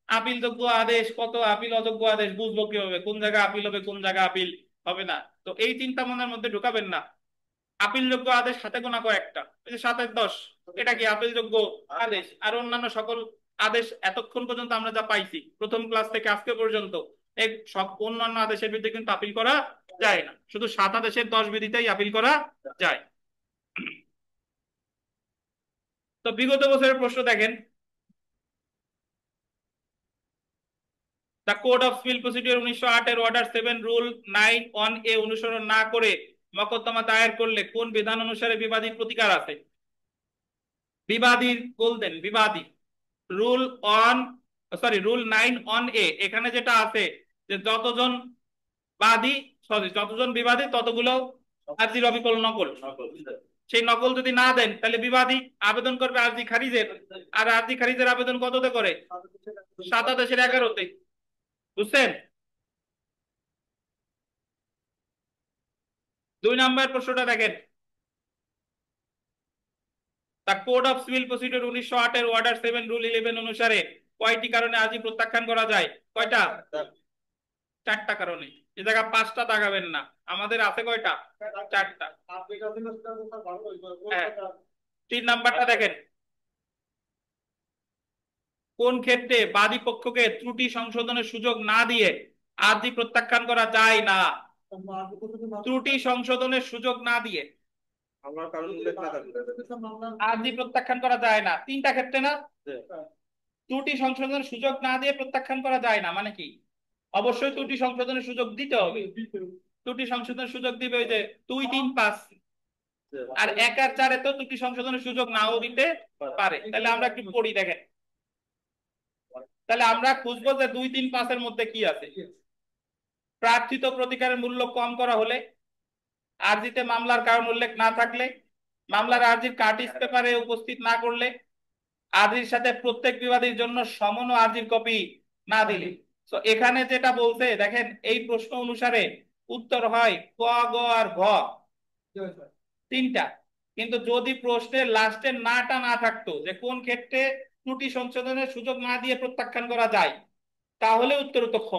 আপিল যোগ্য আদেশ, কত আপিল অযোগ্য আদেশ, বুঝবো কিভাবে কোন জায়গায় আপিল হবে কোন জায়গায় আপিল হবে না। তো এই চিন্তা মনের মধ্যে ঢুকাবেন না। আপিল যোগ্য আদেশ হাতে গোনা কয়েকটা, এই যে 7 এর 10, এটা কি আপিল যোগ্য আদেশ। আর অন্যান্য সকল আদেশ এতক্ষণ পর্যন্ত আমরা যা পাইছি প্রথম ক্লাস থেকে আজকে পর্যন্ত, এই সব অন্যান্য আদেশের বিরুদ্ধে কিন্তু আপিল করা যায় না, শুধু 7 আদেশের 10 বিধিতেই আপিল করা যায়। তো বিগত বছরের প্রশ্ন দেখেন, the code of civil procedure 1908 এর অর্ডার 7 রুল 9(1)A অনুসরণ না করে মকদ্দমা দায়ের করলে কোন বিধান অনুসারে বিবাদীর প্রতিকার আছে? বিবাদীর বলতেন বিবাদী রুল অন রুল 9(1)A, এখানে যেটা আছে যে যতজন বাদী যতজন বিবাদী ততগুলো আরজির অবিকল নকল। সেই নকল যদি না দেন তাহলে বিবাদী আবেদন করবে আরজি খারিজের, আর আরজি খারিজের আবেদন কততে করে? 7 আদেশের 11-তে। বুঝছেন? 2 নম্বর প্রশ্নটা দেখেন, the code of civil procedure 1908 এর অর্ডার 7 রুল 11 অনুসারে কয়টি কারণে আরজি প্রত্যাখ্যান করা যায়? কয়টা? 4টা কারণে। এই জায়গা 5টা দাগাবেন না, আমাদের আছে কয়টা? 4টা। হ্যাঁ। 3 নাম্বারটা দেখেন, কোন ক্ষেত্রে বাদী পক্ষকে ত্রুটি সংশোধনের সুযোগ না দিয়ে আরজি প্রত্যাখ্যান করা যায় না? ত্রুটি সংশোধনের সুযোগ না দিয়ে আরজি প্রত্যাখ্যান করা যায় না। 3টা ক্ষেত্রে না? ত্রুটি সংশোধনের সুযোগ না দিয়ে প্রত্যাখ্যান করা যায় না মানে কি? অবশ্যই ত্রুটি সংশোধনের সুযোগ দিতে হবে। ত্রুটি সংশোধনের সুযোগ দিবে ওই যে 2, 3, 5, আর 1 আর 4 তো ত্রুটি সংশোধনের সুযোগ নাও দিতে পারে। তাহলে আমরা একটু পড়ি দেখেন, তাহলে আমরা খুঁজবো যে 2, 3, 5 এর মধ্যে কি আছে। প্রার্থিত প্রতিকারের মূল্য কম করা হলে, আরজিতে মামলার কারণ উল্লেখ না থাকলে, মামলার আরজির কার্টিস পেপারে উপস্থিত না করলে, আরজির সাথে প্রত্যেক বিবাদীর জন্য সমন ও আরজির কপি না দিলে। তো এখানে যেটা বলছে দেখেন, এই প্রশ্ন অনুসারে উত্তর হয় ক, গ আর ঘ, 3টা। কিন্তু যদি প্রশ্নের লাস্টের নাটা না থাকতো যে কোন ক্ষেত্রে ত্রুটি সংশোধনের সুযোগ না দিয়ে প্রত্যাখ্যান করা যায়, তাহলে উত্তর হতো খ।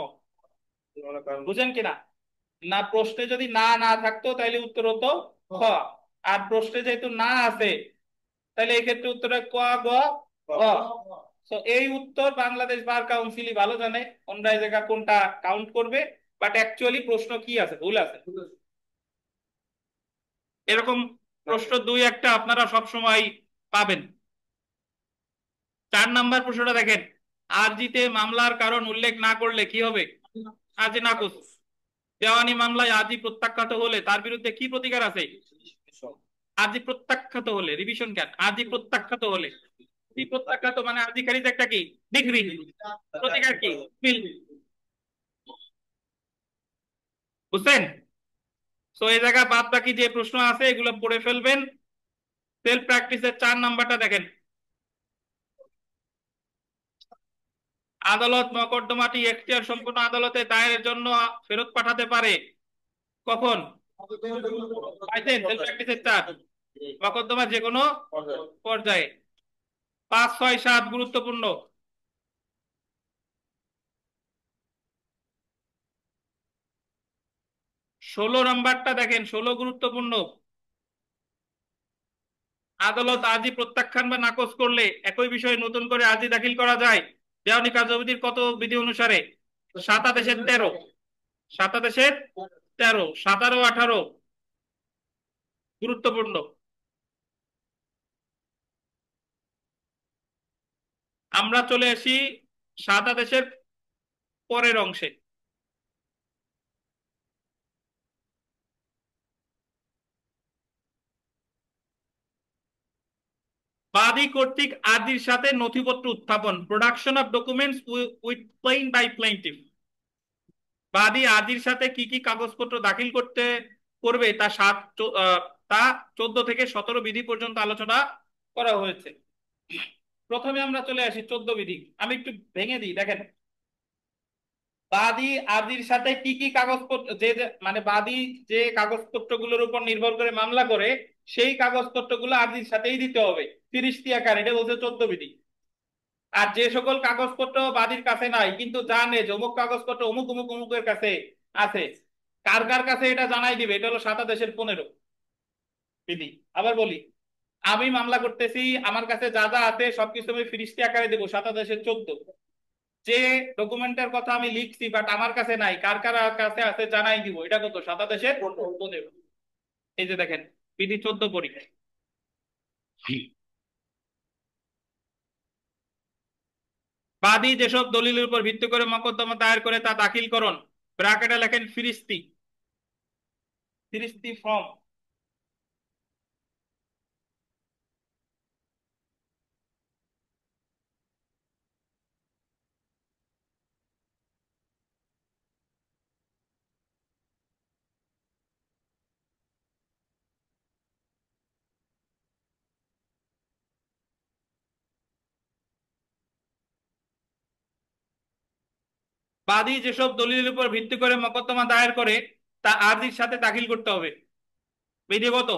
বুঝেন কিনা? না প্রশ্নে যদি না না থাকতো তাহলে উত্তর হতো খ। আর প্রশ্নে যেহেতু না আছে তাহলে এই ক্ষেত্রে উত্তর হয় ক, গ, ঘ। তো এই উত্তর বাংলাদেশ বার কাউন্সিলই ভালো জানে অন্য জায়গা কোনটা কাউন্ট করবে, বাট অ্যাকচুয়ালি প্রশ্ন কি আছে, ভুল আছে। এরকম প্রশ্ন দুই একটা আপনারা সব সময় পাবেন। 4 নাম্বার প্রশ্নটা দেখেন, আরজিতে মামলার কারণ উল্লেখ না করলে কি হবে? আরজি নাকচ। দেওয়ানি মামলায় আরজি প্রত্যাখ্যাত হলে তার বিরুদ্ধে কি প্রতিকার আছে? আরজি প্রত্যাখ্যাত হলে, রিভিশন কেন, আরজি প্রত্যাখ্যাত হলে, কি প্রত্যাখ্যাত মানে আরজি খারিজ একটা কি ডিগ্রি, প্রতিকার কি বিল। বুঝছেন? তো এই জায়গা বাদ বাকি যে প্রশ্ন আছে এগুলো পড়ে ফেলবেন। সেলফ প্র্যাকটিসের 4 নাম্বারটা দেখেন, আদালত মকদ্দমাটি এখতিয়ার সম্পন্ন আদালতে দায়েরের জন্য ফেরত পাঠাতে পারে কখন? পাইছেন? সেলফ প্র্যাকটিসের 4, মকদ্দমা যে কোনো পর্যায়ে। 5, 6, 7 গুরুত্বপূর্ণ। 16 নাম্বারটা দেখেন, 16 গুরুত্বপূর্ণ। আদালত আর্জি প্রত্যাখ্যান বা নাকচ করলে একই বিষয়ে নতুন করে আর্জি দাখিল করা যায় দেওয়ানি কার্যবিধির কত বিধি অনুসারে? 7 আদেশের 13, 7 আদেশের 13, 17, 18 গুরুত্বপূর্ণ। আমরা চলে আসি 7 আদেশের পরের অংশে। বাদী কর্তৃক আর্জির সাথে নথিপত্র উত্থাপন, production of documents with plaint by plaintiff. বাদী আর্জির সাথে কি কি কাগজপত্র দাখিল করবে তা 14 থেকে 17 বিধি পর্যন্ত আলোচনা করা হয়েছে। প্রথমে আমরা চলে আসি 14 বিধি, আমি একটু ভেঙে দিই। দেখেন, বাদী আর্জির সাথে কি কি কাগজপত্র, মানে বাদী যে কাগজপত্রগুলোর উপর নির্ভর করে মামলা করে সেই কাগজপত্রগুলো আর্জির সাথেই দিতে হবে ফিরিস্তি আকারে, এটা বলছে 14 বিধি। আর যে সকল কাগজপত্র বাদীর কাছে নাই কিন্তু জানে যে অমুক কাগজপত্র অমুক অমুক অমুকের কাছে আছে, কার কার কাছে এটা জানাই দিবে, এটা হলো 7 আদেশের 15 বিধি। আবার বলি, আমি মামলা করতেছি, আমার কাছে যা যা আছে সবকিছু আমি ফিরিস্তি আকারে দেবো, 7 আদেশের 14। যে ডকুমেন্টের কথা আমি লিখছি বাট আমার কাছে নাই, কার কার কাছে আছে জানাই দিব, এটা কত? 7 আদেশের 15। এই যে দেখেন, বিধি 14 পড়ি। বাদী যেসব দলিলের উপর ভিত্তি করে মকদ্দমা দায়ের করে তা দাখিলকরণ, ব্র্যাকেটে লেখেন ফিরিস্তি, ফিরিস্তি ফর্ম। বাদী যেসব দলিলের উপর ভিত্তি করে মকদ্দমা দায়ের করে তা আর্জির সাথে দাখিল করতে হবে। বিধিগত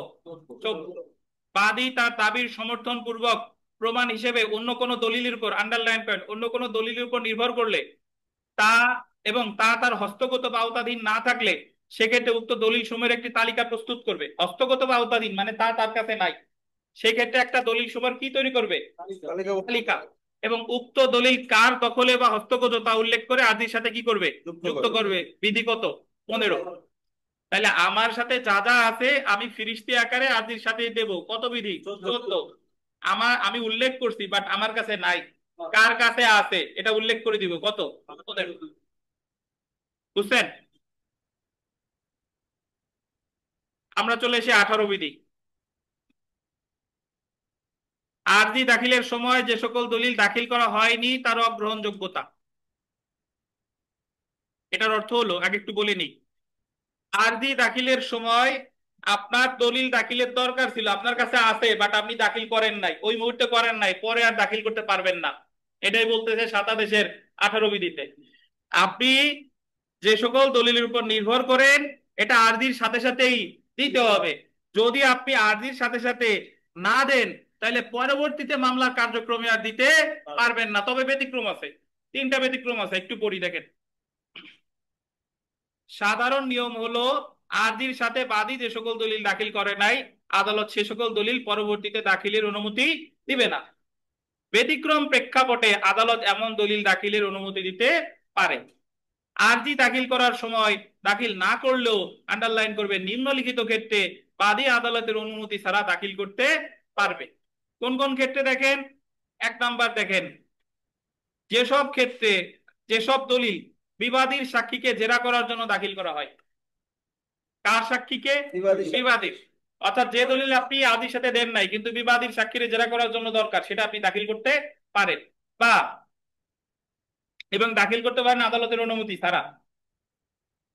14। বাদী তার দাবির সমর্থন পূর্বক প্রমাণ হিসেবে অন্য কোনো দলিলের উপর, আন্ডারলাইন পয়েন্ট, অন্য কোনো দলিলের উপর নির্ভর করলে তা এবং তা তার হস্তগত বা আওতাধীন না থাকলে সেক্ষেত্রে উক্ত দলিল সমূহের একটি তালিকা প্রস্তুত করবে। হস্তগত বা আওতাধীন মানে তা তার কাছে নাই, সেক্ষেত্রে একটা দলিল সমূহের কি তৈরি করবে? তালিকা। এবং উক্ত দলিল কার দখলে বা হস্তগত তা উল্লেখ করে আর্জির সাথে কি করবে? যুক্ত করবে। বিধিগত 15। তাহলে আমার সাথে যা যা আছে আমি ফিরিস্তি আকারে আর্জির সাথে দেব, কত বিধি? 14। আমি উল্লেখ করছি বাট আমার কাছে নাই, কার কাছে আছে এটা উল্লেখ করে দিব, কত? 15। বুঝছেন? আমরা চলে এসে 18 বিধি। আরজি দাখিলের সময় যে সকল দলিল দাখিল করা হয়নি তার অগ্রহণযোগ্যতা। এটার অর্থ হলো, আগে একটু বলে নিই, আরজি দাখিলের সময় আপনার দলিল দাখিলের দরকার ছিল, আপনার কাছে আছে বাট আপনি দাখিল করেন নাই, ওই মুহূর্তে করেন নাই, পরে আর দাখিল করতে পারবেন না। এটাই বলতেছে 7 আদেশের 18 বিধিতে। আপনি যে সকল দলিলের উপর নির্ভর করেন এটা আরজির সাথে সাথেই দিতে হবে। যদি আপনি আরজির সাথে সাথে না দেন তাহলে পরবর্তীতে মামলার কার্যক্রমে আর দিতে পারবেন না। তবে ব্যতিক্রম আছে, তিনটা ব্যতিক্রম আছে, একটু পড়ি দেখেন। সাধারণ নিয়ম হলো আরজির সাথে বাদী যে সকল দলিল দাখিল করে নাই, আদালত সে সকল দলিল পরবর্তীতে দাখিলের অনুমতি দিবে না। ব্যতিক্রম প্রেক্ষাপটে আদালত এমন দলিল দাখিলের অনুমতি দিতে পারে। আরজি দাখিল করার সময় দাখিল না করলেও, আন্ডারলাইন করবে, নিম্নলিখিত ক্ষেত্রে বাদী আদালতের অনুমতি ছাড়া দাখিল করতে পারবে। কোন কোন ক্ষেত্রে দেখেন? 1 নাম্বার দেখেন, যেসব ক্ষেত্রে, যেসব দলিল বিবাদীর সাক্ষীকে জেরা করার জন্য দাখিল করা হয়। কার সাক্ষীকে? বিবাদীর। অর্থাৎ যে দলিল আপনি আদির সাথে দেন নাই কিন্তু বিবাদীর সাক্ষীকে জেরা করার জন্য দরকার, সেটা আপনি দাখিল করতে পারেন, বা এবং দাখিল করতে পারেন আদালতের অনুমতি ছাড়া।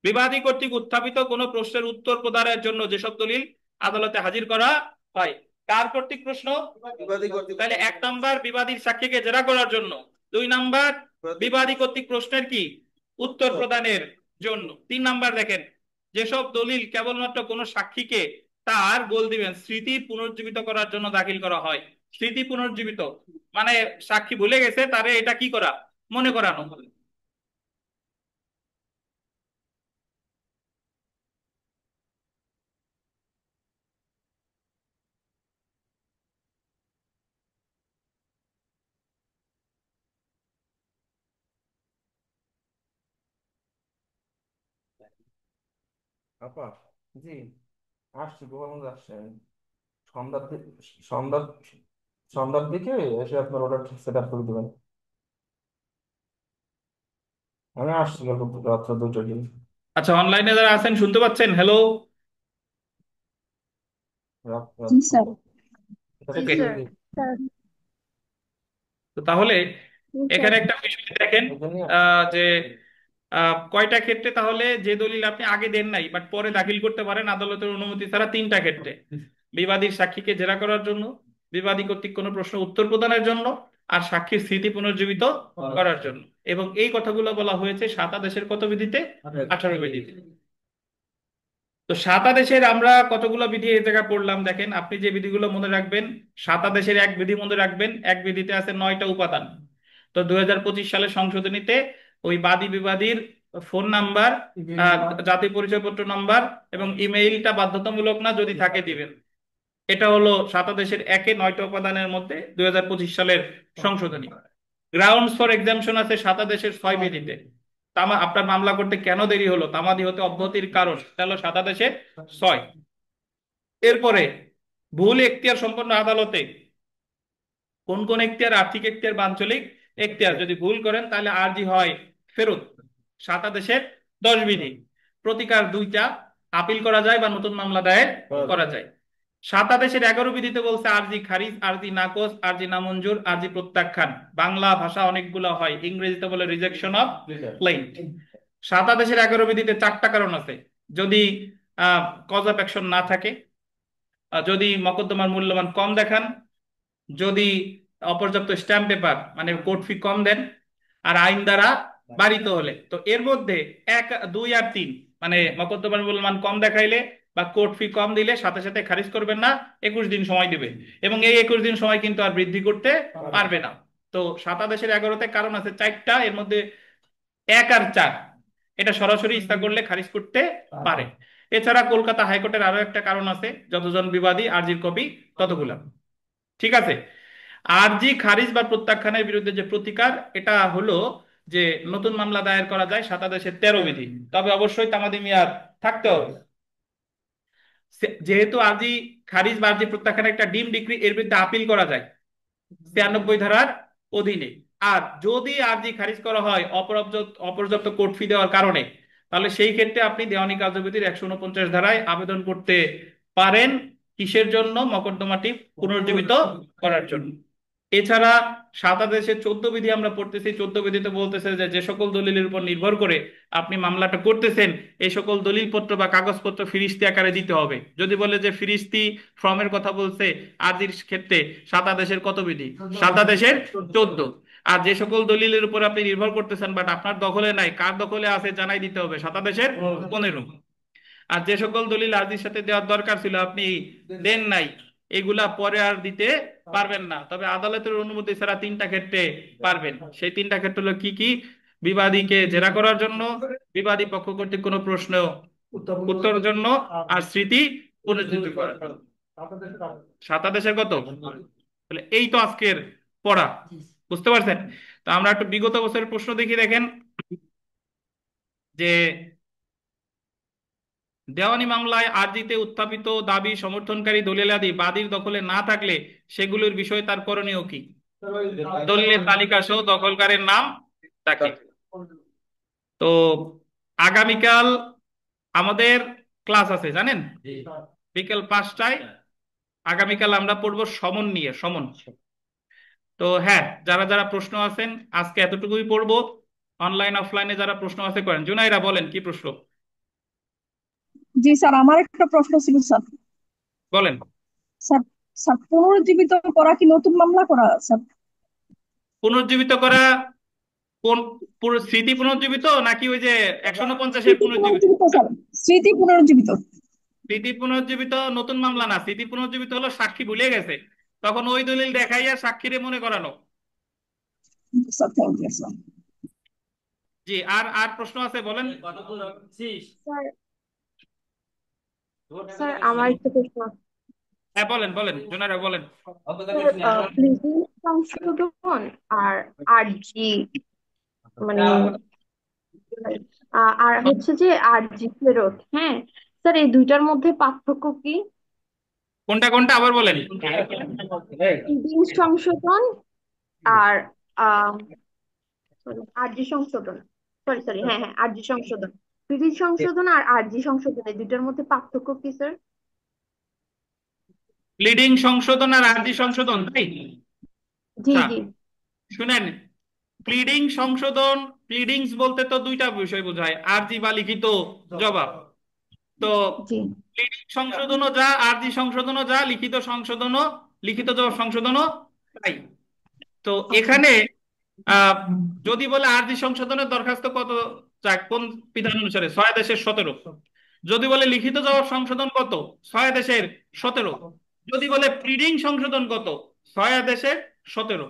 বিবাদী কর্তৃক উত্থাপিত কোনো প্রশ্নের উত্তর প্রদানের জন্য যেসব দলিল আদালতে হাজির করা হয়। কার কর্তৃক প্রশ্ন? তাহলে 1 নাম্বার বিবাদীর সাক্ষীকে জেরা করার জন্য, 2 নাম্বার বিবাদী কর্তৃক প্রশ্নের কি উত্তর প্রদানের জন্য। 3 নাম্বার দেখেন, যেসব দলিল কেবলমাত্র কোনো সাক্ষীকে তার গোল দিবেন স্মৃতি পুনর্জীবিত করার জন্য দাখিল করা হয়। স্মৃতি পুনর্জীবিত মানে সাক্ষী ভুলে গেছে, তারে এটা কি করা, মনে করানো। আপা, জি, আসছি, গোপালগঞ্জ আসছি আমি। সন্ধ্যার দিকে, সন্ধ্যার সন্ধ্যার দিকে এসে আপনার ওটা সেট আপ করে দেবেন। আমি আসছি কাল রাত্রে 2টার দিকে। আচ্ছা, অনলাইনে যারা আছেন শুনতে পাচ্ছেন? হ্যালো? রাত রাত জি স্যার। জি ওকে। স্যার। স্যার। তো তাহলে জি স্যার। এখানে একটা বিষয় দেখেন, এখানে যে কয়টা ক্ষেত্রে তাহলে যে দলিল আপনি আগে দেন নাই বাট পরে দাখিল করতে পারেন আদালতের অনুমতি ছাড়া? 3টা ক্ষেত্রে: বিবাদীর সাক্ষীকে জেরা করার জন্য, বিবাদী কর্তৃক কোনো প্রশ্ন উত্তর প্রদানের জন্য, আর সাক্ষীর স্মৃতি পুনর্জীবিত করার জন্য। এবং এই কথাগুলো বলা হয়েছে 7 আদেশের কত বিধিতে? 18 বিধিতে। তো 7 আদেশের আমরা কতগুলো বিধি এই জায়গায় পড়লাম দেখেন। আপনি যে বিধিগুলো মনে রাখবেন, 7 আদেশের এক বিধি মনে রাখবেন, এক বিধিতে আছে 9টা উপাদান। তো 2025 সালের সংশোধনীতে ওই বাদী বিবাদীর ফোন নাম্বার, জাতীয় পরিচয়পত্র নাম্বার এবং ইমেইলটা বাধ্যতামূলক না, যদি থাকে দিবেন। এটা হলো 7 আদেশের 9টা উপাদানের মধ্যে 2025 সালের সংশোধনী। গ্রাউন্ডস ফর এক্সামশন আছে 7 আদেশের 6 বিধিতে। আপনার মামলা করতে কেন দেরি হলো, তামাদি হতে অব্যাহতির কারণ, এটা হলো 7 আদেশের 6। এরপরে ভুল এখতিয়ার সম্পন্ন আদালতে কোন কোন এখতিয়ার: আর্থিক এখতিয়ার বা আঞ্চলিক এখতিয়ার যদি ভুল করেন তাহলে আরজি হয় ফেরত। 7 আদেশের 10 বিধি। প্রতিকার 2টা, আপিল করা যায় বা নতুন মামলা দায়ের করা যায়। 7 আদেশের 11 বিধিতে বলছে আরজি খারিজ, আরজি নাকচ, আরজি নামঞ্জুর, আরজি প্রত্যাখ্যান। বাংলা ভাষা অনেকগুলো হয়, ইংরেজিতে বলে রিজেকশন অফ ক্লেইম। 7 আদেশের 11 বিধিতে 4টা কারণ আছে: যদি কজ অফ অ্যাকশন না থাকে, যদি মকদ্দমার মূল্যমান কম দেখান, যদি অপর্যাপ্ত স্ট্যাম্প পেপার মানে কোর্ট ফি কম দেন, আর আইন দ্বারা বাড়িত হলে। তো এর মধ্যে 1, 2 আর 3 মানে মকদ্দমার মূল্যমান কম দেখাইলে বা কোর্ট ফি কম দিলে সাথে সাথে খারিজ করবেন না, 21 দিন সময় দিবে। এবং এই 21 দিন সময় কিন্তু আর বৃদ্ধি করতে পারবে না। তো 7 আদেশের 11তে কারণ আছে 4টা, এর মধ্যে 1 আর 4 এটা সরাসরি ইচ্ছা করলে খারিজ করতে পারে। এছাড়া কলকাতা হাইকোর্টের আরো একটা কারণ আছে, যতজন বিবাদী আরজির কপি ততগুলা। ঠিক আছে। আরজি খারিজ বা প্রত্যাখ্যানের বিরুদ্ধে যে প্রতিকার, এটা হলো যে নতুন মামলা দায়ের করা যায় 7 আদেশের 13 বিধি। তবে অবশ্যই তামাদি মেয়াদ থাকতে হবে। যেহেতু আরজি খারিজ বা আরজি প্রত্যাখ্যানের একটা ডিম ডিক্রি, এর বিরুদ্ধে আপিল করা যায় 93 ধারার অধীনে। আর যদি আরজি খারিজ করা হয় অপর্যাপ্ত কোর্ট ফি দেওয়ার কারণে, তাহলে সেই ক্ষেত্রে আপনি দেওয়ানি কার্যবিধির 149 ধারায় আবেদন করতে পারেন। কিসের জন্য? মকদ্দমাটি পুনর্জীবিত করার জন্য। এছাড়া 7 আদেশের 14 বিধি আমরা পড়তেছি। 14 বিধিতে বলতেছে যে যে সকল দলিলের উপর নির্ভর করে আপনি মামলাটা করতেছেন, এই সকল দলিলপত্র বা কাগজপত্র ফিরিস্তি আকারে দিতে হবে। যদি বলে যে ফিরিস্তি ফর্মের কথা বলছে আরজির ক্ষেত্রে, 7 আদেশের কত বিধি? 7 আদেশের 14। আর যে সকল দলিলের উপর আপনি নির্ভর করতেছেন বাট আপনার দখলে নাই, কার দখলে আছে জানাই দিতে হবে, 7 আদেশের 15। আর যে সকল দলিল আরজির সাথে দেওয়ার দরকার ছিল আপনি দেন নাই, এগুলা পরে আর দিতে পারবেন না, তবে আদালতের অনুমতি ছাড়া তিনটা ক্ষেত্রে পারবেন। সেই তিনটা ক্ষেত্র হলো কি কি? বিবাদীকে জেরা করার জন্য, বিবাদী পক্ষ কর্তৃক কোনো প্রশ্ন উত্তরের জন্য, আর স্মৃতি পুনরুজ্জীবিত করার জন্য। সাত আদেশের কত? তাহলে এই তো আজকের পড়া, বুঝতে পারছেন? তো আমরা একটু বিগত বছরের প্রশ্ন দেখি, দেখেন যে দেওয়ানি মামলায় আরজিতে উত্থাপিত দাবি সমর্থনকারী দলিলাদি বাদীর দখলে না থাকলে সেগুলোর বিষয়ে তার করণীয় কি? দলিলের তালিকা সহ দখলকারীর নাম তাকে। তো আগামীকাল আমাদের ক্লাস আছে জানেন, বিকেল 5টায়। আগামীকাল আমরা পড়বো সমন নিয়ে, সমন। তো হ্যাঁ, যারা যারা প্রশ্ন আছেন আজকে এতটুকুই পড়বো। অনলাইন অফলাইনে যারা প্রশ্ন আছে করেন। জুনাইরা বলেন কি প্রশ্ন? জি স্যার, আমার একটা প্রশ্ন ছিল স্যার। বলেন। স্যার, স্যার পুনরুজ্জীবিত করা কি নতুন মামলা করা স্যার? পুনর্জীবিত করা কোন? পুরো স্মৃতি পুনর্জীবিত নাকি ওই যে 149-এর স্মৃতি পুনর্জীবিত? পুনরুজ্জীবিত স্যার, স্মৃতি পুনরুজ্জীবিত। স্মৃতি পুনর্জীবিত নতুন মামলা না। স্মৃতি পুনর্জীবিত হলো সাক্ষী ভুলে গেছে, তখন ওই দলিল দেখাইয়া সাক্ষীরে মনে করানো। Sir thank you sir. জি, আর আর প্রশ্ন আছে বলেন। স্যার, স্যার আমার একটা প্রশ্ন আছে। হ্যাঁ বলেন বলেন, জোনারা বলেন। স্যার, প্লিজিং সংশোধন আর আরজি, মানে আর হচ্ছে যে আরজি ফেরত, হ্যাঁ স্যার, এই দুইটার মধ্যে পার্থক্য কি? কোনটা কোনটা আবার বলেন। প্লিজিং সংশোধন আর আরজি সংশোধন, সরি সরি, হ্যাঁ হ্যাঁ, আরজি সংশোধন। প্লিজিং সংশোধন আর আরজি সংশোধন, এই দুইটার মধ্যে পার্থক্য কি স্যার? প্লিডিং সংশোধন আর আরজি সংশোধন, তাই? জি আচ্ছা জি শুনেন, প্লিডিং সংশোধন, প্লিডিংস বলতে তো দুইটা বিষয় বোঝায়, আরজি বা লিখিত জবাব। তো জি। প্লিডিং সংশোধনও যা, আরজি সংশোধনও যা, লিখিত সংশোধনও, লিখিত জবাব সংশোধনও তাই। তো আচ্ছা। এখানে আহ, যদি বলে আরজি সংশোধনের দরখাস্ত কত কোন বিধান অনুসারে, 6/17। যদি বলে লিখিত জবাব সংশোধন কত, 6/17। যদি বলে প্লিডিং সংশোধন কত, 6/17।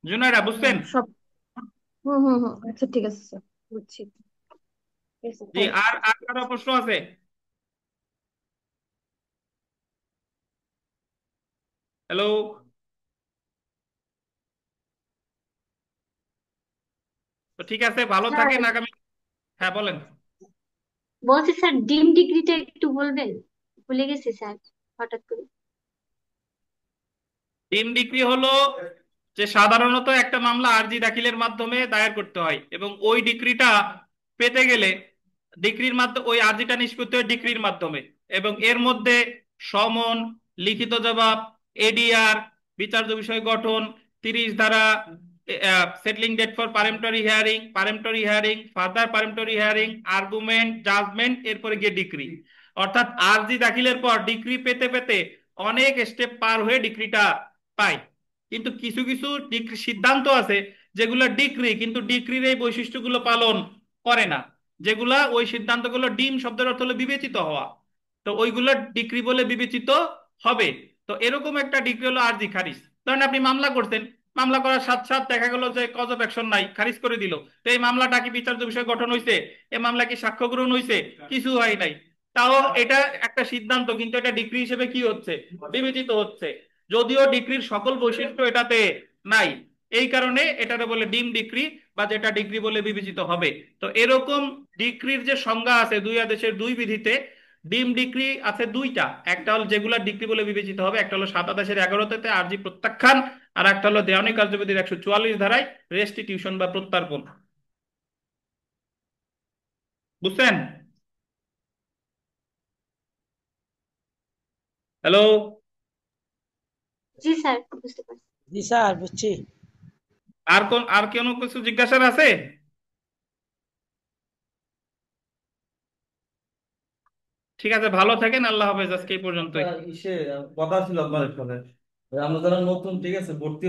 জুনাইরা বুঝছেন? সব, হুম হুম হুম, আচ্ছা ঠিক আছে স্যার, বুঝছি। জি, থ্যাংক আর আর কারো প্রশ্ন আছে? হ্যালো? তো ঠিক আছে, ভালো স্যার, থাকেন আগামী। হ্যাঁ বলেন। বলছি স্যার, ডিম ডিগ্রিটা একটু বলবেন, ভুলে গেছি স্যার হঠাৎ করে। ডিম ডিক্রি হলো যে সাধারণত একটা মামলা আরজি দাখিলের মাধ্যমে দায়ের করতে হয়, এবং ওই ডিক্রিটা পেতে গেলে ডিক্রির মাধ্যমে ওই আরজিটা নিষ্পত্তি হয় ডিক্রির মাধ্যমে, এবং এর মধ্যে সমন, লিখিত জবাব, এডিআর, বিচার্য বিষয় গঠন, 30 ধারা, settling date for peremptory hearing, peremptory hearing, further peremptory hearing, argument, judgement, এরপরে গিয়ে ডিক্রি। অর্থাৎ আরজি দাখিলের পর ডিক্রি পেতে পেতে অনেক স্টেপ পার হয়ে ডিক্রিটা পাই। কিন্তু কিছু কিছু ডিক্রি সিদ্ধান্ত আছে যেগুলো ডিক্রি, কিন্তু ডিক্রির এই বৈশিষ্ট্যগুলো পালন করে না, যেগুলা ওই সিদ্ধান্তগুলো, ডিম শব্দের অর্থ হলো বিবেচিত হওয়া, তো ওইগুলো ডিক্রি বলে বিবেচিত হবে। তো এরকম একটা ডিক্রি হলো আরজি খারিজ। ধরেন আপনি মামলা করতেন, মামলা করার সাথে সাথে দেখা গেল যে কজ অফ অ্যাকশন নাই, খারিজ করে দিল। তো এই মামলাটা কি বিচার্য বিষয় গঠন হয়েছে? এই মামলা কি সাক্ষ্য গ্রহণ হয়েছে? কিছু হয় নাই। তাও এটা একটা সিদ্ধান্ত, কিন্তু এটা ডিক্রি হিসেবে কি হচ্ছে? বিবেচিত হচ্ছে, যদিও ডিক্রির সকল বৈশিষ্ট্য এটাতে নাই। এই কারণে এটাকে বলে ডিম ডিক্রি, বা যেটা ডিগ্রি বলে বিবেচিত হবে। তো এরকম ডিক্রির যে সংজ্ঞা আছে দুই আদেশের দুই বিধিতে, ডিম ডিক্রি আছে দুইটা। একটা হলো যেগুলা ডিক্রি বলে বিবেচিত হবে, একটা হলো 7/11-তে আরজি প্রত্যাখ্যান, আর একটা হলো দেওয়ানি কার্যবিধির 144 ধারায় রেস্টিটিউশন বা প্রত্যার্পণ। বুঝছেন? হ্যালো? জি স্যার, বুঝতে পারছি। জি স্যার, বুঝছি। আর কোনো কিছু জিজ্ঞাসার আছে? ঠিক আছে, ভালো থাকেন, আল্লাহ হাফেজ, আজকে এই পর্যন্তই। ইসে কথা ছিল আপনার এখানে, আমরা যারা নতুন ঠিক আছে ভর্তি